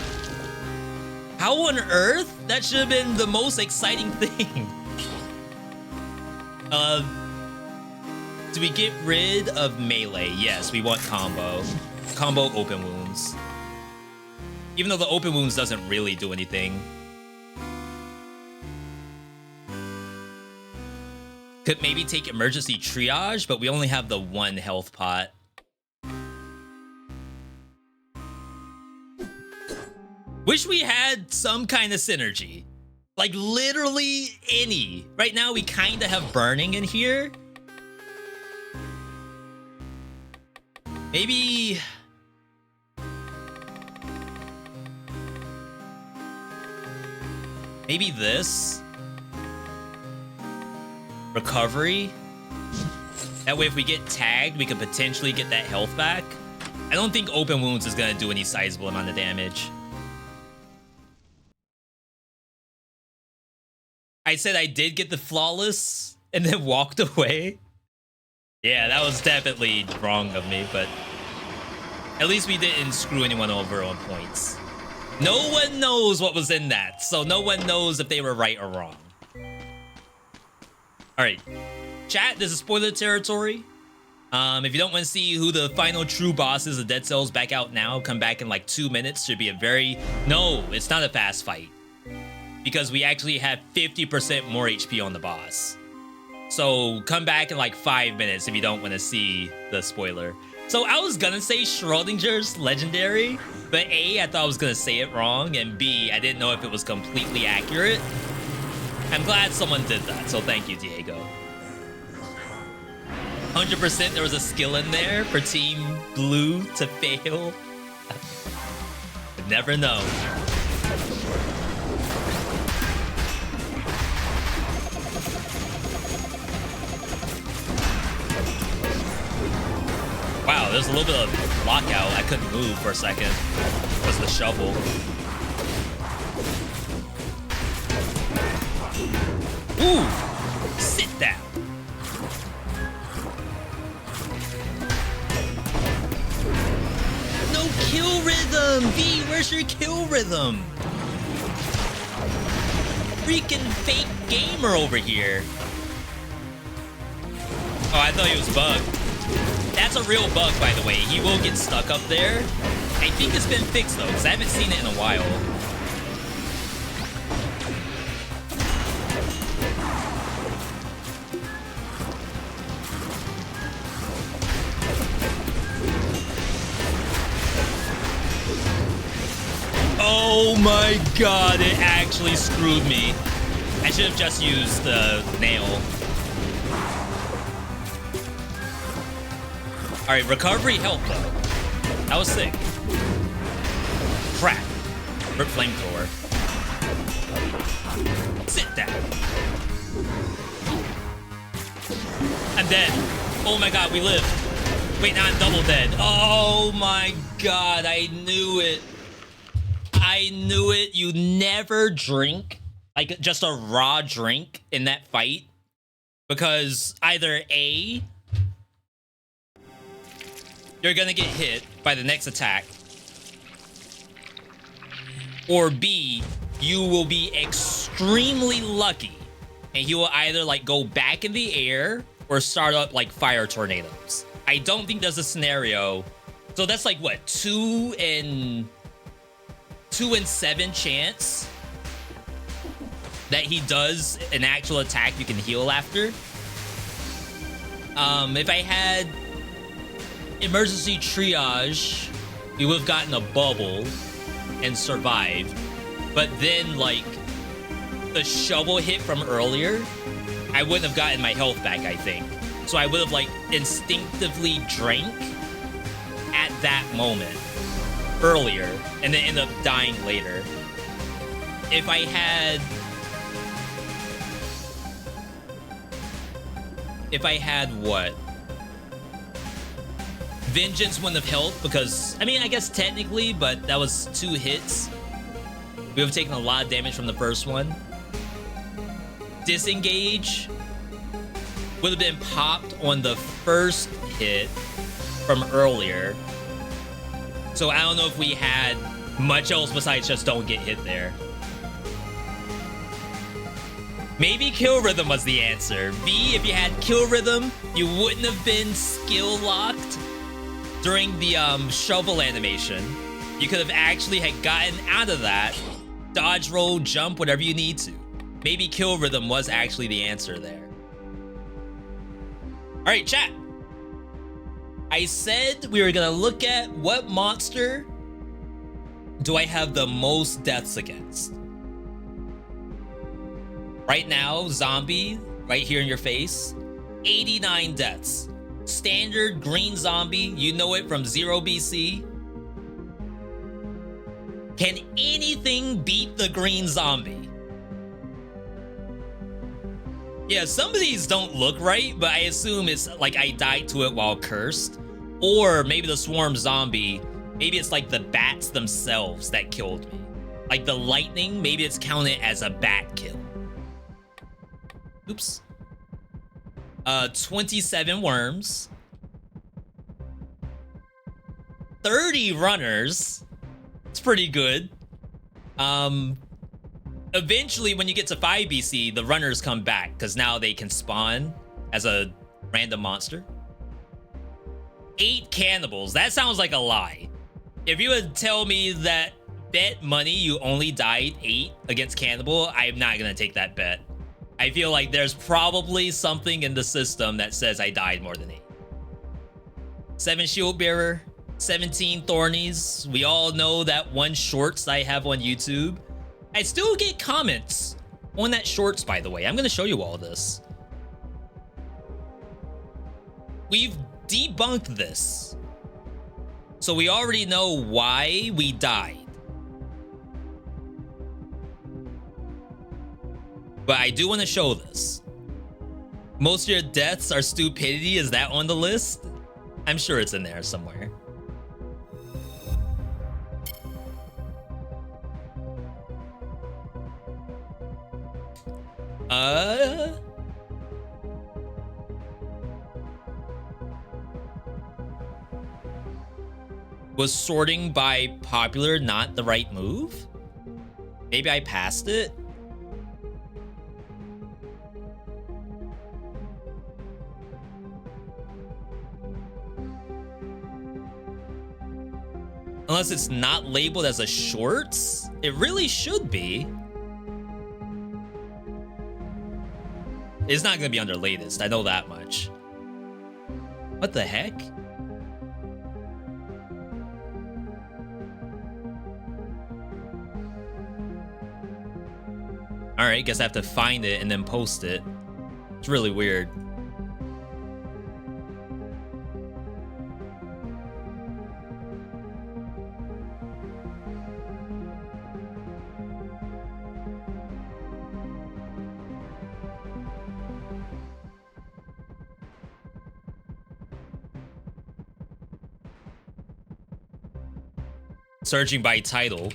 How on earth? That should have been the most exciting thing. Do we get rid of melee? Yes, we want combo. Combo open wounds. Even though the open wounds doesn't really do anything. Could maybe take emergency triage, but we only have the one health pot. Wish we had some kind of synergy. Like literally any. Right now we kind of have burning in here. Maybe... maybe this? Recovery? That way if we get tagged, we could potentially get that health back. I don't think open wounds is gonna do any sizable amount of damage. I said I did get the flawless and then walked away. Yeah, that was definitely wrong of me, but at least we didn't screw anyone over on points. No one knows what was in that, so no one knows if they were right or wrong. All right, chat, this is spoiler territory. If you don't want to see who the final true boss is of Dead Cells, back out now. Come back in like 2 minutes. Should be a very... no, it's not a fast fight. Because we actually have 50% more HP on the boss. So come back in like 5 minutes if you don't want to see the spoiler. So I was gonna say Schrodinger's legendary, but A, I thought I was gonna say it wrong, and B, I didn't know if it was completely accurate. I'm glad someone did that, so thank you, Diego. 100% there was a skill in there for Team Blue to fail. Never know. Wow, there's a little bit of lockout. I couldn't move for a second. It was the shovel. Ooh! Sit down. No kill rhythm! V, where's your kill rhythm? Freaking fake gamer over here. Oh, I thought he was bugged. That's a real bug, by the way. He will get stuck up there. I think it's been fixed, though, because I haven't seen it in a while. Oh my god, it actually screwed me. I should have just used the nail. Alright, recovery helped though. That was sick. Crap. Rip flamethrower. Sit down. I'm dead. Oh my god, we lived. Wait, now I'm double dead. Oh my god, I knew it. I knew it. You never drink, like just a raw drink in that fight. Because either A, you're gonna get hit by the next attack, or B, you will be extremely lucky and he will either like go back in the air or start up like fire tornadoes. I don't think there's a scenario. So that's like what, 2 in 7 chance that he does an actual attack you can heal after. If I had emergency triage, we would have gotten a bubble and survived. But then, like, the shovel hit from earlier, I wouldn't have gotten my health back, I think. So I would have, like, instinctively drank that moment earlier and then end up dying later. If I had what? Vengeance wouldn't have helped because, I mean, I guess technically, but that was 2 hits. We would have taken a lot of damage from the first one. Disengage would have been popped on the first hit from earlier. So I don't know if we had much else besides just don't get hit there. Maybe kill rhythm was the answer. V, if you had kill rhythm, you wouldn't have been skill locked during the shovel animation. You could have actually had gotten out of that, dodge, roll, jump, whatever you need to. Maybe kill rhythm was actually the answer there. All right, chat. I said we were gonna look at what monster do I have the most deaths against. Right now, zombie, right here in your face, 89 deaths. Standard green zombie, you know it from 0 BC. Can anything beat the green zombie? Yeah, some of these don't look right, but I assume it's like I died to it while cursed. Or maybe the swarm zombie, maybe it's like the bats themselves that killed me. Like the lightning, maybe it's counted as a bat kill. Oops. 27 worms. 30 runners. It's pretty good. Eventually, when you get to 5 BC, the runners come back because now they can spawn as a random monster. 8 cannibals. That sounds like a lie. If you would tell me that bet money you only died 8 against cannibal, I'm not gonna take that bet. I feel like there's probably something in the system that says I died more than 8. 7 shield bearer, 17 thornies. We all know that one shorts I have on YouTube. I still get comments on that shorts, by the way. I'm gonna show you all this. We've debunked this. So we already know why we died. But I do want to show this. Most of your deaths are stupidity. Is that on the list? I'm sure it's in there somewhere. Was sorting by popular not the right move? Maybe I passed it? Unless it's not labeled as a shorts, it really should be. It's not gonna be under latest, I know that much. What the heck? Alright, guess I have to find it and then post it. It's really weird. Searching by title.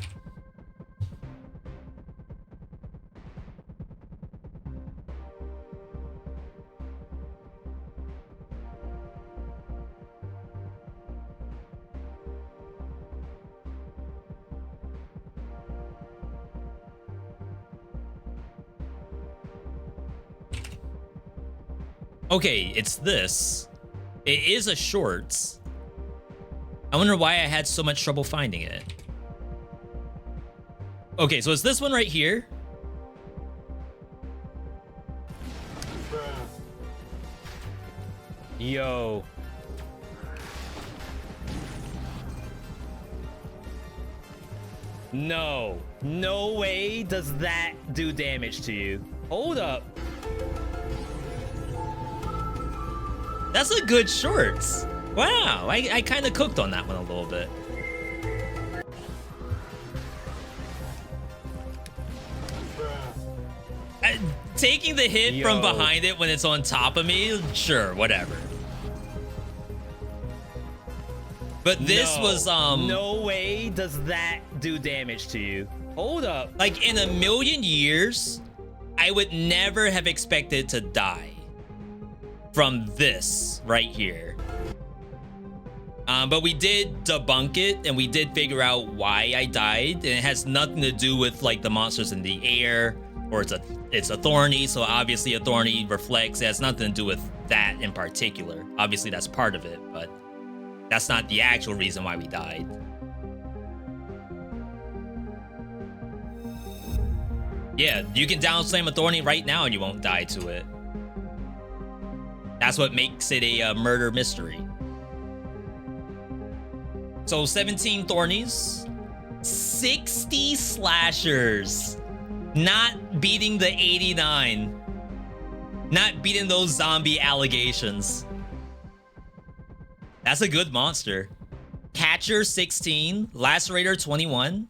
Okay, it's this. It is a shorts. I wonder why I had so much trouble finding it. Okay, so it's this one right here. Yo. No. No way does that do damage to you. Hold up. That's a good shorts. Wow, I kind of cooked on that one a little bit. Taking the hit from behind it when it's on top of me, sure, whatever. But this was no way does that do damage to you. Hold up. Like, in a million years, I would never have expected to die from this right here. But we did debunk it, and we did figure out why I died, and it has nothing to do with like the monsters in the air, or it's a thorny, so obviously a thorny reflects. It has nothing to do with that in particular. Obviously that's part of it, but that's not the actual reason why we died. Yeah, you can down slam a thorny right now and you won't die to it. That's what makes it a murder mystery. So 17 thornies, 60 slashers, not beating the 89, not beating those zombie allegations. That's a good monster. Catcher 16, Lacerator 21,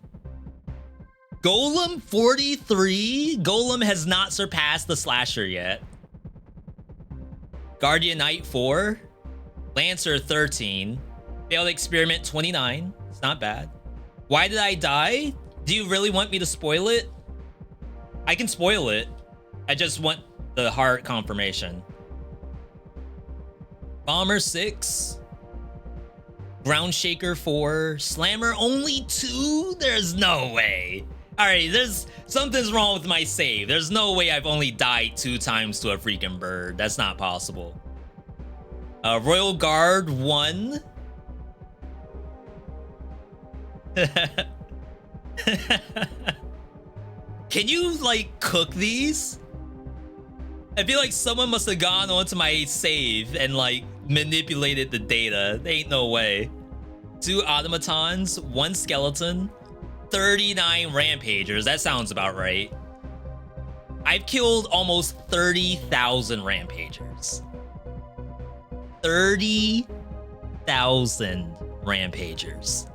Golem 43. Golem has not surpassed the slasher yet. Guardian Knight 4, Lancer 13, Failed Experiment 29. It's not bad. Why did I die? Do you really want me to spoil it? I can spoil it. I just want the heart confirmation. Bomber 6, Ground Shaker 4, Slammer only 2? There's no way. All right, something's wrong with my save. There's no way I've only died 2 times to a freaking bird. That's not possible. Royal Guard 1. Can you like cook these? I feel like someone must have gone onto my save and like manipulated the data. There ain't no way. 2 automatons, 1 skeleton, 39 rampagers. That sounds about right. I've killed almost 30,000 rampagers. 30,000 rampagers.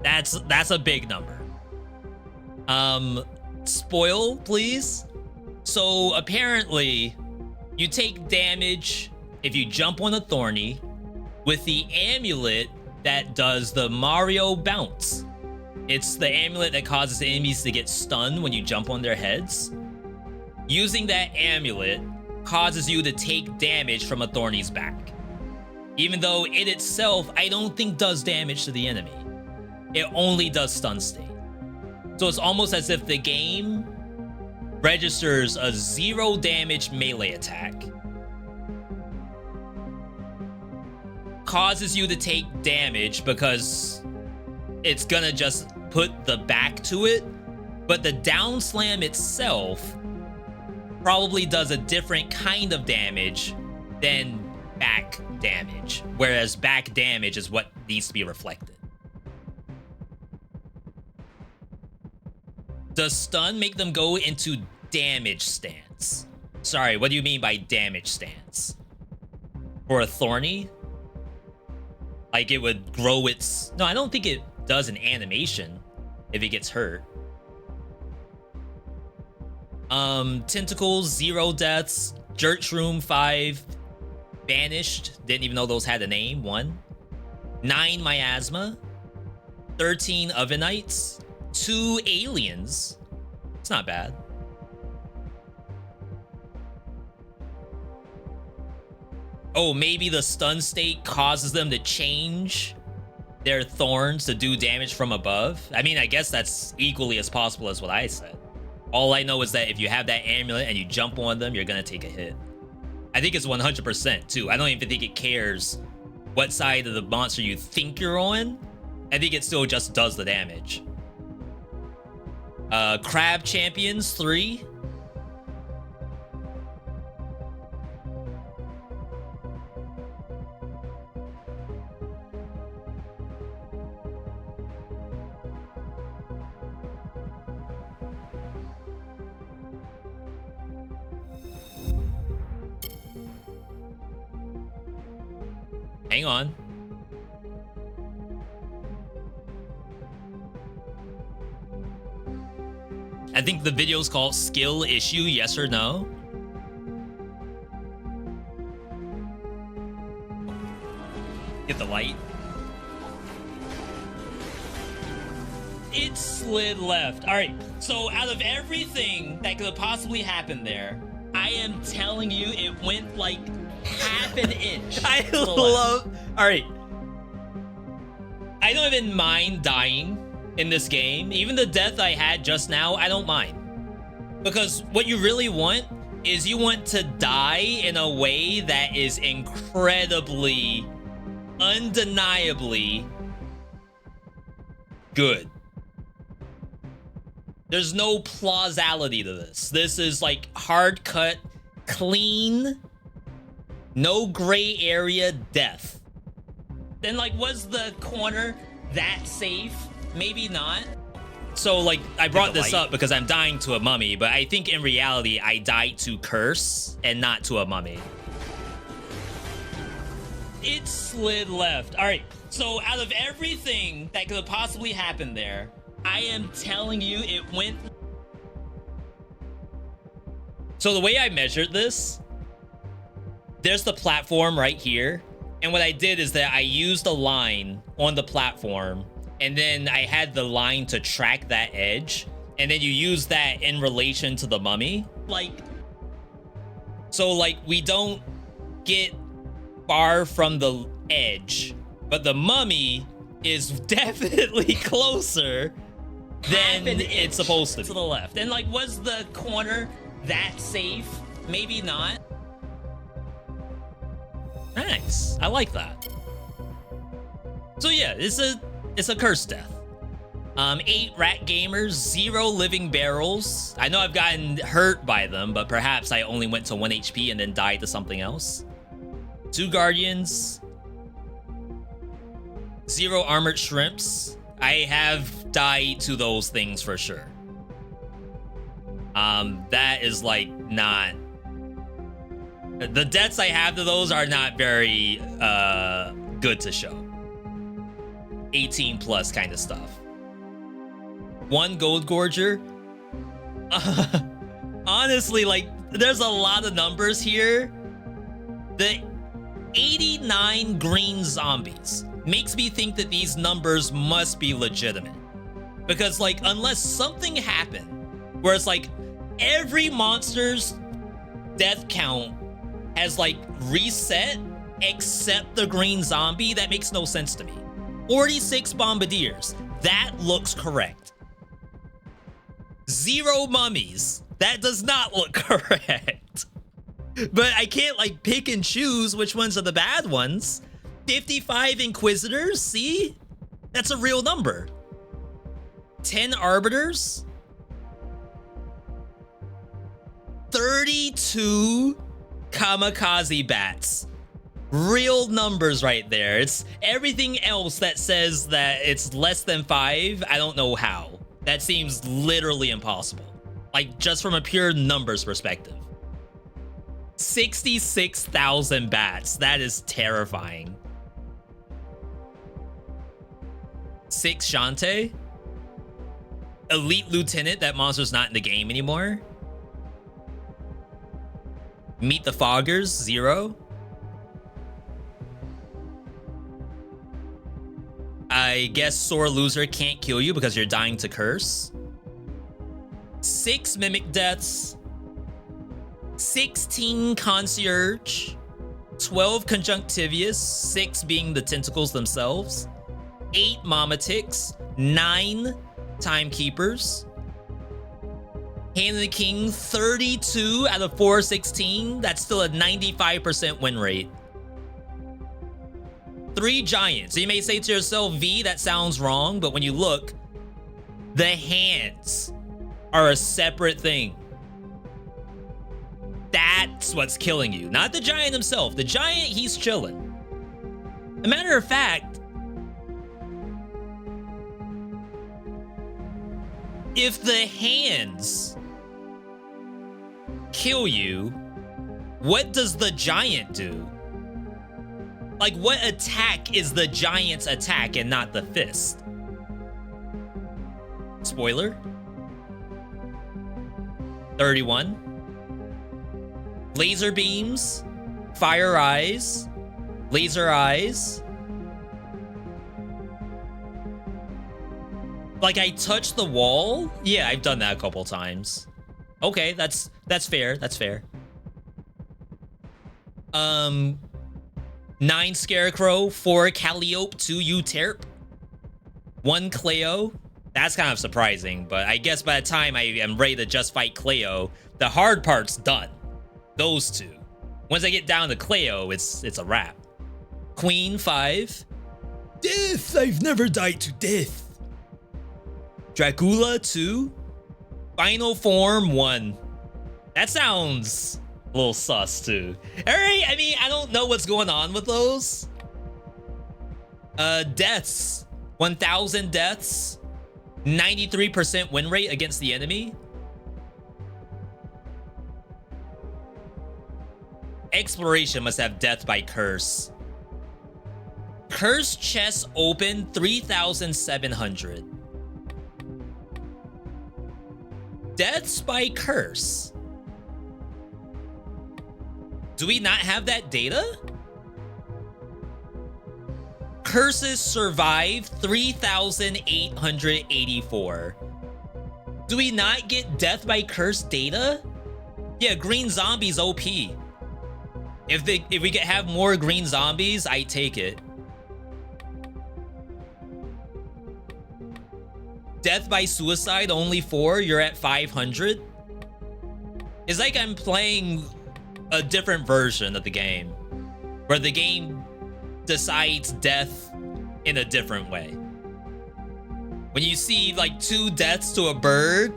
That's a big number. Spoil, please. So apparently you take damage if you jump on a thorny with the amulet that does the Mario bounce. It's the amulet that causes enemies to get stunned when you jump on their heads. Using that amulet causes you to take damage from a thorny's back, even though it itself I don't think does damage to the enemy. It only does stun state. So it's almost as if the game registers a 0 damage melee attack, causes you to take damage because it's gonna just put the back to it, but the down slam itself probably does a different kind of damage than back damage, whereas back damage is what needs to be reflected. Does stun make them go into damage stance? Sorry, what do you mean by damage stance? For a thorny? Like it would grow its... No, I don't think it does an animation if it gets hurt. Tentacles, 0 deaths. Jerk Room 5. Banished. Didn't even know those had a name. 1. 9 miasma. 13 ovenites. 2 aliens. It's not bad. Oh, maybe the stun state causes them to change their thorns to do damage from above. I mean, I guess that's equally as possible as what I said. All I know is that if you have that amulet and you jump on them, you're gonna take a hit. I think it's 100% too. I don't even think it cares what side of the monster you think you're on. I think it still just does the damage. Crab Champions 3. Hang on. I think the video's called Skill Issue, yes or no? Get the light. It slid left. All right, so out of everything that could have possibly happened there, I am telling you it went like half an inch. I love... All right. I don't even mind dying in this game. Even the death I had just now, I don't mind. Because what you really want is you want to die in a way that is incredibly, undeniably good. There's no plausality to this. This is like hard cut, clean, no gray area death. Then like, was the corner that safe? Maybe not. So like, I brought this up because I'm dying to a mummy, but I think in reality, I died to curse and not to a mummy. It slid left. All right, so out of everything that could have possibly happened there, I am telling you it went... So the way I measured this, there's the platform right here. And what I did is that I used a line on the platform, and then I had the line to track that edge. And then you use that in relation to the mummy. Like, so like we don't get far from the edge, but the mummy is definitely closer than it's supposed to be. To the left. And like, was the corner that safe? Maybe not. Nice. I like that. So yeah, it's a curse death. 8 rat gamers, 0 living barrels. I know I've gotten hurt by them, but perhaps I only went to 1 HP and then died to something else. 2 guardians, 0 armored shrimps. I have died to those things for sure. That is like not... The deaths I have to those are not very good to show. 18 plus kind of stuff. 1 gold gorger. Honestly, like, there's a lot of numbers here. The 89 green zombies makes me think that these numbers must be legitimate. Because, like, unless something happened where it's like every monster's death count has like reset except the green zombie, that makes no sense to me. 46 bombardiers, that looks correct. 0 mummies, that does not look correct. But I can't like pick and choose which ones are the bad ones. 55 inquisitors, see? That's a real number. 10 arbiters. 32 kamikaze bats. Real numbers right there. It's everything else that says that it's less than 5. I don't know how. That seems literally impossible. Like, just from a pure numbers perspective. 66,000 bats. That is terrifying. 6 Shantae. Elite Lieutenant. That monster's not in the game anymore. Meet the Foggers. 0. I guess Sore Loser can't kill you because you're dying to curse. 6 Mimic Deaths. 16 Concierge. 12 Conjunctivius, 6 being the tentacles themselves. 8 Momatics. 9 Timekeepers. Hand of the King, 32 out of 416. That's still a 95% win rate. 3 Giants. So you may say to yourself, V, that sounds wrong, but when you look, the hands are a separate thing. That's what's killing you, not the giant himself. The giant, he's chilling. As a matter of fact, if the hands kill you, what does the giant do? Like, what attack is the giant's attack and not the fist? Spoiler. 31. Laser beams. Fire eyes. Laser eyes. Like, I touched the wall? Yeah, I've done that a couple times. Okay, that's fair. That's fair. 9 Scarecrow, 4 Calliope, 2 Euterp, 1 Cleo. That's kind of surprising, but I guess by the time I am ready to just fight Cleo, the hard part's done. Those 2. Once I get down to Cleo, it's a wrap. Queen, 5. Death! I've never died to death. Dracula, 2. Final Form, 1. That sounds a little sus, too. Alright, I mean, I don't know what's going on with those. Deaths. 1,000 deaths. 93% win rate against the enemy. Exploration must have death by curse. Curse chest open 3,700. Deaths by curse. Do we not have that data? Curses survive 3,884. Do we not get death by curse data? Yeah, green zombies OP. If we could have more green zombies, I take it. Death by suicide only 4. You're at 500. It's like I'm playing a different version of the game, where the game decides death in a different way. When you see like 2 deaths to a bird,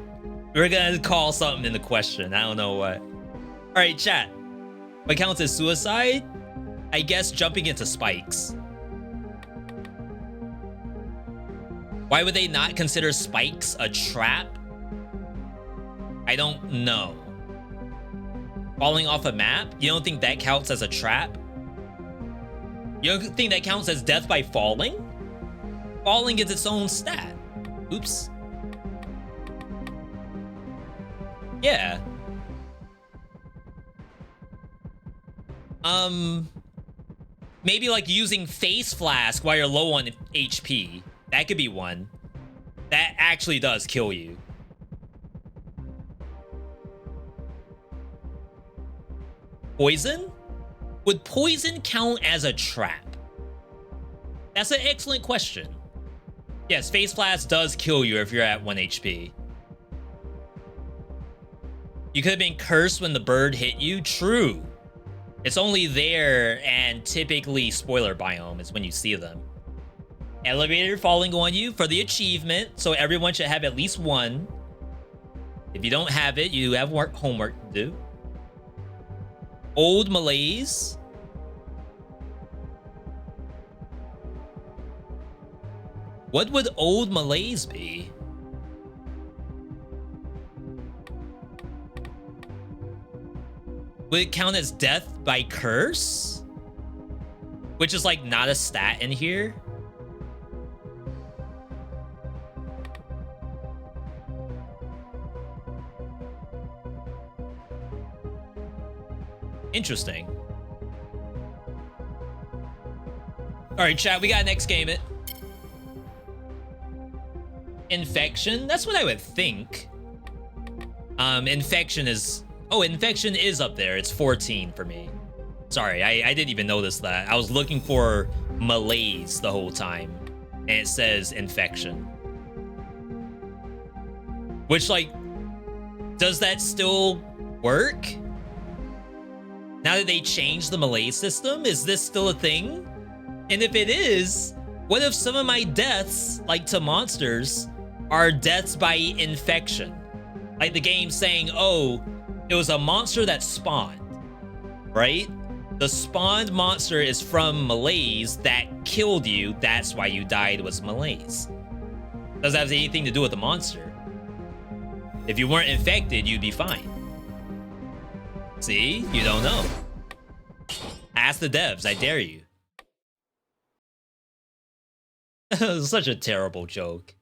we're gonna call something into question. I don't know what. All right, chat. What counts as suicide? I guess jumping into spikes. Why would they not consider spikes a trap? I don't know. Falling off a map? You don't think that counts as a trap? You don't think that counts as death by falling? Falling is its own stat. Oops. Yeah. Maybe like using face flask while you're low on HP. That could be one. That actually does kill you. Poison? Would poison count as a trap? That's an excellent question. Yes, face flask does kill you if you're at 1 HP. You could have been cursed when the bird hit you. True. It's only there, and typically spoiler biome is when you see them. Elevator falling on you for the achievement, so everyone should have at least one. If you don't have it, you have homework to do. Old malaise. What would old malaise be? Would it count as death by curse? Which is like not a stat in here. Interesting. All right, chat, we got next game it. Infection? That's what I would think. Infection is... Oh, infection is up there. It's 14 for me. Sorry, I didn't even notice that. I was looking for malaise the whole time. And it says infection. Which, like, does that still work? Now that they changed the malaise system, is this still a thing? And if it is, what if some of my deaths, like to monsters, are deaths by infection? Like the game saying, oh, it was a monster that spawned, right? The spawned monster is from malaise that killed you. That's why you died was malaise. Doesn't have anything to do with the monster. If you weren't infected, you'd be fine. See? You don't know. Ask the devs, I dare you. Such a terrible joke.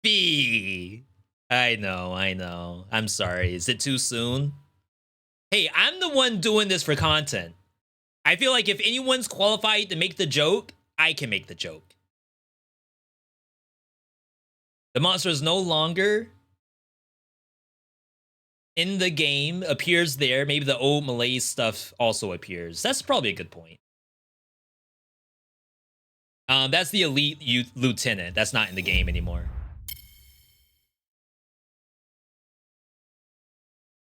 B. I know, I know. I'm sorry. Is it too soon? Hey, I'm the one doing this for content. I feel like if anyone's qualified to make the joke, I can make the joke. The monster is no longer in the game, appears there. Maybe the old Malay stuff also appears. That's probably a good point. That's the elite lieutenant. That's not in the game anymore.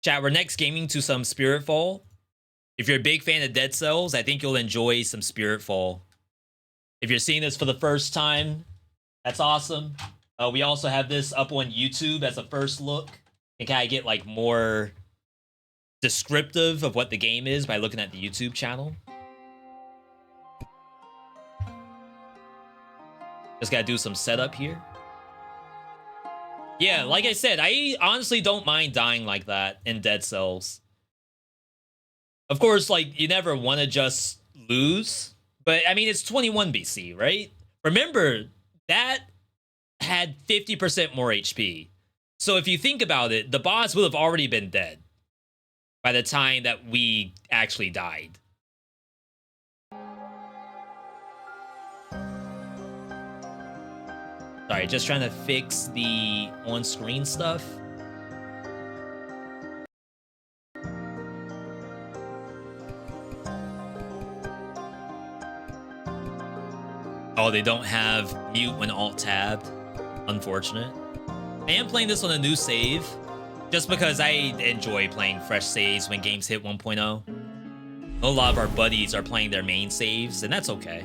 Chat, we're next gaming to some Spiritfall. If you're a big fan of Dead Cells, I think you'll enjoy some Spiritfall. If you're seeing this for the first time, that's awesome. We also have this up on YouTube as a first look. And kind of get like more descriptive of what the game is by looking at the YouTube channel. Just gotta do some setup here. Yeah, like I said, I honestly don't mind dying like that in Dead Cells. Of course, like, you never want to just lose. But, I mean, it's 21 BC, right? Remember, that had 50% more HP. So if you think about it, the boss would have already been dead by the time that we actually died. Sorry, just trying to fix the on-screen stuff. Oh, they don't have mute when alt-tabbed. Unfortunate. I am playing this on a new save, just because I enjoy playing fresh saves when games hit 1.0. A lot of our buddies are playing their main saves, and that's okay.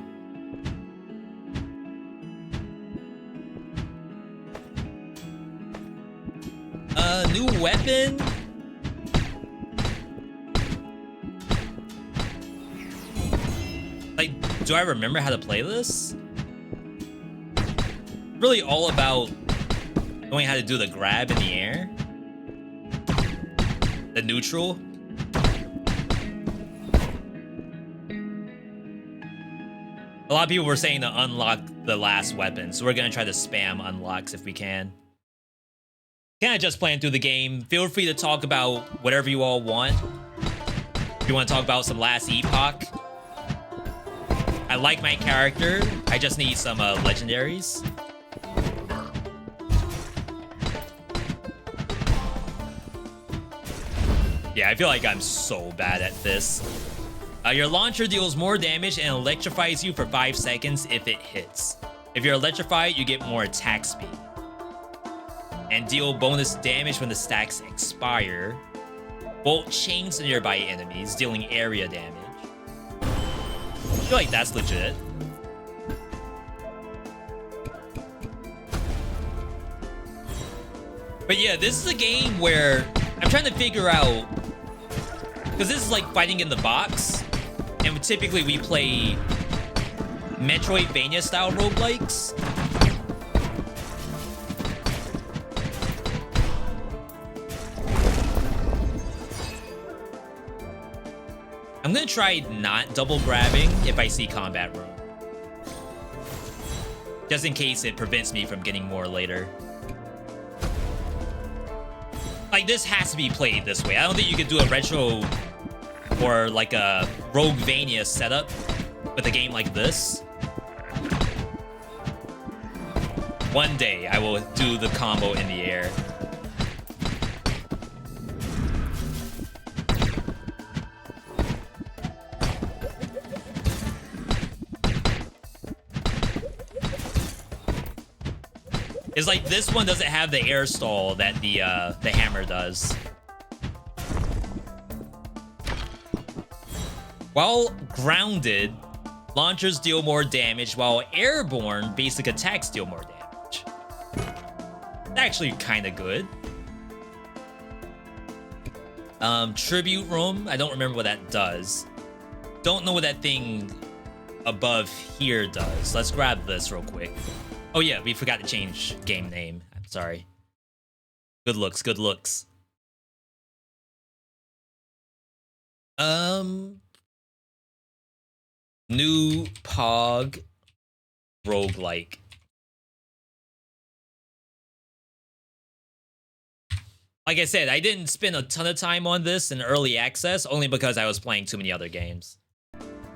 New weapon? Like, do I remember how to play this? Really all about knowing how to do the grab in the air. The neutral. A lot of people were saying to unlock the last weapon, so we're gonna try to spam unlocks if we can. Kind of just playing through the game. Feel free to talk about whatever you all want. If you want to talk about some Last Epoch. I like my character. I just need some legendaries. Yeah, I feel like I'm so bad at this. Your launcher deals more damage and electrifies you for 5 seconds if it hits. If you're electrified, you get more attack speed. And deal bonus damage when the stacks expire. Bolt chains nearby enemies, dealing area damage. I feel like that's legit. But yeah, this is a game where I'm trying to figure out, because this is like fighting in the box, and typically we play Metroidvania style roguelikes. I'm gonna try not double grabbing if I see combat room. Just in case it prevents me from getting more later. Like, this has to be played this way. I don't think you could do a retro or like a Roguevania setup with a game like this. One day I will do the combo in the air. It's like this one doesn't have the air stall that the hammer does. While grounded, launchers deal more damage, while airborne, basic attacks deal more damage. It's actually kind of good. Tribute room, I don't remember what that does. Don't know what that thing above here does. Let's grab this real quick. Oh yeah, we forgot to change game name. I'm sorry. Good looks, good looks. New Pog. roguelike. Like I said, I didn't spend a ton of time on this in early access, only because I was playing too many other games.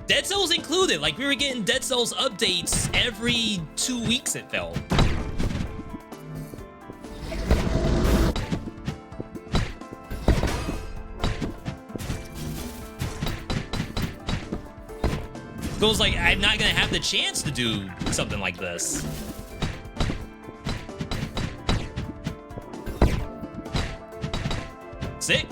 Dead Cells included. Like, we were getting Dead Cells updates every 2 weeks, it felt. Feels like I'm not gonna have the chance to do something like this. Sick.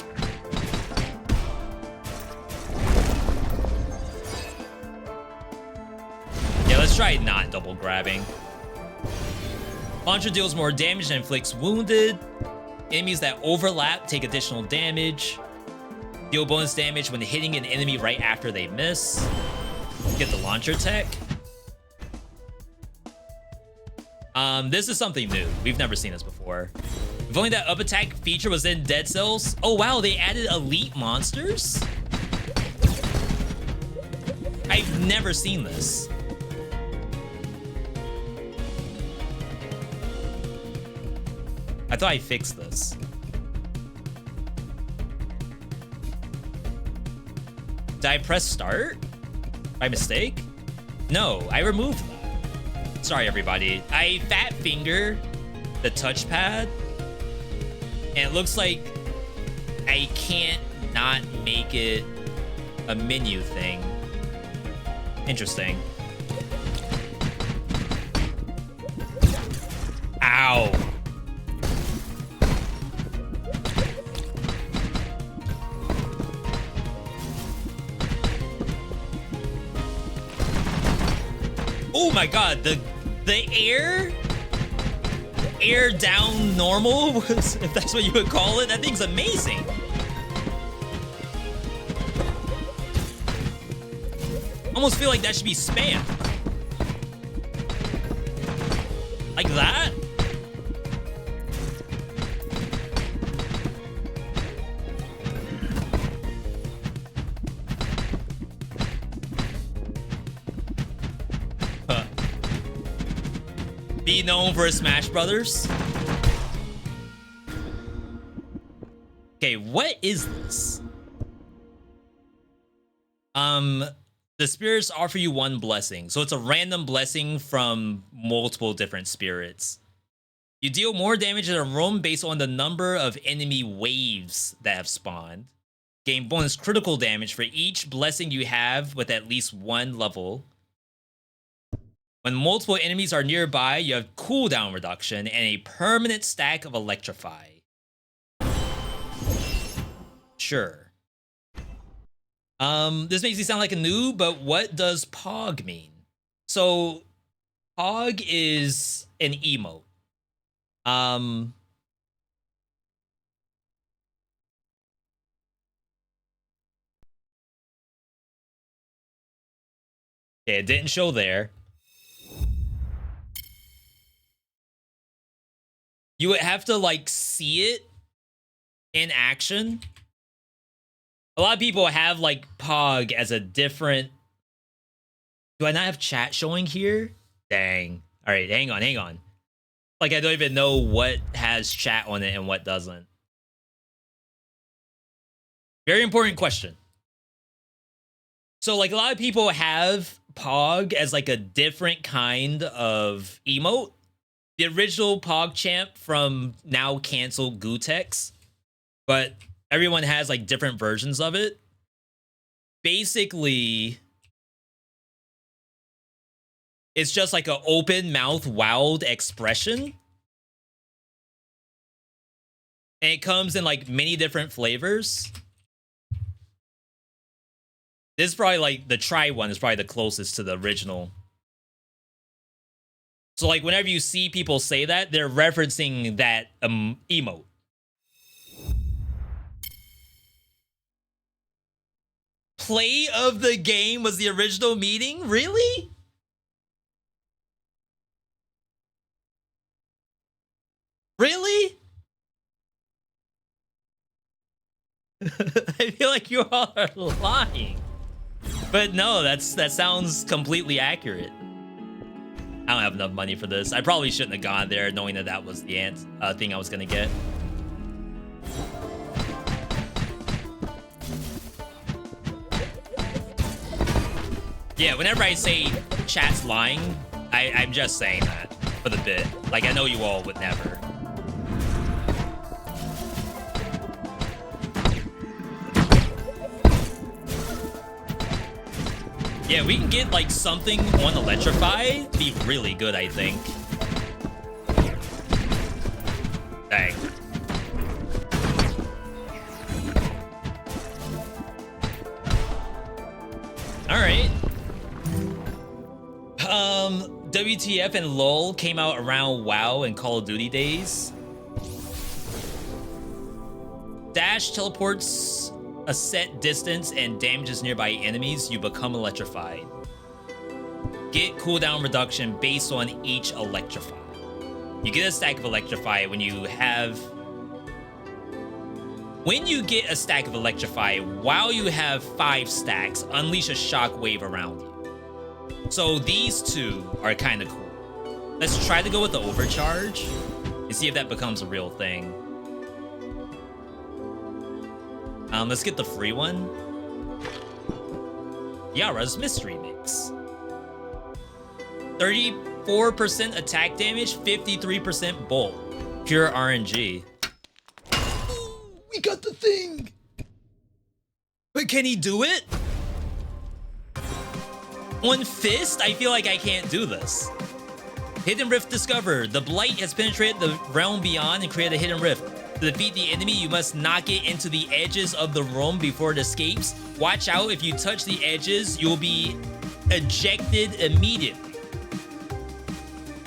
Yeah, let's try not double grabbing. Launcher deals more damage and inflicts wounded. Enemies that overlap take additional damage. Deal bonus damage when hitting an enemy right after they miss. Get the launcher tech. This is something new. We've never seen this before. If only that up attack feature was in Dead Cells. Oh wow, they added elite monsters? I've never seen this. I thought I fixed this. Did I press start by mistake? No, I removed that. Sorry, everybody. I fat finger the touchpad, and it looks like I can't not make it a menu thing. Interesting. Ow. Oh my god, the air down normal was, if that's what you would call it, that thing's amazing. Almost feel like that should be spam. Like that? Be known for Smash Brothers. Okay, what is this? The spirits offer you one blessing. So it's a random blessing from multiple different spirits. You deal more damage in a room based on the number of enemy waves that have spawned. Gain bonus critical damage for each blessing you have with at least one level. When multiple enemies are nearby, you have cooldown reduction and a permanent stack of Electrify. Sure. This makes me sound like a noob, but what does Pog mean? So, Pog is an emote. Okay, it didn't show there. You would have to, like, see it in action. A lot of people have, like, Pog as a different... Do I not have chat showing here? Dang. All right, hang on. Like, I don't even know what has chat on it and what doesn't. Very important question. So, like, a lot of people have Pog as, like, a different kind of emote. The original PogChamp from now canceled Gootecks, but everyone has like different versions of it. Basically, it's just like an open mouth wild expression. And it comes in like many different flavors. This is probably like the try one is probably the closest to the original. So, like, whenever you see people say that, they're referencing that emote. Play of the game was the original meeting? Really? Really? I feel like you all are lying. But no, that sounds completely accurate. I don't have enough money for this. I probably shouldn't have gone there knowing that that was the thing I was gonna get. Yeah, whenever I say chat's lying, I'm just saying that for the bit. Like, I know you all would never. Yeah, we can get like something on Electrify. Be really good, I think. Dang. All right. WTF and LOL came out around WoW and Call of Duty days. Dash teleports a set distance and damages nearby enemies. You become electrified. Get cooldown reduction based on each electrify. You get a stack of electrify when you have... When you get a stack of electrify, while you have 5 stacks, unleash a shockwave around you. So these two are kind of cool. Let's try to go with the overcharge and see if that becomes a real thing. Let's get the free one. Yara's Mystery Mix. 34% attack damage, 53% bolt. Pure RNG. Ooh, we got the thing! But can he do it? On Fist, I feel like I can't do this. Hidden Rift discovered. The Blight has penetrated the realm beyond and created a hidden rift. To defeat the enemy, you must knock it into the edges of the room before it escapes. Watch out, if you touch the edges, you'll be ejected immediately.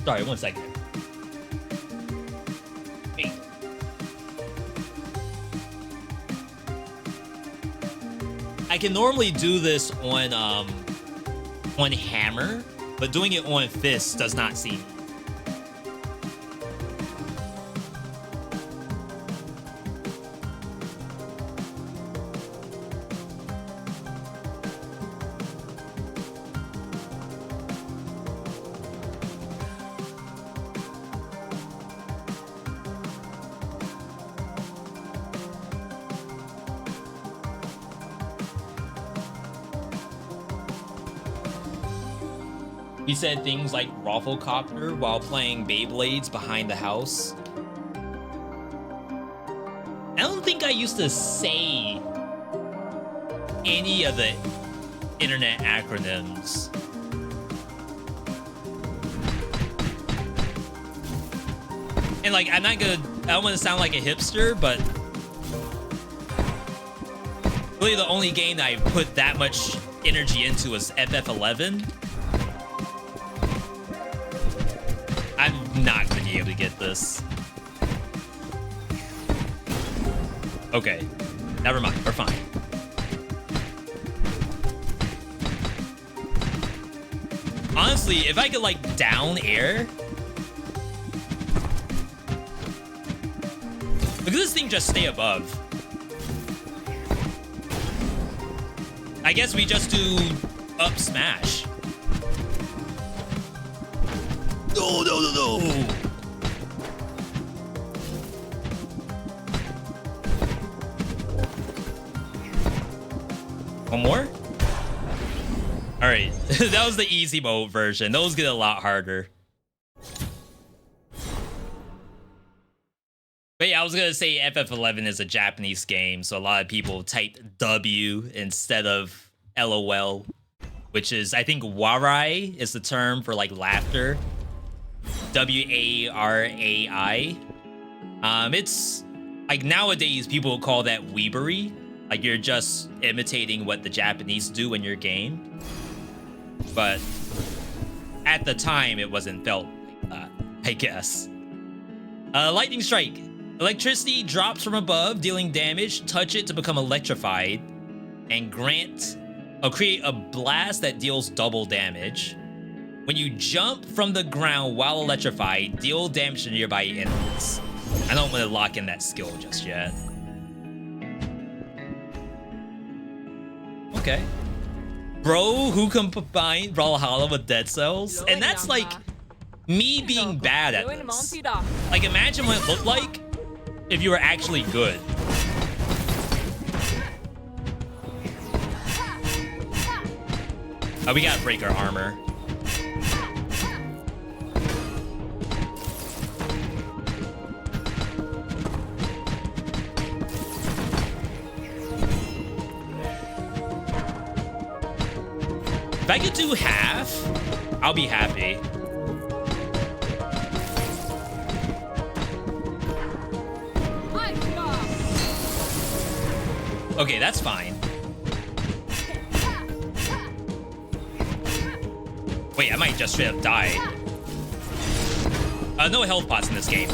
Sorry, 1 second. Wait. I can normally do this on Hammer, but doing it on Fist does not seem. He said things like Rafflecopter while playing Beyblades behind the house. I don't think I used to say any of the internet acronyms. And like, I don't want to sound like a hipster, but really the only game that I put that much energy into was FF11. I'm not gonna be able to get this. Okay, never mind, we're fine. Honestly, if I could like down air. Look at this thing just stay above. I guess we just do up smash. No, no, no, no. One more? All right, that was the easy mode version. Those get a lot harder. But yeah, I was gonna say FF11 is a Japanese game, so a lot of people typed W instead of LOL, which is, I think, warai is the term for like laughter. WARAI. It's like nowadays people call that weebery. Like you're just imitating what the Japanese do in your game. But at the time, it wasn't felt like that, I guess. Lightning Strike. Electricity drops from above, dealing damage. Touch it to become electrified. And create a blast that deals double damage. When you jump from the ground while electrified, deal damage to nearby enemies. I don't want to lock in that skill just yet. Okay. Bro, who can combine Brawlhalla with Dead Cells? And that's like me being bad at this. Like, imagine what it looked like if you were actually good. Oh, we gotta break our armor. If I could do half, I'll be happy. Okay, that's fine. Wait, I might just straight up die. No health pots in this game.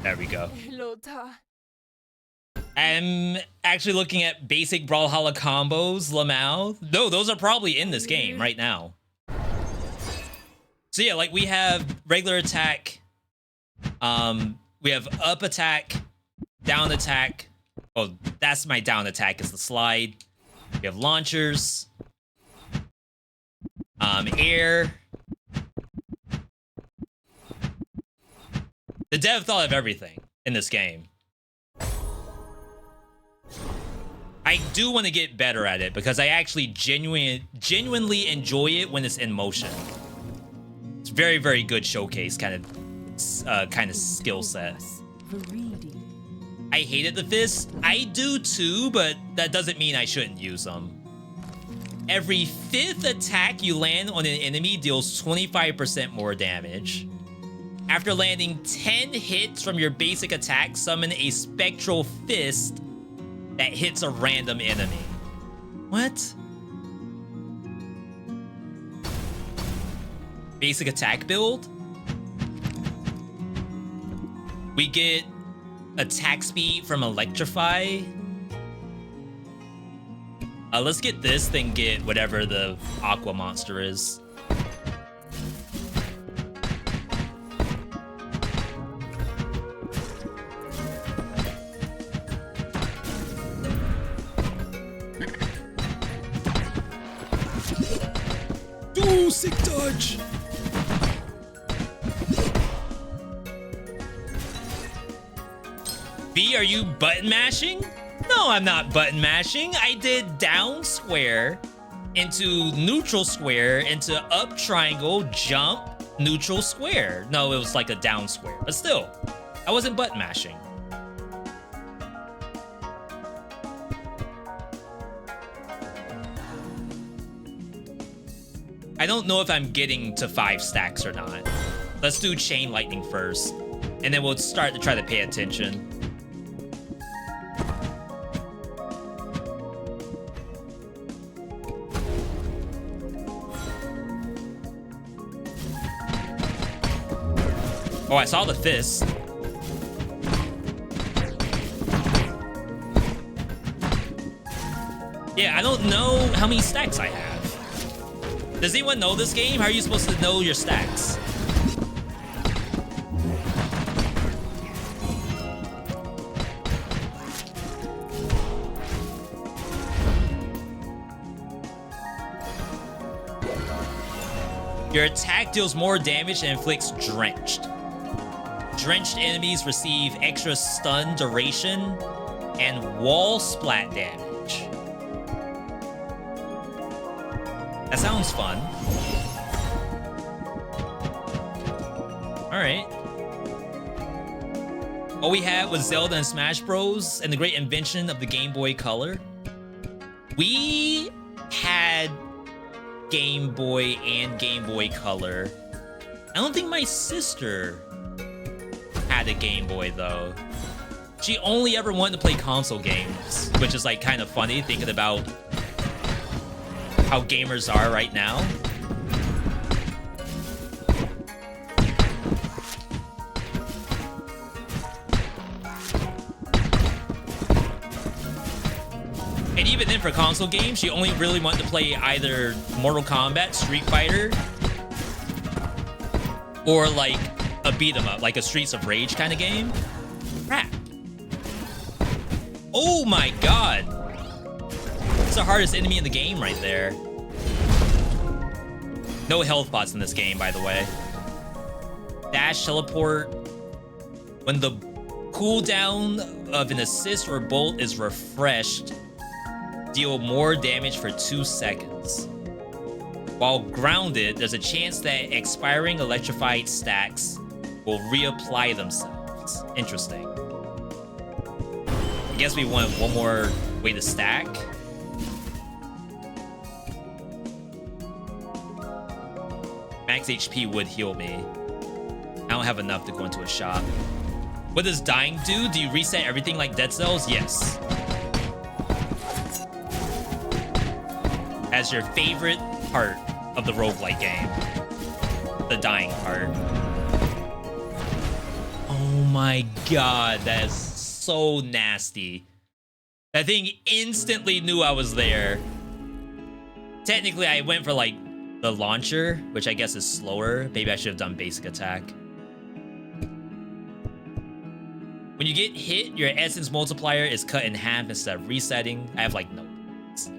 There we go. I'm actually looking at basic Brawlhalla combos, Lamau. No, those are probably in this game right now. So yeah, like we have regular attack. We have up attack, down attack. Oh, that's my down attack is the slide. We have launchers. Air. The dev thought of everything in this game. I do want to get better at it because I actually genuinely enjoy it when it's in motion. It's very, very good showcase kind of skill set. I hated the fist. I do too, but that doesn't mean I shouldn't use them. Every 5th attack you land on an enemy deals 25% more damage. After landing 10 hits from your basic attack, summon a spectral fist that hits a random enemy. What? Basic attack build? We get attack speed from Electrify. Let's get this, then get whatever the Aqua monster is. Ooh, sick dodge! V, are you button mashing? No, I'm not button mashing. I did down square into neutral square into up triangle, jump, neutral square. No, it was like a down square, but still, I wasn't button mashing. I don't know if I'm getting to 5 stacks or not. Let's do chain lightning first, and then we'll start to try to pay attention. Oh, I saw the fist. Yeah, I don't know how many stacks I have. Does anyone know this game? How are you supposed to know your stacks? Your attack deals more damage and inflicts drenched. Drenched enemies receive extra stun duration and wall splat damage. That sounds fun. All right. All we had was Zelda and Smash Bros. And the great invention of the Game Boy Color. We had Game Boy and Game Boy Color. I don't think my sister had a Game Boy though. She only ever wanted to play console games, which is like kind of funny thinking about how gamers are right now. And even then for console games, she only really wanted to play either Mortal Kombat, Street Fighter, or like a beat 'em up, like a Streets of Rage kind of game. Crap. Oh my god. It's the hardest enemy in the game right there. No health pots in this game, by the way. Dash, teleport. When the cooldown of an assist or bolt is refreshed, deal more damage for 2 seconds. While grounded, there's a chance that expiring electrified stacks will reapply themselves. Interesting. I guess we want one more way to stack. Max HP would heal me. I don't have enough to go into a shop. What does dying do? Do you reset everything like Dead Cells? Yes. As your favorite part of the roguelike game. The dying part. Oh my god, that is so nasty. That thing instantly knew I was there. Technically, I went for like the launcher, which I guess is slower. Maybe I should have done basic attack. When you get hit, your essence multiplier is cut in half instead of resetting. I have like no points.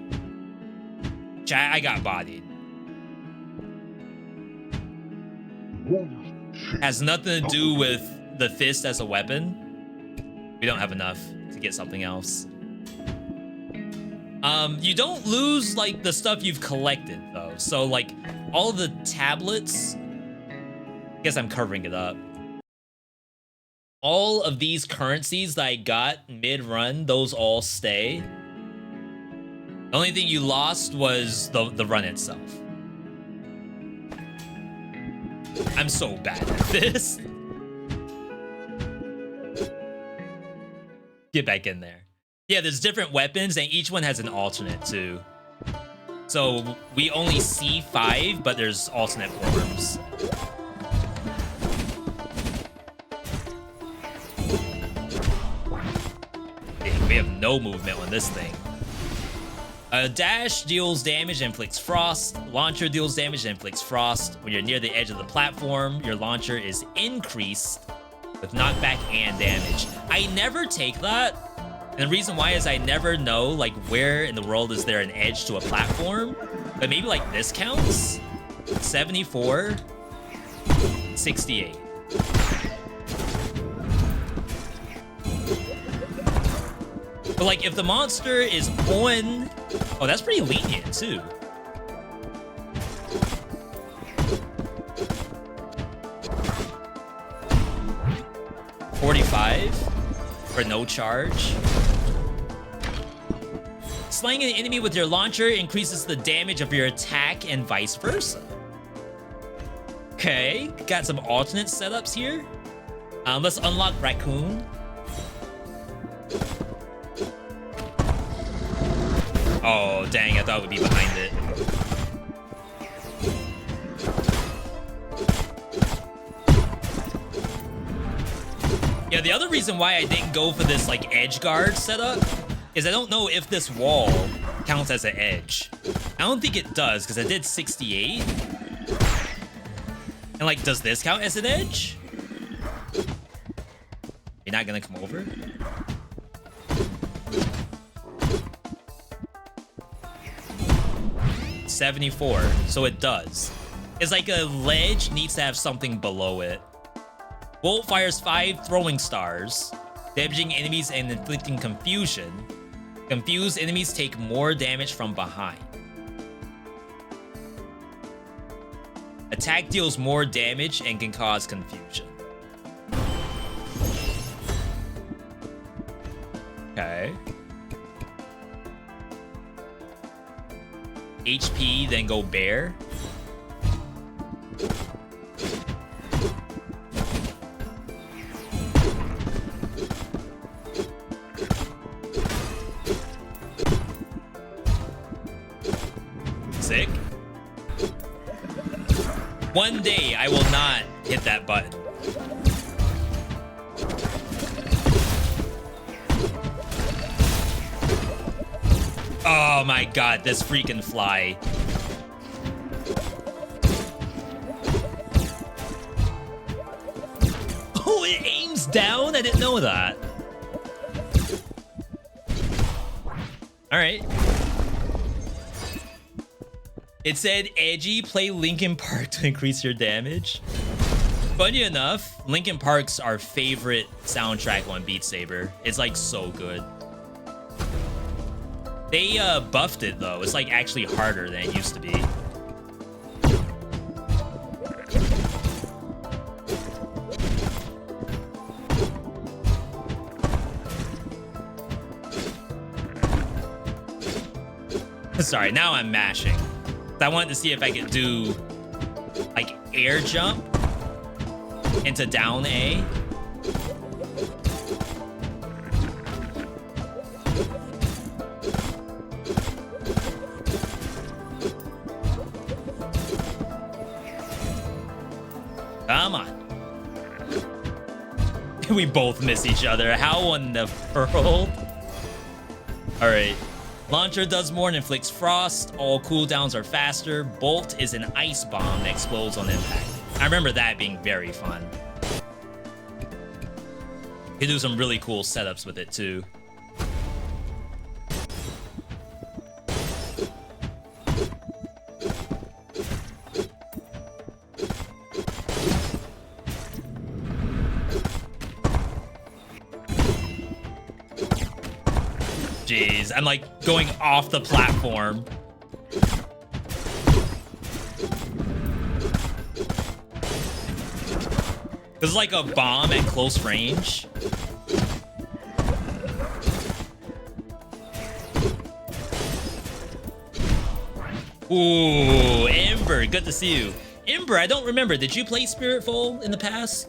I got bodied. Has nothing to do with the fist as a weapon. We don't have enough to get something else. You don't lose like the stuff you've collected though. So like all the tablets, I guess I'm covering it up. All of these currencies that I got mid-run, those all stay. The only thing you lost was the run itself. I'm so bad at this. Get back in there. Yeah, there's different weapons, and each one has an alternate, too. So, we only see 5, but there's alternate forms. Dang, we have no movement on this thing. Dash deals damage and inflicts frost. Launcher deals damage and inflicts frost. When you're near the edge of the platform, your launcher is increased with knockback and damage. I never take that. And the reason why is I never know, like, where in the world is there an edge to a platform? But maybe, like, this counts? 74. 68. But, like, if the monster is on... Oh, that's pretty lenient, too. $45 for no charge. Slaying an enemy with your launcher increases the damage of your attack and vice versa. Okay, got some alternate setups here. Let's unlock Raccoon. Oh, dang, I thought it would be behind it. Yeah, the other reason why I didn't go for this, like, edge guard setup is I don't know if this wall counts as an edge. I don't think it does, because I did 68. And, like, does this count as an edge? You're not gonna come over? $74, so it does. It's like a ledge needs to have something below it. Bolt fires 5 throwing stars, damaging enemies and inflicting confusion. Confused enemies take more damage from behind. Attack deals more damage and can cause confusion. Okay. HP, then go bear. Sick. One day I will not hit that button. Oh my god, this freaking fly. down? I didn't know that. All right. It said, edgy, play Linkin Park to increase your damage. Funny enough, Linkin Park's our favorite soundtrack on Beat Saber. It's like so good. They buffed it though. It's like actually harder than it used to be. Sorry, now I'm mashing. I wanted to see if I could do like air jump into down A. Come on. We both miss each other. How in the world? All right. Launcher does more and inflicts frost. All cooldowns are faster. Bolt is an ice bomb that explodes on impact. I remember that being very fun. You can do some really cool setups with it too. Jeez, I'm like going off the platform. This is like a bomb at close range. Ooh, Ember, good to see you. Ember, I don't remember. Did you play Spiritfall in the past?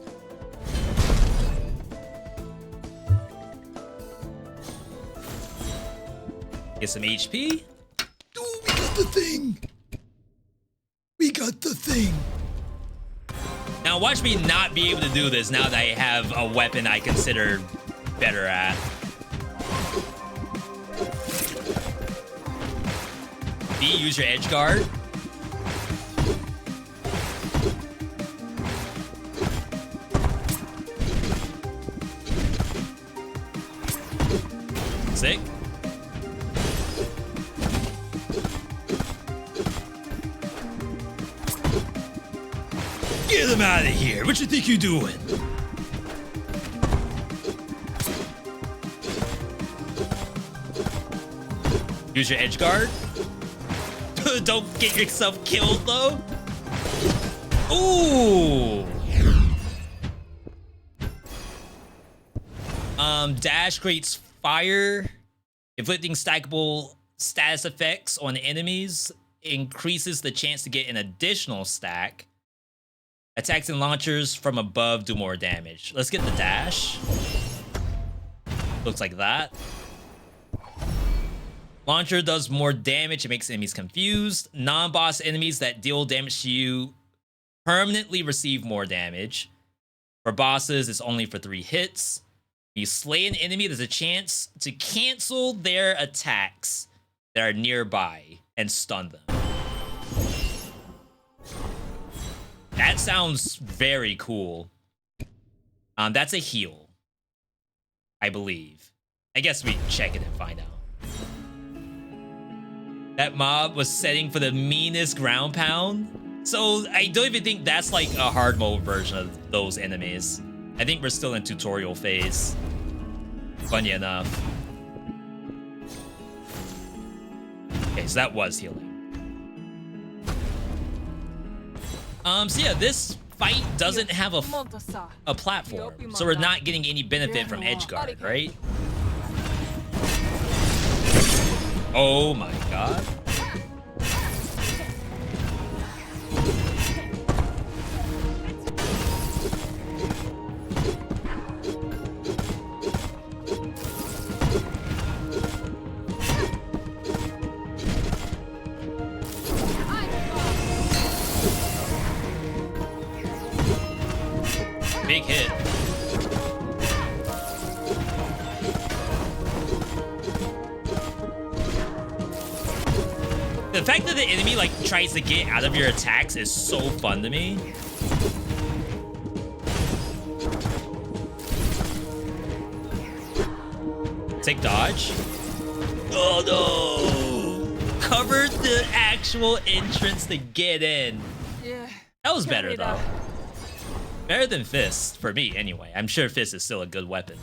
Get some HP. Ooh, we got the thing. We got the thing. Now watch me not be able to do this now that I have a weapon I consider better at. B, use your edge guard. Sick. Get him out of here. What you think you're doing? Use your edge guard. Don't get yourself killed though. Ooh. Dash creates fire, inflicting stackable status effects on enemies, increases the chance to get an additional stack. Attacks and launchers from above do more damage. Let's get the dash. Looks like that. Launcher does more damage. It makes enemies confused. Non-boss enemies that deal damage to you permanently receive more damage. For bosses, it's only for 3 hits. If you slay an enemy, there's a chance to cancel their attacks that are nearby and stun them. That sounds very cool. That's a heal, I believe. I guess we check it and find out. That mob was setting for the meanest ground pound. So I don't even think that's like a hard mode version of those enemies. I think we're still in tutorial phase. Funny enough. Okay, so that was healing. So yeah, this fight doesn't have a platform, so we're not getting any benefit from Edgeguard, right? Oh my god. Big hit. The fact that the enemy like tries to get out of your attacks is so fun to me. Take dodge. Oh no! Covered the actual entrance to get in. Yeah. That was better though. Better than Fist, for me anyway. I'm sure Fist is still a good weapon.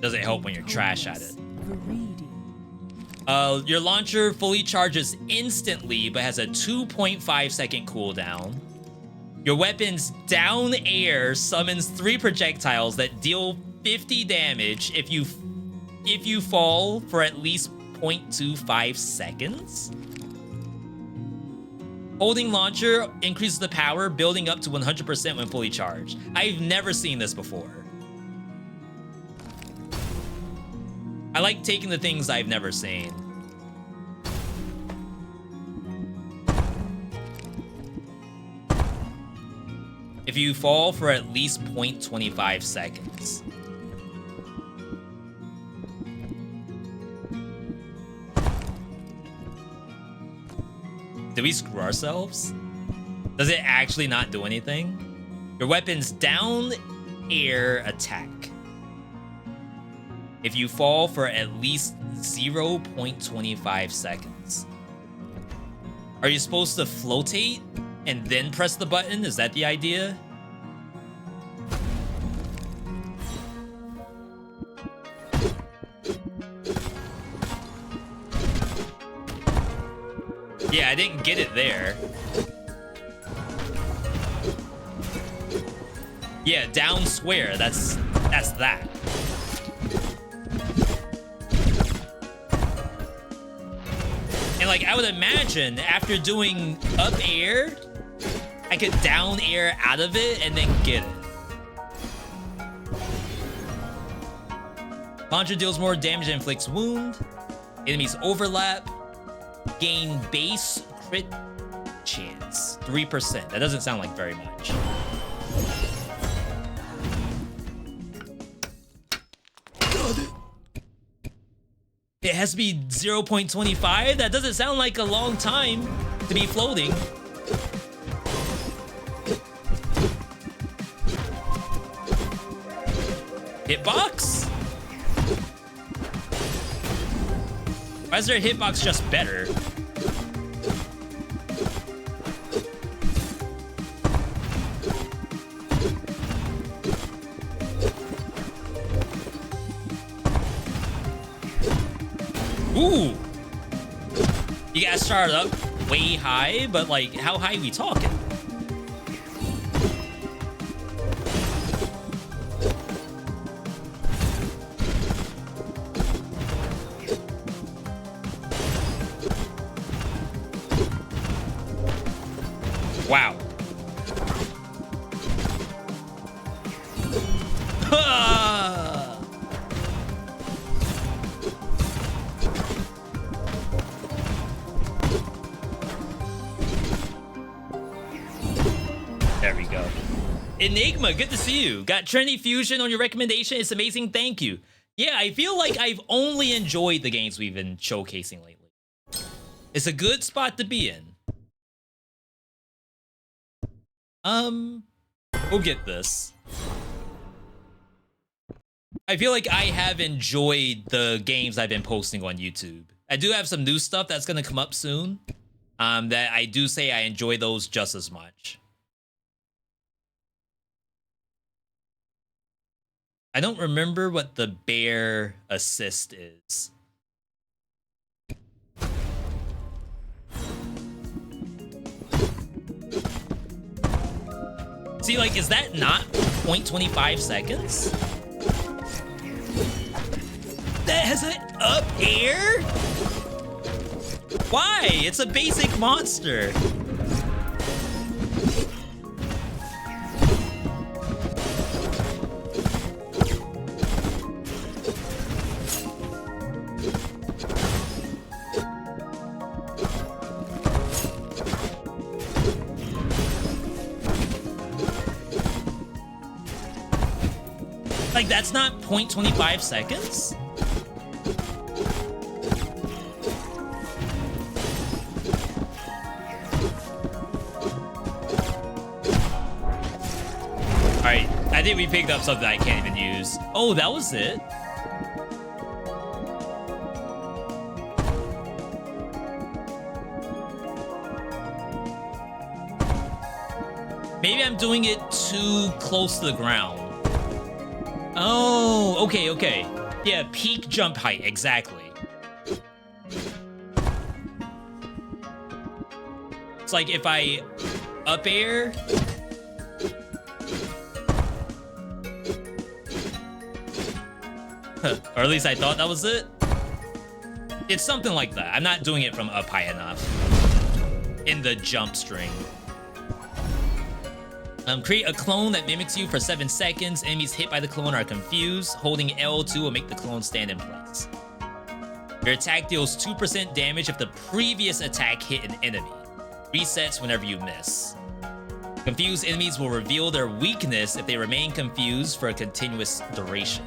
Doesn't help when you're trash at it. Your launcher fully charges instantly, but has a 2.5 second cooldown. Your weapon's down air summons 3 projectiles that deal 50 damage if you fall for at least 0.25 seconds. Holding launcher increases the power, building up to 100% when fully charged. I've never seen this before. I like taking the things I've never seen. If you fall for at least 0.25 seconds. Did we screw ourselves? Does it actually not do anything? Your weapon's down air attack. If you fall for at least 0.25 seconds. Are you supposed to flotate and then press the button? Is that the idea? Yeah, I didn't get it there. Yeah, down square. That's that. And like I would imagine after doing up air, I could down air out of it and then get it. Conjure deals more damage and inflicts wound. Enemies overlap. Gain base crit chance. 3%. That doesn't sound like very much. Got it. It has to be 0.25? That doesn't sound like a long time to be floating. Hitbox? Why is their hitbox just better? Ooh! You gotta start up way high, but like, how high are we talking? Wow. There we go. Enigma, good to see you. Got Trinity Fusion on your recommendation. It's amazing. Thank you. Yeah, I feel like I've only enjoyed the games we've been showcasing lately. It's a good spot to be in. We'll get this. I feel like I have enjoyed the games I've been posting on YouTube. I do have some new stuff that's gonna come up soon. That I do say I enjoy those just as much. I don't remember what the bear assist is. See, like, is that not 0.25 seconds? That has an up air? Why? It's a basic monster. Like, that's not 0.25 seconds? Alright, I think we picked up something I can't even use. Oh, that was it? Maybe I'm doing it too close to the ground. Oh, okay, okay. Yeah, peak jump height, exactly. It's like if I up air... or at least I thought that was it. It's something like that. I'm not doing it from up high enough. In the jump string. Create a clone that mimics you for 7 seconds. Enemies hit by the clone are confused. Holding L2 will make the clone stand in place. Your attack deals 2% damage if the previous attack hit an enemy. Resets whenever you miss. Confused enemies will reveal their weakness if they remain confused for a continuous duration.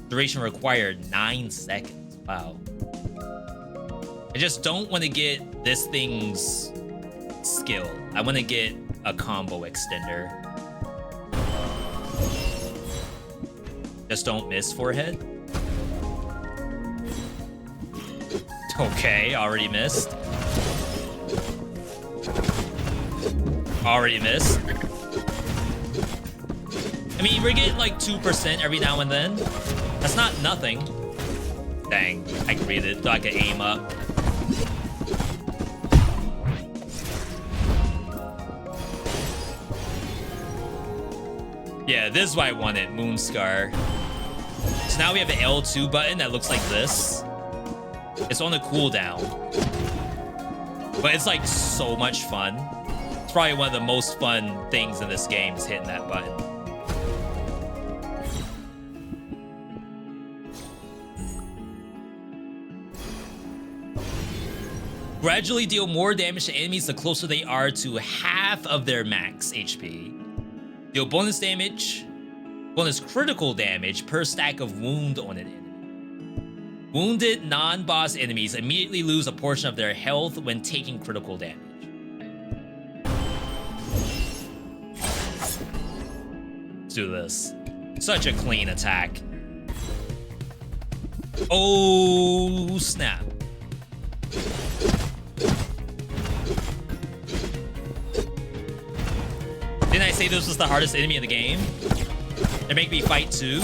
Duration required 9 seconds. Wow. I just don't want to get this thing's skill. I want to get a combo extender. Just don't miss forehead. Okay, already missed. Already missed. I mean, we're getting like 2% every now and then. That's not nothing. Dang, I can read it. So I can aim up. Yeah, this is why I wanted Moonscar. So now we have an L2 button that looks like this. It's on a cooldown. But it's like so much fun. It's probably one of the most fun things in this game is hitting that button. Gradually deal more damage to enemies the closer they are to half of their max HP. Deal bonus damage, bonus critical damage per stack of wound on an enemy. Wounded non-boss enemies immediately lose a portion of their health when taking critical damage. Let's do this. Such a clean attack. Oh, snap. Didn't I say this was the hardest enemy in the game? They make me fight too.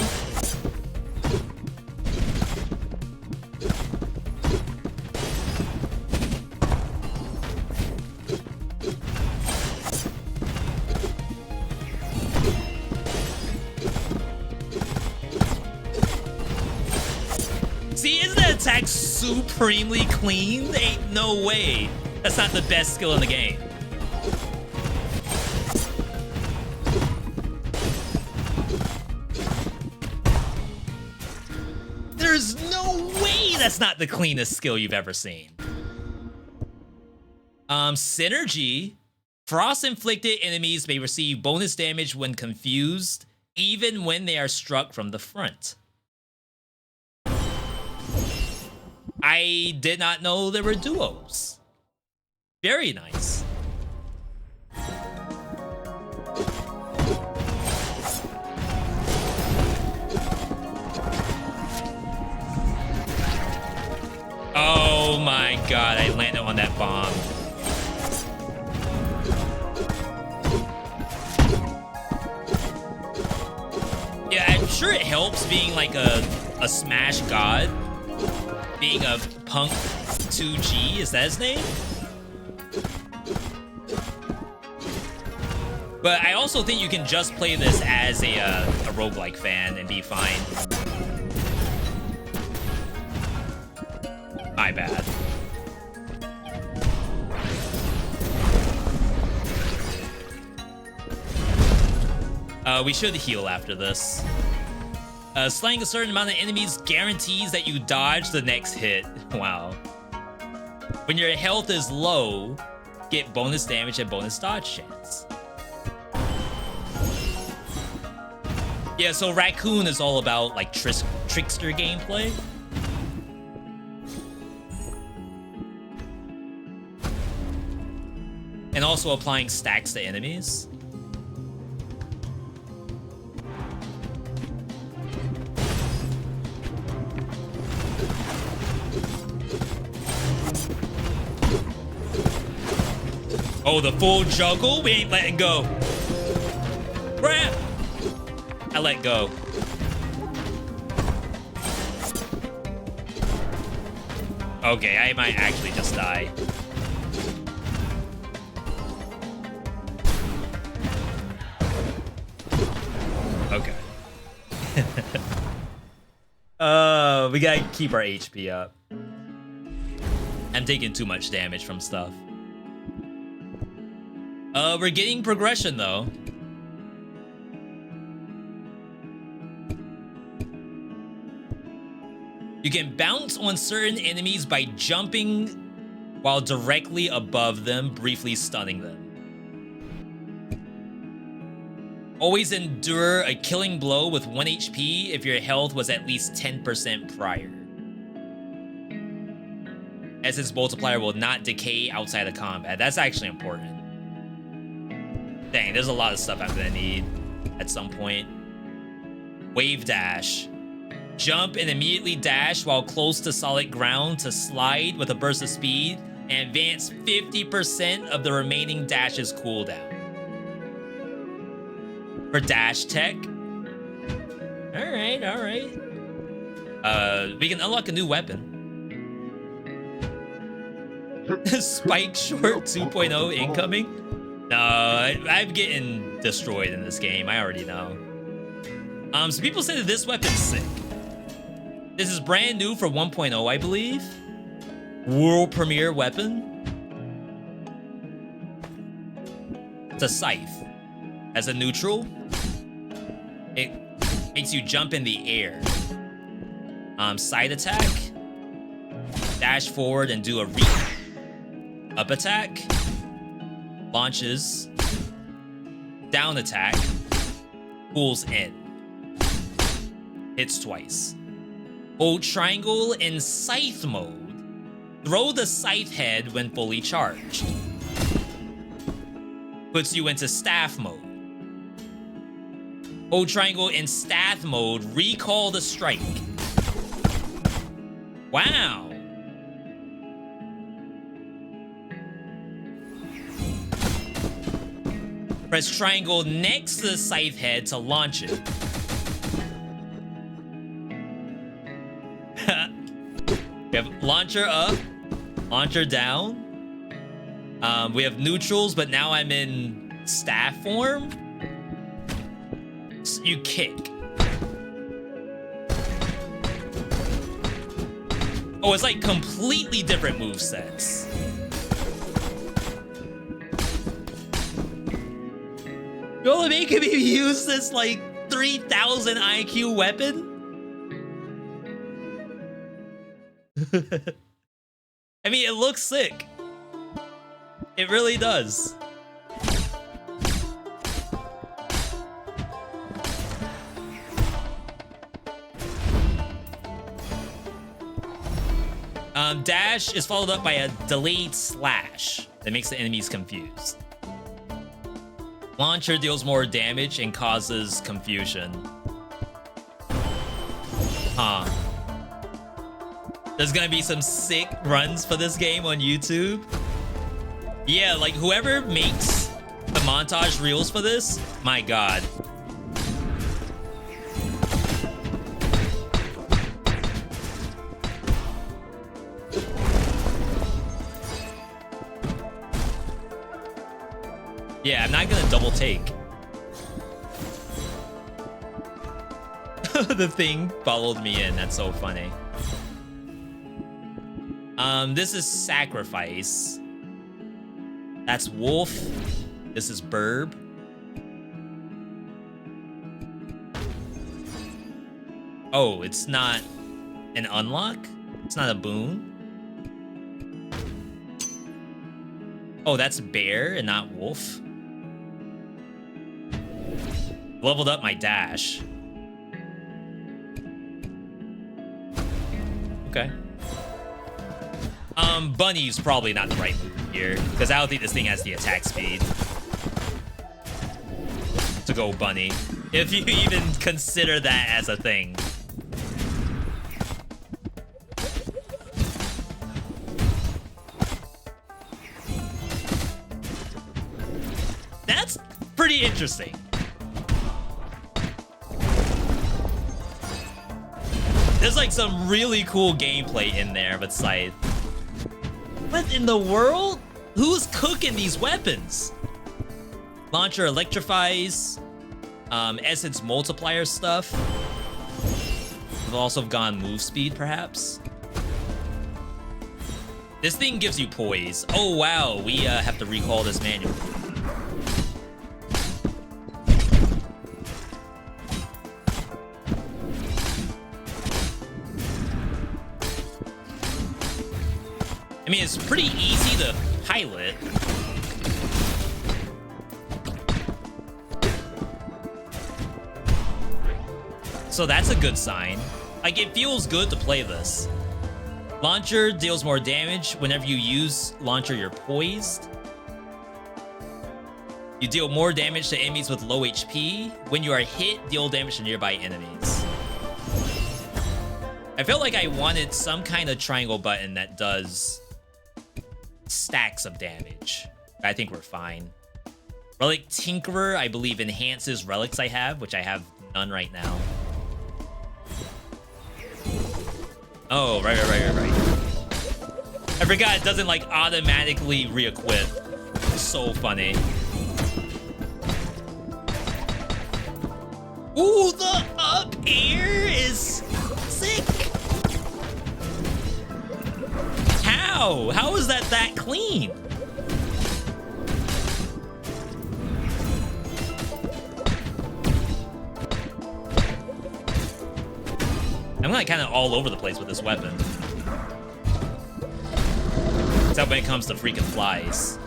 See, isn't that attack supremely clean? Ain't no way. That's not the best skill in the game. There's no way that's not the cleanest skill you've ever seen. Synergy. Frost-inflicted enemies may receive bonus damage when confused, even when they are struck from the front. I did not know there were duos. Very nice. Oh my god, I landed on that bomb. Yeah, I'm sure it helps being like a Smash god. Being a Punk 2G, is that his name? But I also think you can just play this as a roguelike fan and be fine. My bad. We should heal after this. Slaying a certain amount of enemies guarantees that you dodge the next hit. Wow. When your health is low, get bonus damage and bonus dodge chance. Yeah, so Raccoon is all about like trickster gameplay. And also applying stacks to enemies. Oh, the full juggle? We ain't letting go. Crap! I let go. Okay, I might actually just die. Okay. We gotta keep our HP up. I'm taking too much damage from stuff. We're getting progression though. You can bounce on certain enemies by jumping while directly above them, briefly stunning them. Always endure a killing blow with 1 HP if your health was at least 10% prior. Essence multiplier will not decay outside of combat. That's actually important. Dang, there's a lot of stuff I'm gonna need at some point. Wave dash. Jump and immediately dash while close to solid ground to slide with a burst of speed and advance 50% of the remaining dash's cooldown. For dash tech. Alright, alright. We can unlock a new weapon. Spike short 2.0 incoming? No, I'm getting destroyed in this game. I already know. So people say that this weapon's sick. This is brand new for 1.0, I believe. World premiere weapon. It's a scythe. As a neutral, it makes you jump in the air. Side attack. Dash forward and do a reap. Up attack. Launches. Down attack. Pulls in. Hits twice. Hold triangle in scythe mode. Throw the scythe head when fully charged. Puts you into staff mode. Hold triangle in staff mode. Recall the strike. Wow. Press triangle next to the scythe head to launch it. We have launcher up, launcher down. We have neutrals, but now I'm in staff form. So you kick. Oh, it's like completely different movesets. You're making me use this like 3,000 IQ weapon? I mean, it looks sick. It really does. Dash is followed up by a delayed slash that makes the enemies confused. Launcher deals more damage and causes confusion. Huh. There's gonna be some sick runs for this game on YouTube. Yeah, like whoever makes the montage reels for this, my god. Yeah, I'm not gonna double take. The thing followed me in. That's so funny. This is sacrifice. That's wolf. This is burb. Oh, it's not an unlock? It's not a boon? Oh, that's bear and not wolf. Leveled up my dash. Okay. Bunny's probably not the right move here, because I don't think this thing has the attack speed to go bunny, if you even consider that as a thing. very interesting. There's like some really cool gameplay in there, but Scythe. What in the world? Who's cooking these weapons? Launcher electrifies. Essence multiplier stuff. We've also gone move speed, perhaps. This thing gives you poise. Oh wow, we have to recall this manually. I mean, it's pretty easy to pilot. So that's a good sign. Like, it feels good to play this. Launcher deals more damage. Whenever you use launcher, you're poised. You deal more damage to enemies with low HP. When you are hit, deal damage to nearby enemies. I felt like I wanted some kind of triangle button that does stacks of damage. I think we're fine. Relic Tinkerer, I believe, enhances relics I have, which I have none right now. Oh, right. I forgot it doesn't, like, automatically re-equip. So funny. Ooh, the up air is sick. How? How is that clean? I'm like kind of all over the place with this weapon. Except when it comes to freaking flies.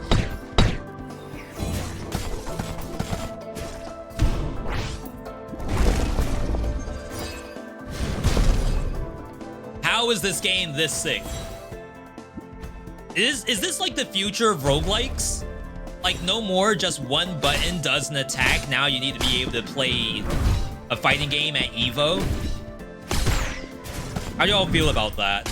How is this game this sick? Is this like the future of roguelikes? Like, no more just one button does an attack. Now you need to be able to play a fighting game at Evo. How do y'all feel about that?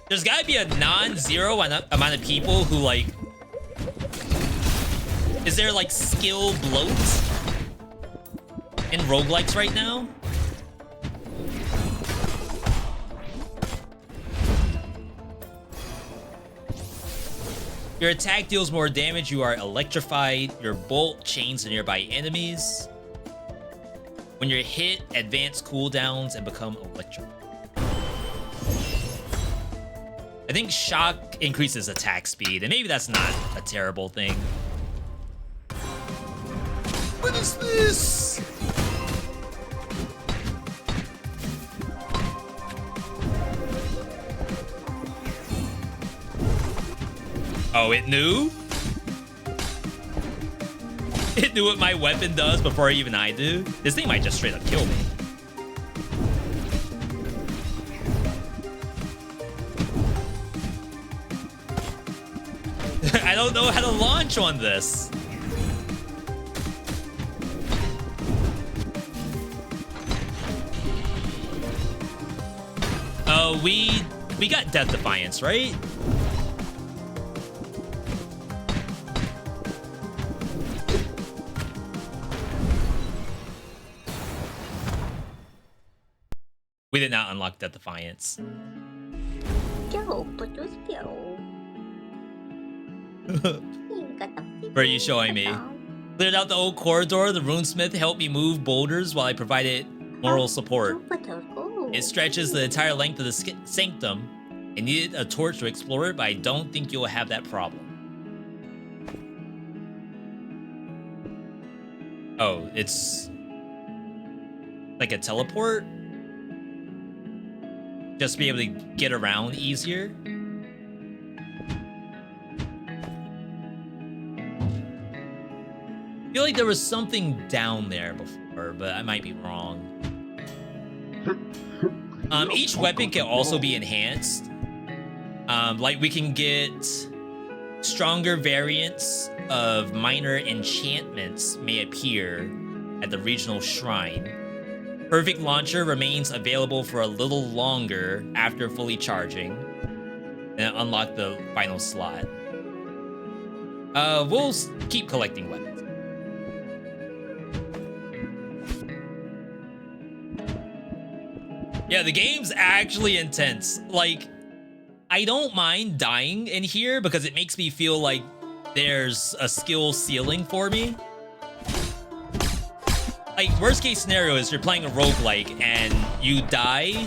There's gotta be a non-zero amount of people who, like... Is there, like, skill bloat in roguelikes right now? Your attack deals more damage. You are electrified. Your bolt chains the nearby enemies. When you're hit, advance cooldowns and become electrified. I think shock increases attack speed, and maybe that's not a terrible thing. What is this? Oh, it knew? It knew what my weapon does before even I do? This thing might just straight up kill me. I don't know how to launch on this. We got Death Defiance, right? We did not unlock Death Defiance. Where are you showing me? Cleared out the old corridor. The runesmith helped me move boulders while I provided moral support. It stretches the entire length of the sanctum. I needed a torch to explore it, but I don't think you'll have that problem. Oh, it's like a teleport? Just to be able to get around easier? I feel like there was something down there before, but I might be wrong. Each weapon can also be enhanced. Like, we can get stronger variants of minor enchantments may appear at the regional shrine. Perfect Launcher remains available for a little longer after fully charging. And unlock the final slot. We'll keep collecting weapons. Yeah, the game's actually intense. Like, I don't mind dying in here because it makes me feel like there's a skill ceiling for me. Like, worst case scenario is you're playing a roguelike and you die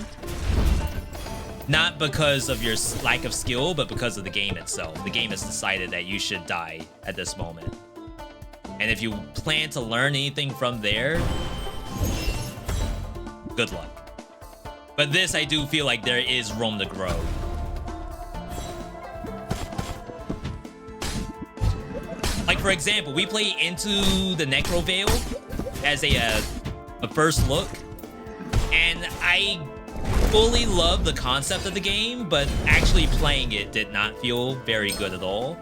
not because of your lack of skill, but because of the game itself. The game has decided that you should die at this moment. And if you plan to learn anything from there, good luck. But this, I do feel like there is room to grow. Like, for example, we play Into the Necro Veil as a first look, and I fully love the concept of the game, but actually playing it did not feel very good at all.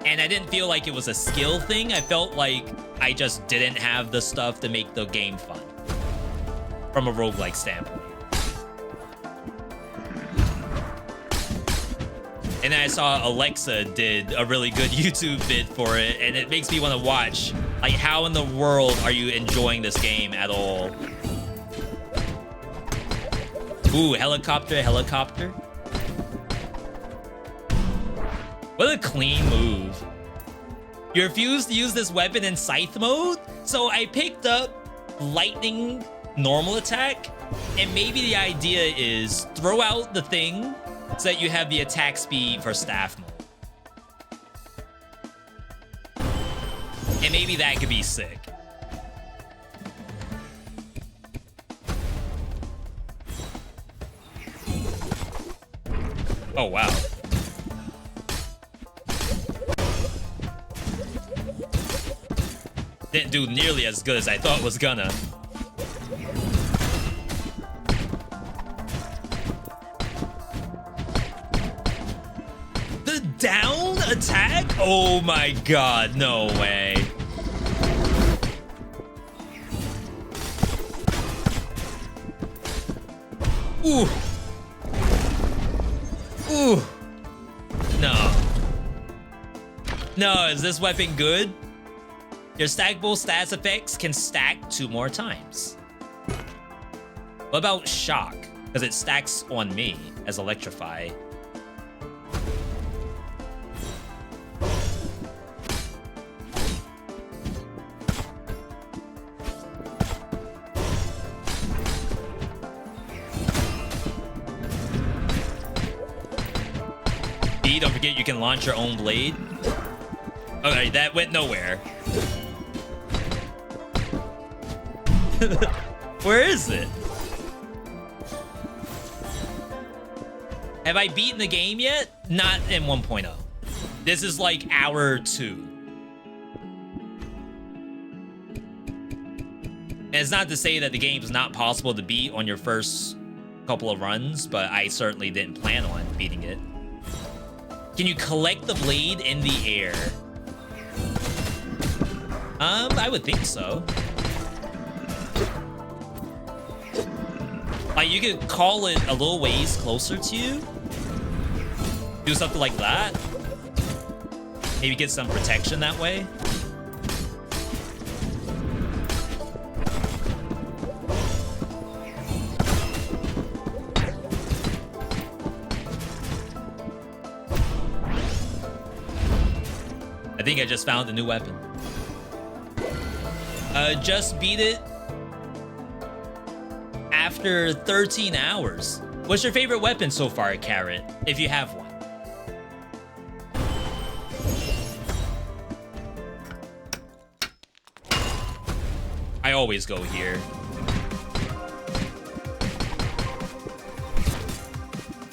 And I didn't feel like it was a skill thing. I felt like I just didn't have the stuff to make the game fun from a roguelike standpoint. And then I saw Alexa did a really good YouTube vid for it, and it makes me want to watch. Like, how in the world are you enjoying this game at all? Ooh, helicopter, helicopter. What a clean move. You refuse to use this weapon in scythe mode? So I picked up lightning normal attack, and maybe the idea is throw out the thing so that you have the attack speed for staff mode. And maybe that could be sick. Oh, wow. Didn't do nearly as good as I thought it was gonna. The down attack? Oh my god, no way. Ooh. Ooh. No. No, is this weapon good? Your stackable stats effects can stack 2 more times. What about shock? Because it stacks on me as electrify. Don't forget you can launch your own blade. Okay, that went nowhere. Where is it? Have I beaten the game yet? Not in 1.0. This is like hour 2. And it's not to say that the game's not possible to beat on your first couple of runs, but I certainly didn't plan on beating it. Can you collect the blade in the air? I would think so. Like, you could call it a little ways closer to you. Do something like that. Maybe get some protection that way. I think I just found a new weapon. Just beat it after 13 hours. What's your favorite weapon so far, Carrot, if you have one? I always go here.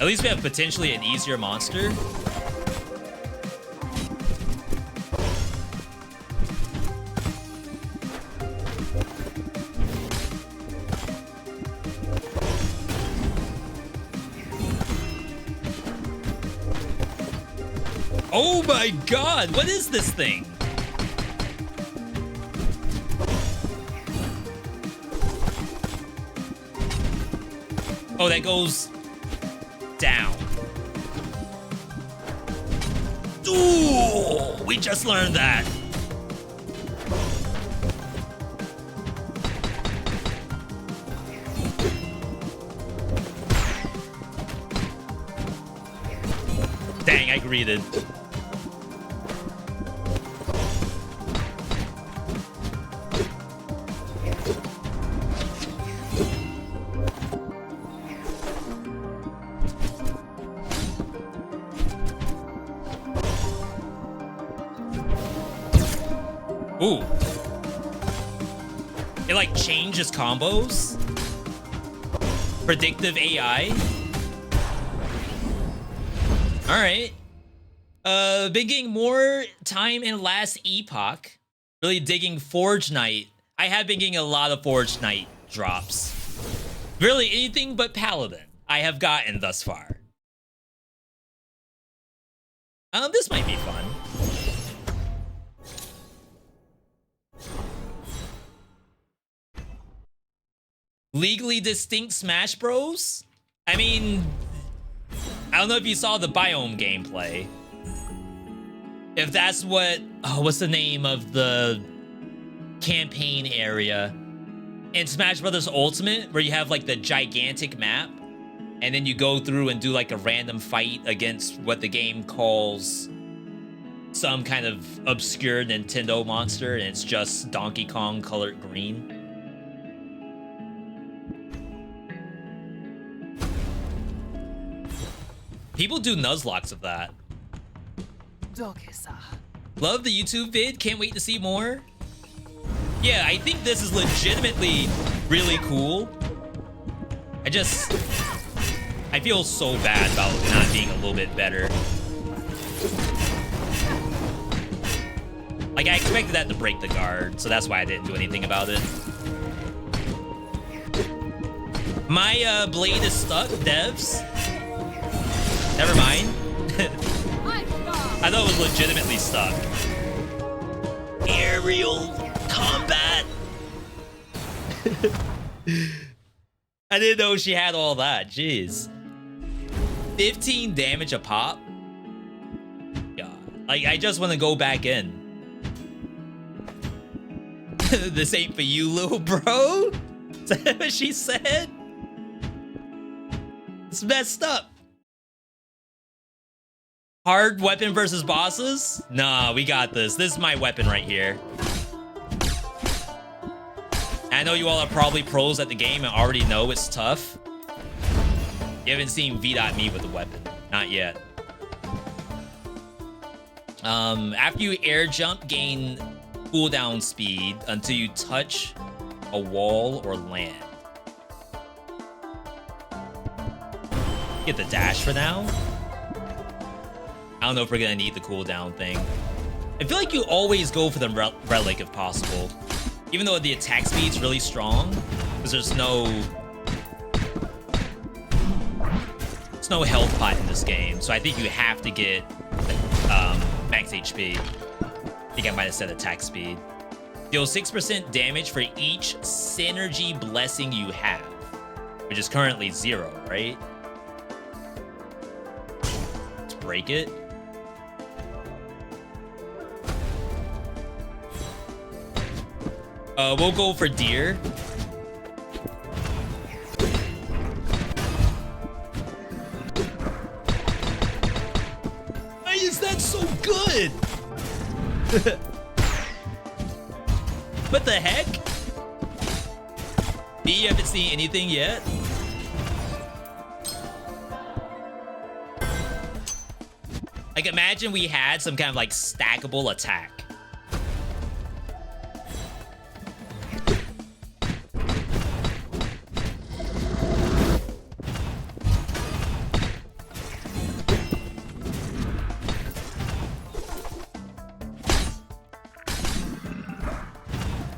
At least we have potentially an easier monster. Oh my god, what is this thing? Oh, that goes down. Ooh, we just learned that. Dang, I greeted. Ooh. It like changes combos. Predictive AI. All right. Been getting more time in last epoch. Really digging Forge Knight. I have been getting a lot of Forge Knight drops. Really anything but Paladin I have gotten thus far. This might be fun. Legally distinct Smash Bros? I mean, I don't know if you saw the biome gameplay. If that's what... Oh, what's the name of the campaign area? In Smash Bros. Ultimate, where you have like the gigantic map, and then you go through and do like a random fight against what the game calls some kind of obscure Nintendo monster, and it's just Donkey Kong colored green. People do Nuzlocks of that. Love the YouTube vid. Can't wait to see more. Yeah, I think this is legitimately really cool. I feel so bad about not being a little bit better. Like, I expected that to break the guard, so that's why I didn't do anything about it. My blade is stuck, devs. Never mind. I thought it was legitimately stuck. Aerial combat. I didn't know she had all that. Jeez. 15 damage a pop? God. Like, I just want to go back in. This ain't for you, little bro. Is that what she said? It's messed up. Hard weapon versus bosses? Nah, we got this. This is my weapon right here. I know you all are probably pros at the game and already know it's tough. You haven't seen VeeDotVod with the weapon. Not yet. After you air jump, gain cooldown speed until you touch a wall or land. Get the dash for now. I don't know if we're gonna need the cooldown thing. I feel like you always go for the relic if possible. Even though the attack speed's really strong, because there's no health pot in this game. So I think you have to get max HP. I think I might have said attack speed. Deal 6% damage for each synergy blessing you have, which is currently 0, right? Let's break it. We'll go for deer. Why is that so good? What the heck? You haven't seen anything yet? Like, imagine we had some kind of like stackable attack.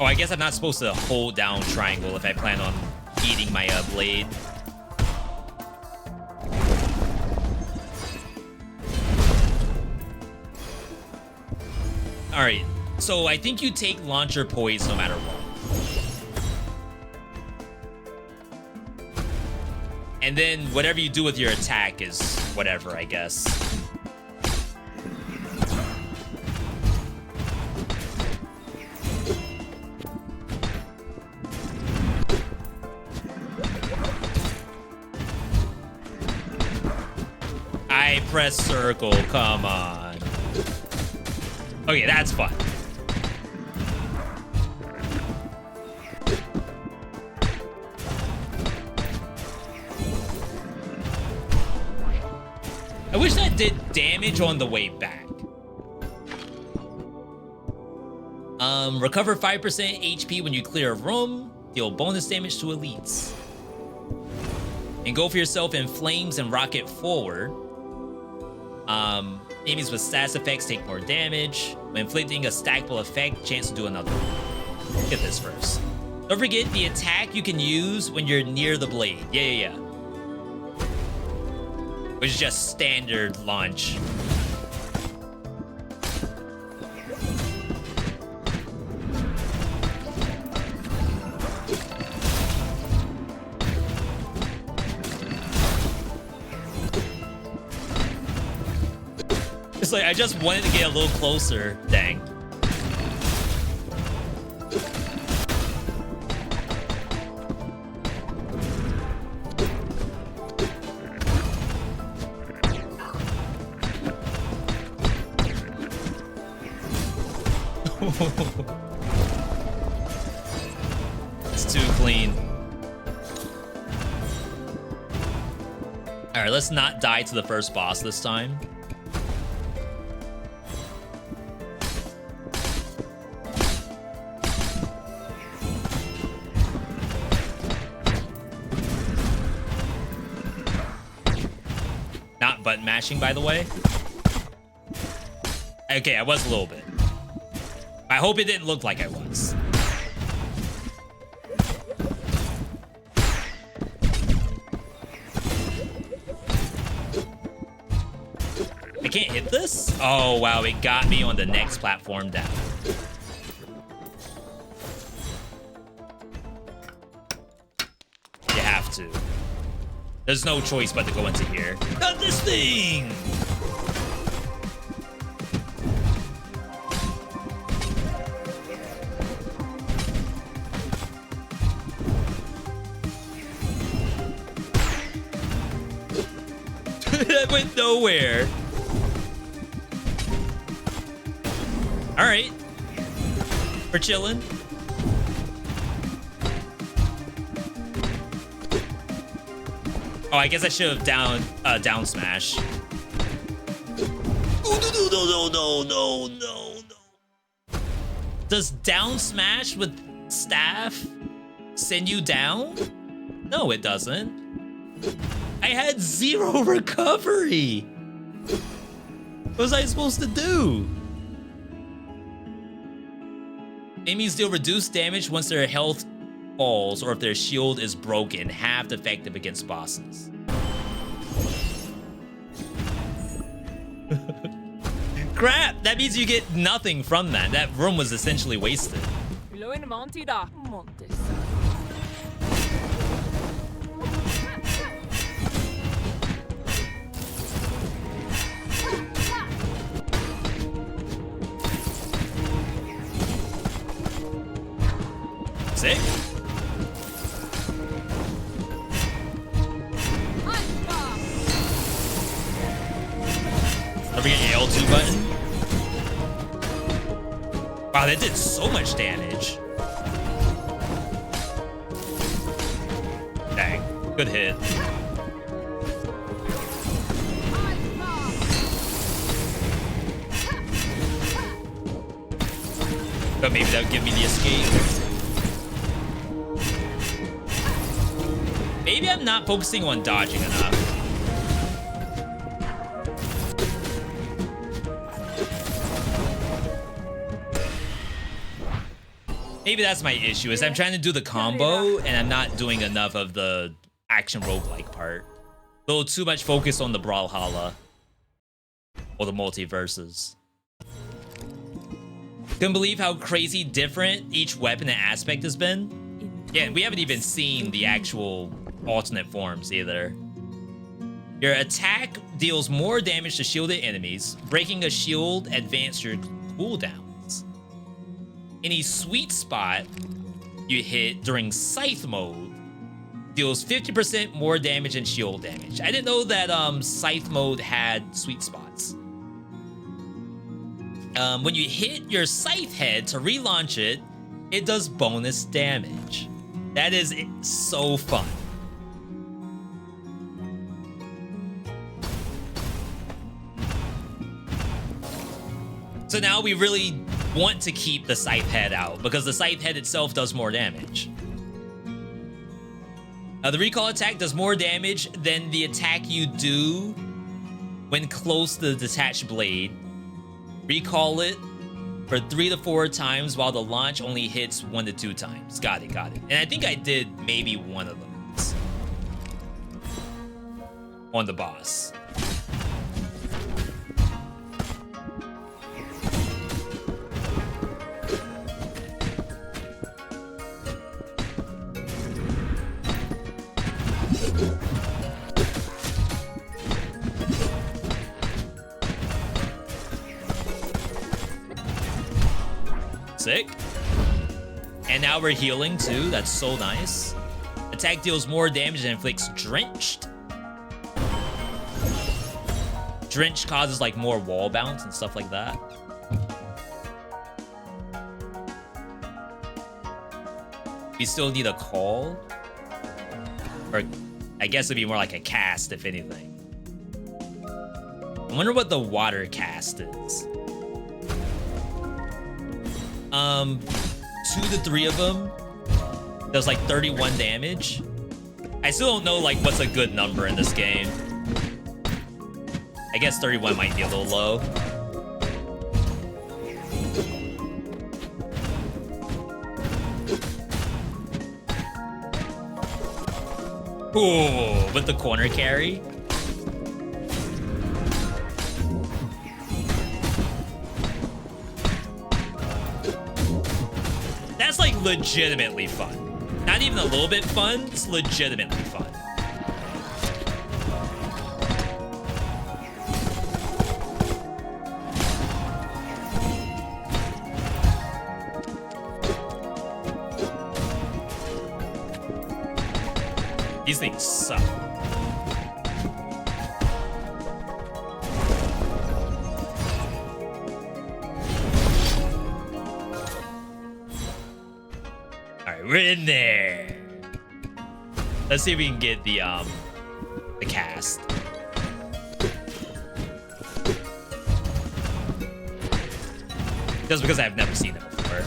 Oh, I guess I'm not supposed to hold down triangle if I plan on eating my blade. All right, so I think you take launcher poise no matter what. And then whatever you do with your attack is whatever, I guess. I press circle, come on. Okay, that's fun. I wish that did damage on the way back. Recover 5% HP when you clear a room. Deal bonus damage to elites. Engulf yourself in flames and rocket forward. Enemies with status effects take more damage. When inflicting a stackable effect, chance to do another. Get this first. Don't forget the attack you can use when you're near the blade. Yeah. Which is just standard launch. It's like, I just wanted to get a little closer. Dang. It's too clean. All right, let's not die to the first boss this time. Not button mashing, by the way. Okay, I was a little bit. I hope it didn't look like I was. I can't hit this? Oh, wow, it got me on the next platform down. You have to. There's no choice but to go into here. Not this thing! That went nowhere. All right. We're chilling. Oh, I guess I should have down smash. Oh, no. Does down smash with staff send you down? No, it doesn't. I had 0 recovery. What was I supposed to do? Enemies deal reduced damage once their health falls or if their shield is broken, half effective against bosses. Crap! That means you get nothing from that. That room was essentially wasted. Sick. Don't forget your L2 button. Wow, that did so much damage. Dang, good hit. But maybe that would give me the escape. Maybe I'm not focusing on dodging enough. Maybe that's my issue, is I'm trying to do the combo and I'm not doing enough of the action roguelike part. A little too much focus on the Brawlhalla or the multiverses. Couldn't believe how crazy different each weapon and aspect has been. Yeah, we haven't even seen the actual alternate forms either. Your attack deals more damage to shielded enemies. Breaking a shield advances your cooldowns. Any sweet spot you hit during Scythe mode deals 50% more damage and shield damage. I didn't know that Scythe mode had sweet spots. When you hit your Scythe head to relaunch it, it does bonus damage. That is so fun. So now we really want to keep the Scythe head out because the Scythe head itself does more damage. The recall attack does more damage than the attack you do when close to the detached blade. Recall it for 3 to 4 times while the launch only hits 1 to 2 times. Got it, got it. And I think I did maybe one of those on the boss. Sick. And now we're healing too. That's so nice. Attack deals more damage and inflicts drenched. Drenched causes like more wall bounce and stuff like that. We still need a call. Or I guess it'd be more like a cast if anything. I wonder what the water cast is. 2 to 3 of them does like 31 damage. I still don't know like what's a good number in this game. I guess 31 might be a little low. Ooh, with the corner carry. That's like legitimately fun. Not even a little bit fun, it's legitimately fun. These things suck. We're in there. Let's see if we can get the cast. Just because I've never seen it before.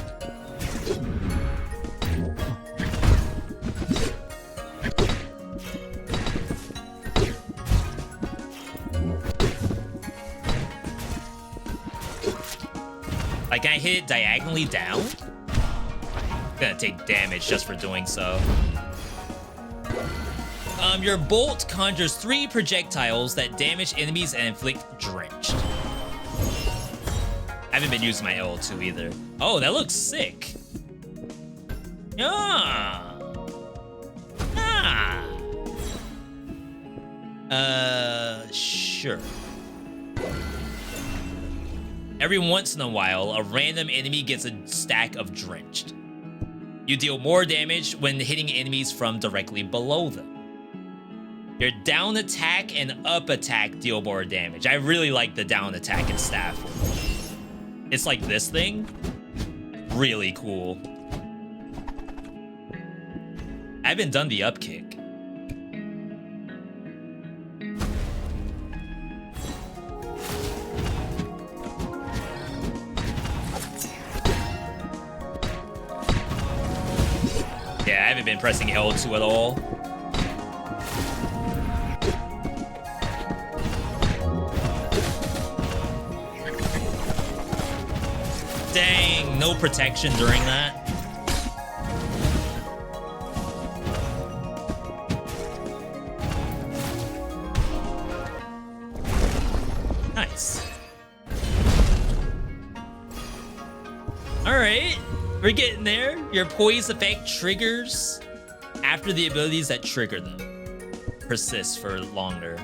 Like, can I hit it diagonally down? Gonna take damage just for doing so. Your bolt conjures 3 projectiles that damage enemies and inflict drenched. I haven't been using my L2 either. Oh, that looks sick. Ah. Sure. Every once in a while, a random enemy gets a stack of drenched. You deal more damage when hitting enemies from directly below them. Your down attack and up attack deal more damage. I really like the down attack and staff. It's like this thing. Really cool. I haven't done the up kick. Yeah, I haven't been pressing L2 at all. Dang, no protection during that. Nice. All right. We're getting there. Your poise effect triggers after the abilities that trigger them persist for longer.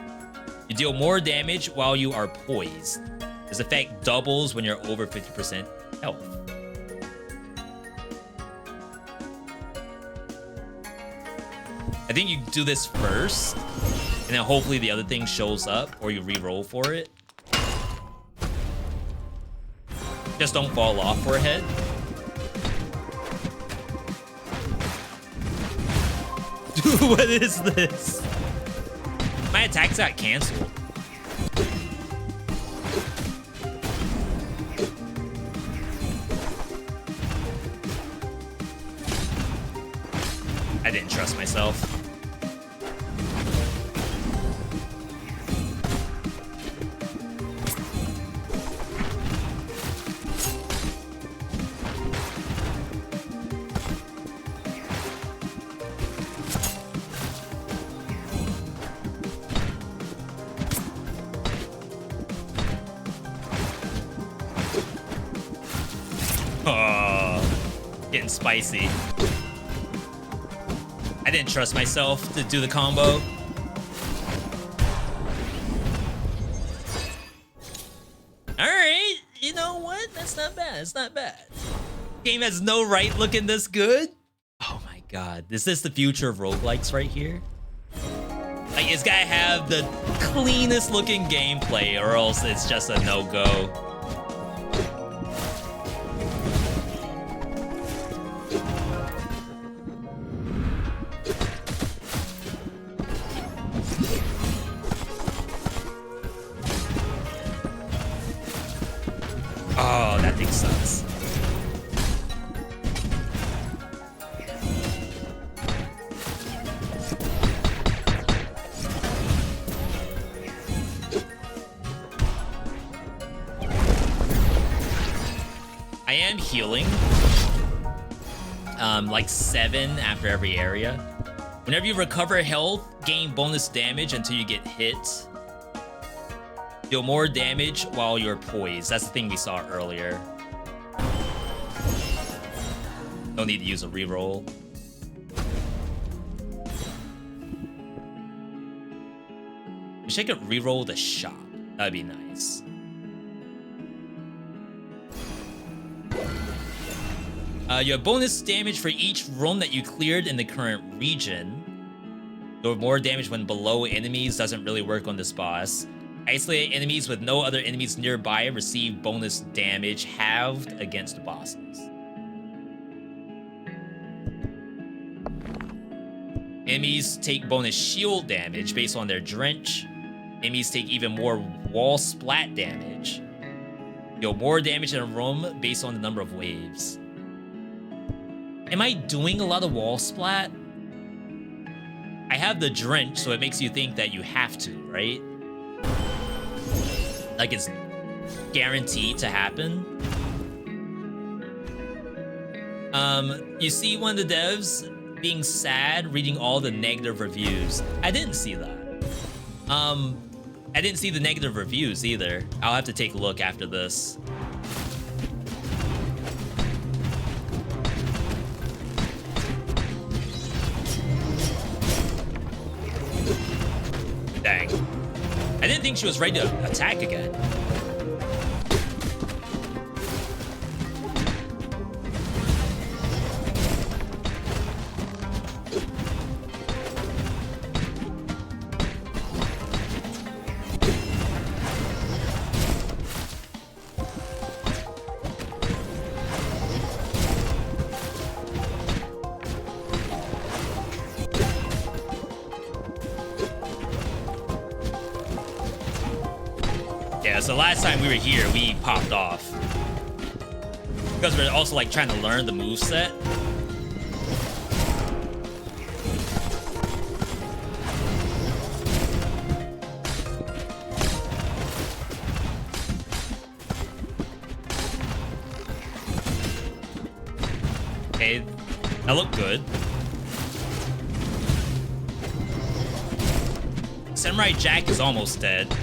You deal more damage while you are poised. This effect doubles when you're over 50% health. I think you do this first, and then hopefully the other thing shows up, or you re-roll for it. Just don't fall off for a head. Dude, what is this? My attacks got canceled. I didn't trust myself. Getting spicy. I didn't trust myself to do the combo. Alright, you know what? That's not bad. It's not bad. Game has no right looking this good. Oh my god. Is this the future of roguelikes right here? Like, it's gotta have the cleanest looking gameplay, or else it's just a no-go. Oh, that thing sucks. I am healing. Like 7 after every area. Whenever you recover health, gain bonus damage until you get hit. Deal more damage while you're poised. That's the thing we saw earlier. Don't need to use a reroll. Wish I could reroll the shop. That'd be nice. You have bonus damage for each room that you cleared in the current region. Though more damage when below enemies doesn't really work on this boss. Isolated enemies with no other enemies nearby receive bonus damage halved against bosses. Enemies take bonus shield damage based on their drench. Enemies take even more wall splat damage. Deal more damage in a room based on the number of waves. Am I doing a lot of wall splat? I have the drench, so it makes you think that you have to, right? Like it's guaranteed to happen. You see one of the devs being sad reading all the negative reviews. I didn't see that. I didn't see the negative reviews either. I'll have to take a look after this. Dang. I didn't think she was ready to attack again. Yeah, so last time we were here, we popped off. Because we're also like trying to learn the moveset. Okay, that looked good. Samurai Jack is almost dead.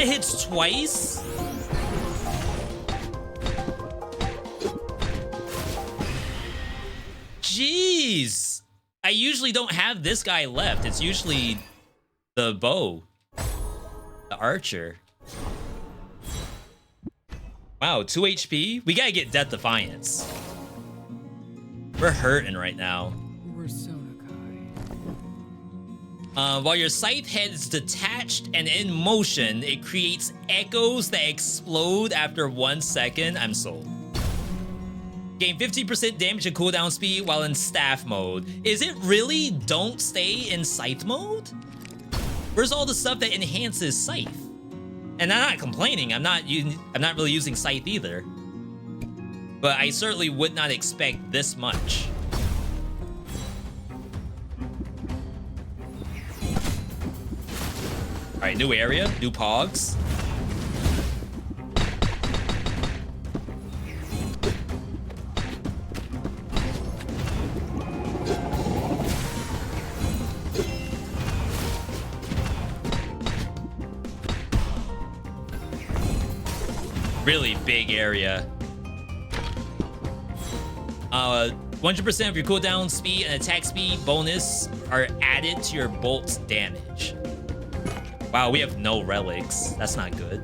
That hits twice? Jeez. I usually don't have this guy left. It's usually the bow. The archer. Wow, 2 HP? We gotta get Death Defiance. We're hurting right now. While your scythe head is detached and in motion, it creates echoes that explode after 1 second. I'm sold. Gain 50% damage and cooldown speed while in staff mode. Is it really don't stay in scythe mode? Where's all the stuff that enhances scythe? And I'm not complaining. I'm not really using scythe either. But I certainly would not expect this much. All right, new area, new pogs. Really big area. 100% of your cooldown speed and attack speed bonus are added to your bolt's damage. Wow, we have no relics. That's not good.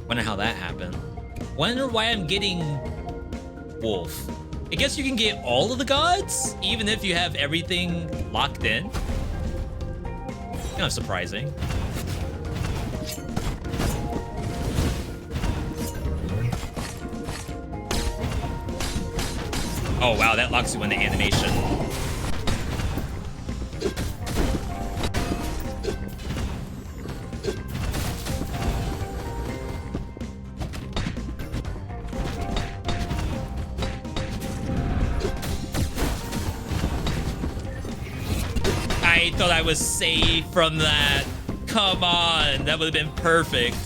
Wonder how that happened. Wonder why I'm getting wolf. I guess you can get all of the gods, even if you have everything locked in. Kind of surprising. Oh wow, that locks you in the animation. I thought I was safe from that. Come on, that would have been perfect.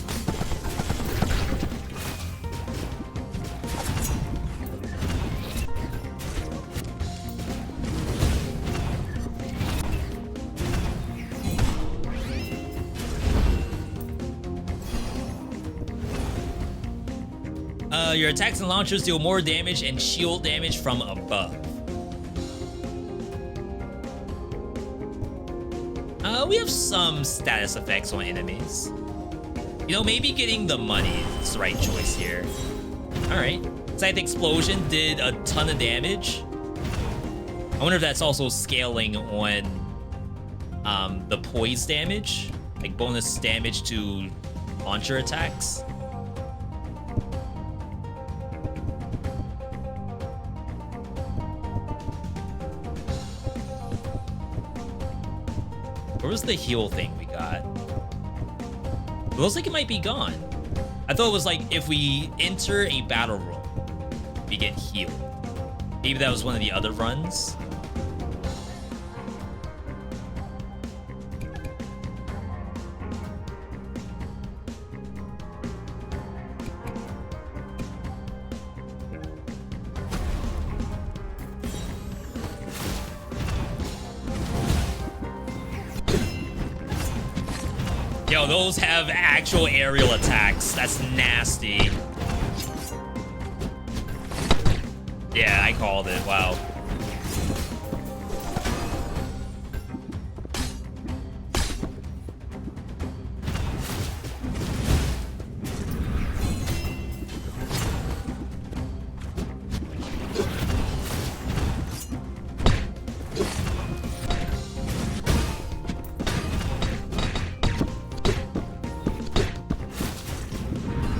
Your attacks and launchers deal more damage and shield damage from above. We have some status effects on enemies. You know, maybe getting the money is the right choice here. All right. Scythe Explosion did a ton of damage. I wonder if that's also scaling on the poise damage, like bonus damage to launcher attacks. Where was the heal thing we got? It looks like it might be gone. I thought it was like if we enter a battle room, we get healed. Maybe that was one of the other runs. Yo, those have actual aerial attacks. That's nasty. Yeah, I called it. Wow.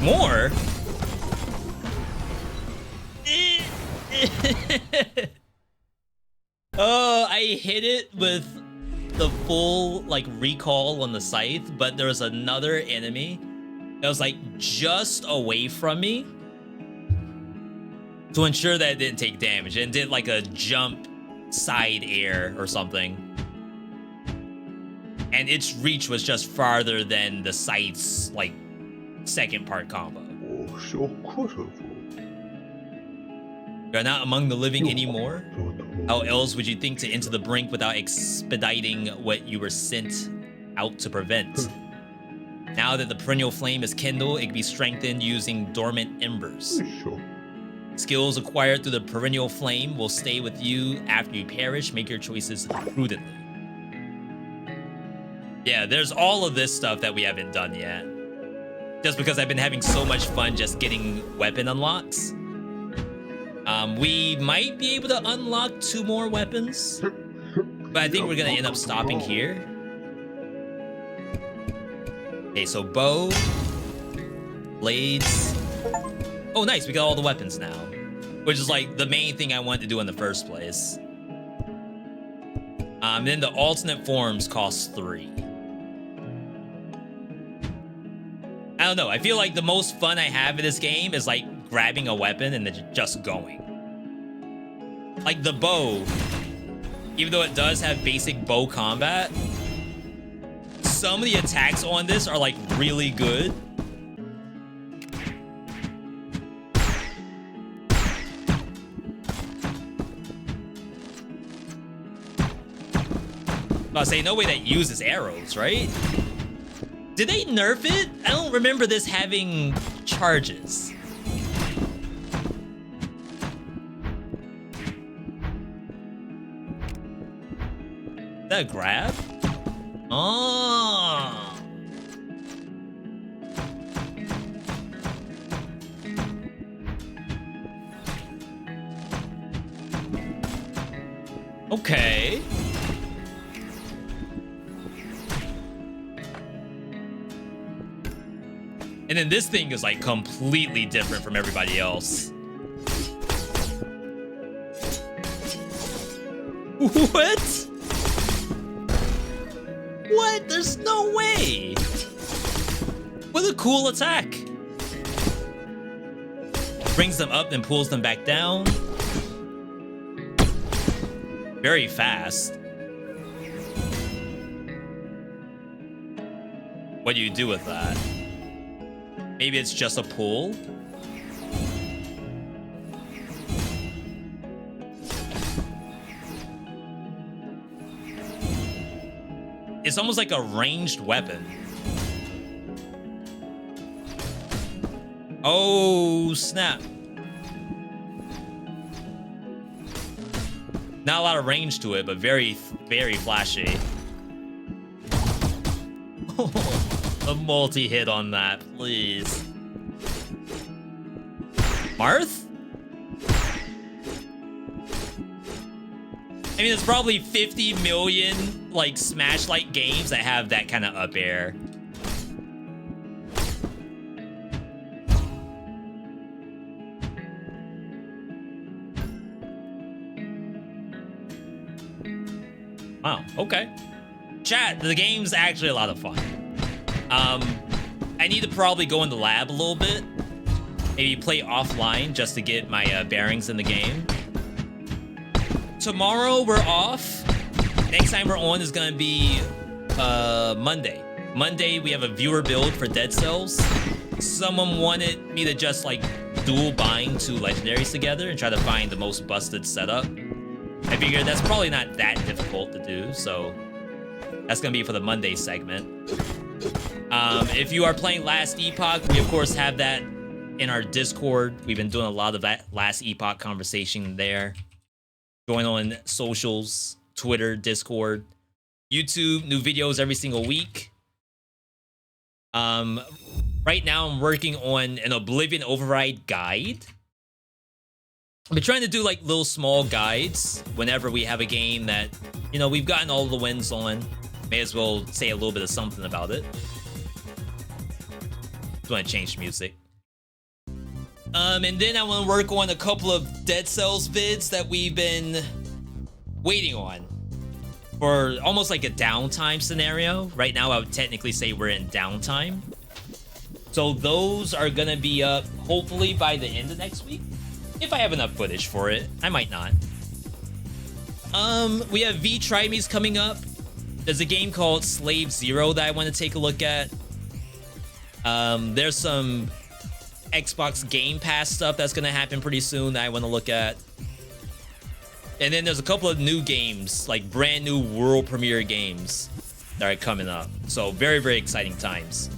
More? Oh, I hit it with the full like recall on the scythe, but there was another enemy that was like just away from me to ensure that it didn't take damage and did like a jump side air or something. And its reach was just farther than the scythe's like second part combo. You're not among the living anymore? How else would you think to enter the brink without expediting what you were sent out to prevent. Now that the perennial flame is kindled, it can be strengthened using dormant embers. Skills acquired through the perennial flame will stay with you after you perish. Make your choices prudently. Yeah, there's all of this stuff that we haven't done yet. Just because I've been having so much fun just getting weapon unlocks. We might be able to unlock 2 more weapons, but I think we're gonna end up stopping here. Okay, so bow, blades. Oh, nice, we got all the weapons now, which is like the main thing I wanted to do in the first place. Then the alternate forms cost 3. I don't know, I feel like the most fun I have in this game is like grabbing a weapon and then just going. Like the bow, even though it does have basic bow combat, some of the attacks on this are like really good. I'll say no way that uses arrows, right? Did they nerf it? I don't remember this having charges. Is that a grab? Oh. Okay. And then this thing is like completely different from everybody else. What? What? There's no way. What a cool attack. Brings them up and pulls them back down. Very fast. What do you do with that? Maybe it's just a pull. It's almost like a ranged weapon. Oh, snap. Not a lot of range to it, but very, very flashy. A multi-hit on that, please. Marth? I mean, there's probably 50 million, like, Smash-like games that have that kind of up air. Wow, okay. Chat, the game's actually a lot of fun. I need to probably go in the lab a little bit. Maybe play offline just to get my bearings in the game. Tomorrow we're off. Next time we're on is gonna be Monday. Monday we have a viewer build for Dead Cells. Someone wanted me to just like dual bind 2 legendaries together and try to find the most busted setup. I figured that's probably not that difficult to do, so that's gonna be for the Monday segment. If you are playing Last Epoch, we of course have that in our Discord. We've been doing a lot of that Last Epoch conversation there. Going on socials, Twitter, Discord, YouTube, new videos every single week. Right now I'm working on an Oblivion Override guide. I've been trying to do like little small guides whenever we have a game that, you know, we've gotten all the wins on. May as well say a little bit of something about it. Just want to change music. And then I want to work on a couple of Dead Cells vids that we've been waiting on for almost like a downtime scenario. Right now, I would technically say we're in downtime. So those are gonna be up hopefully by the end of next week. If I have enough footage for it. I might not. We have V coming up. There's a game called Slave Zero that I want to take a look at. There's some Xbox Game Pass stuff that's gonna happen pretty soon that I want to look at. And then there's a couple of new games, like brand new world premiere games that are coming up. So very, very exciting times.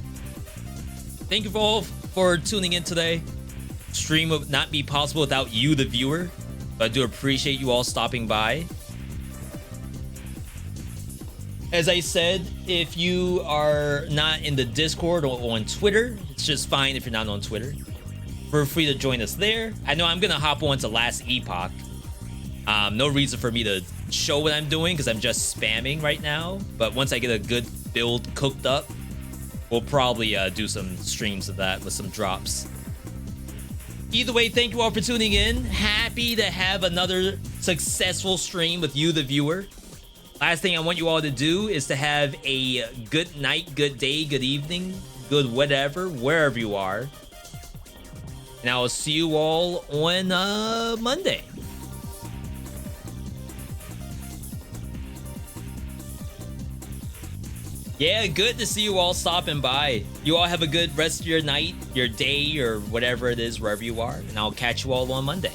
Thank you all for tuning in today. Stream would not be possible without you, the viewer. But I do appreciate you all stopping by. As I said, if you are not in the Discord or on Twitter, it's just fine if you're not on Twitter. Feel free to join us there. I know I'm gonna hop on to Last Epoch. No reason for me to show what I'm doing because I'm just spamming right now. But once I get a good build cooked up, we'll probably do some streams of that with some drops. Either way, thank you all for tuning in. Happy to have another successful stream with you, the viewer. Last thing I want you all to do is to have a good night, good day, good evening, good whatever, wherever you are. And I will see you all on Monday. Yeah, good to see you all stopping by. You all have a good rest of your night, your day, or whatever it is, wherever you are. And I'll catch you all on Monday.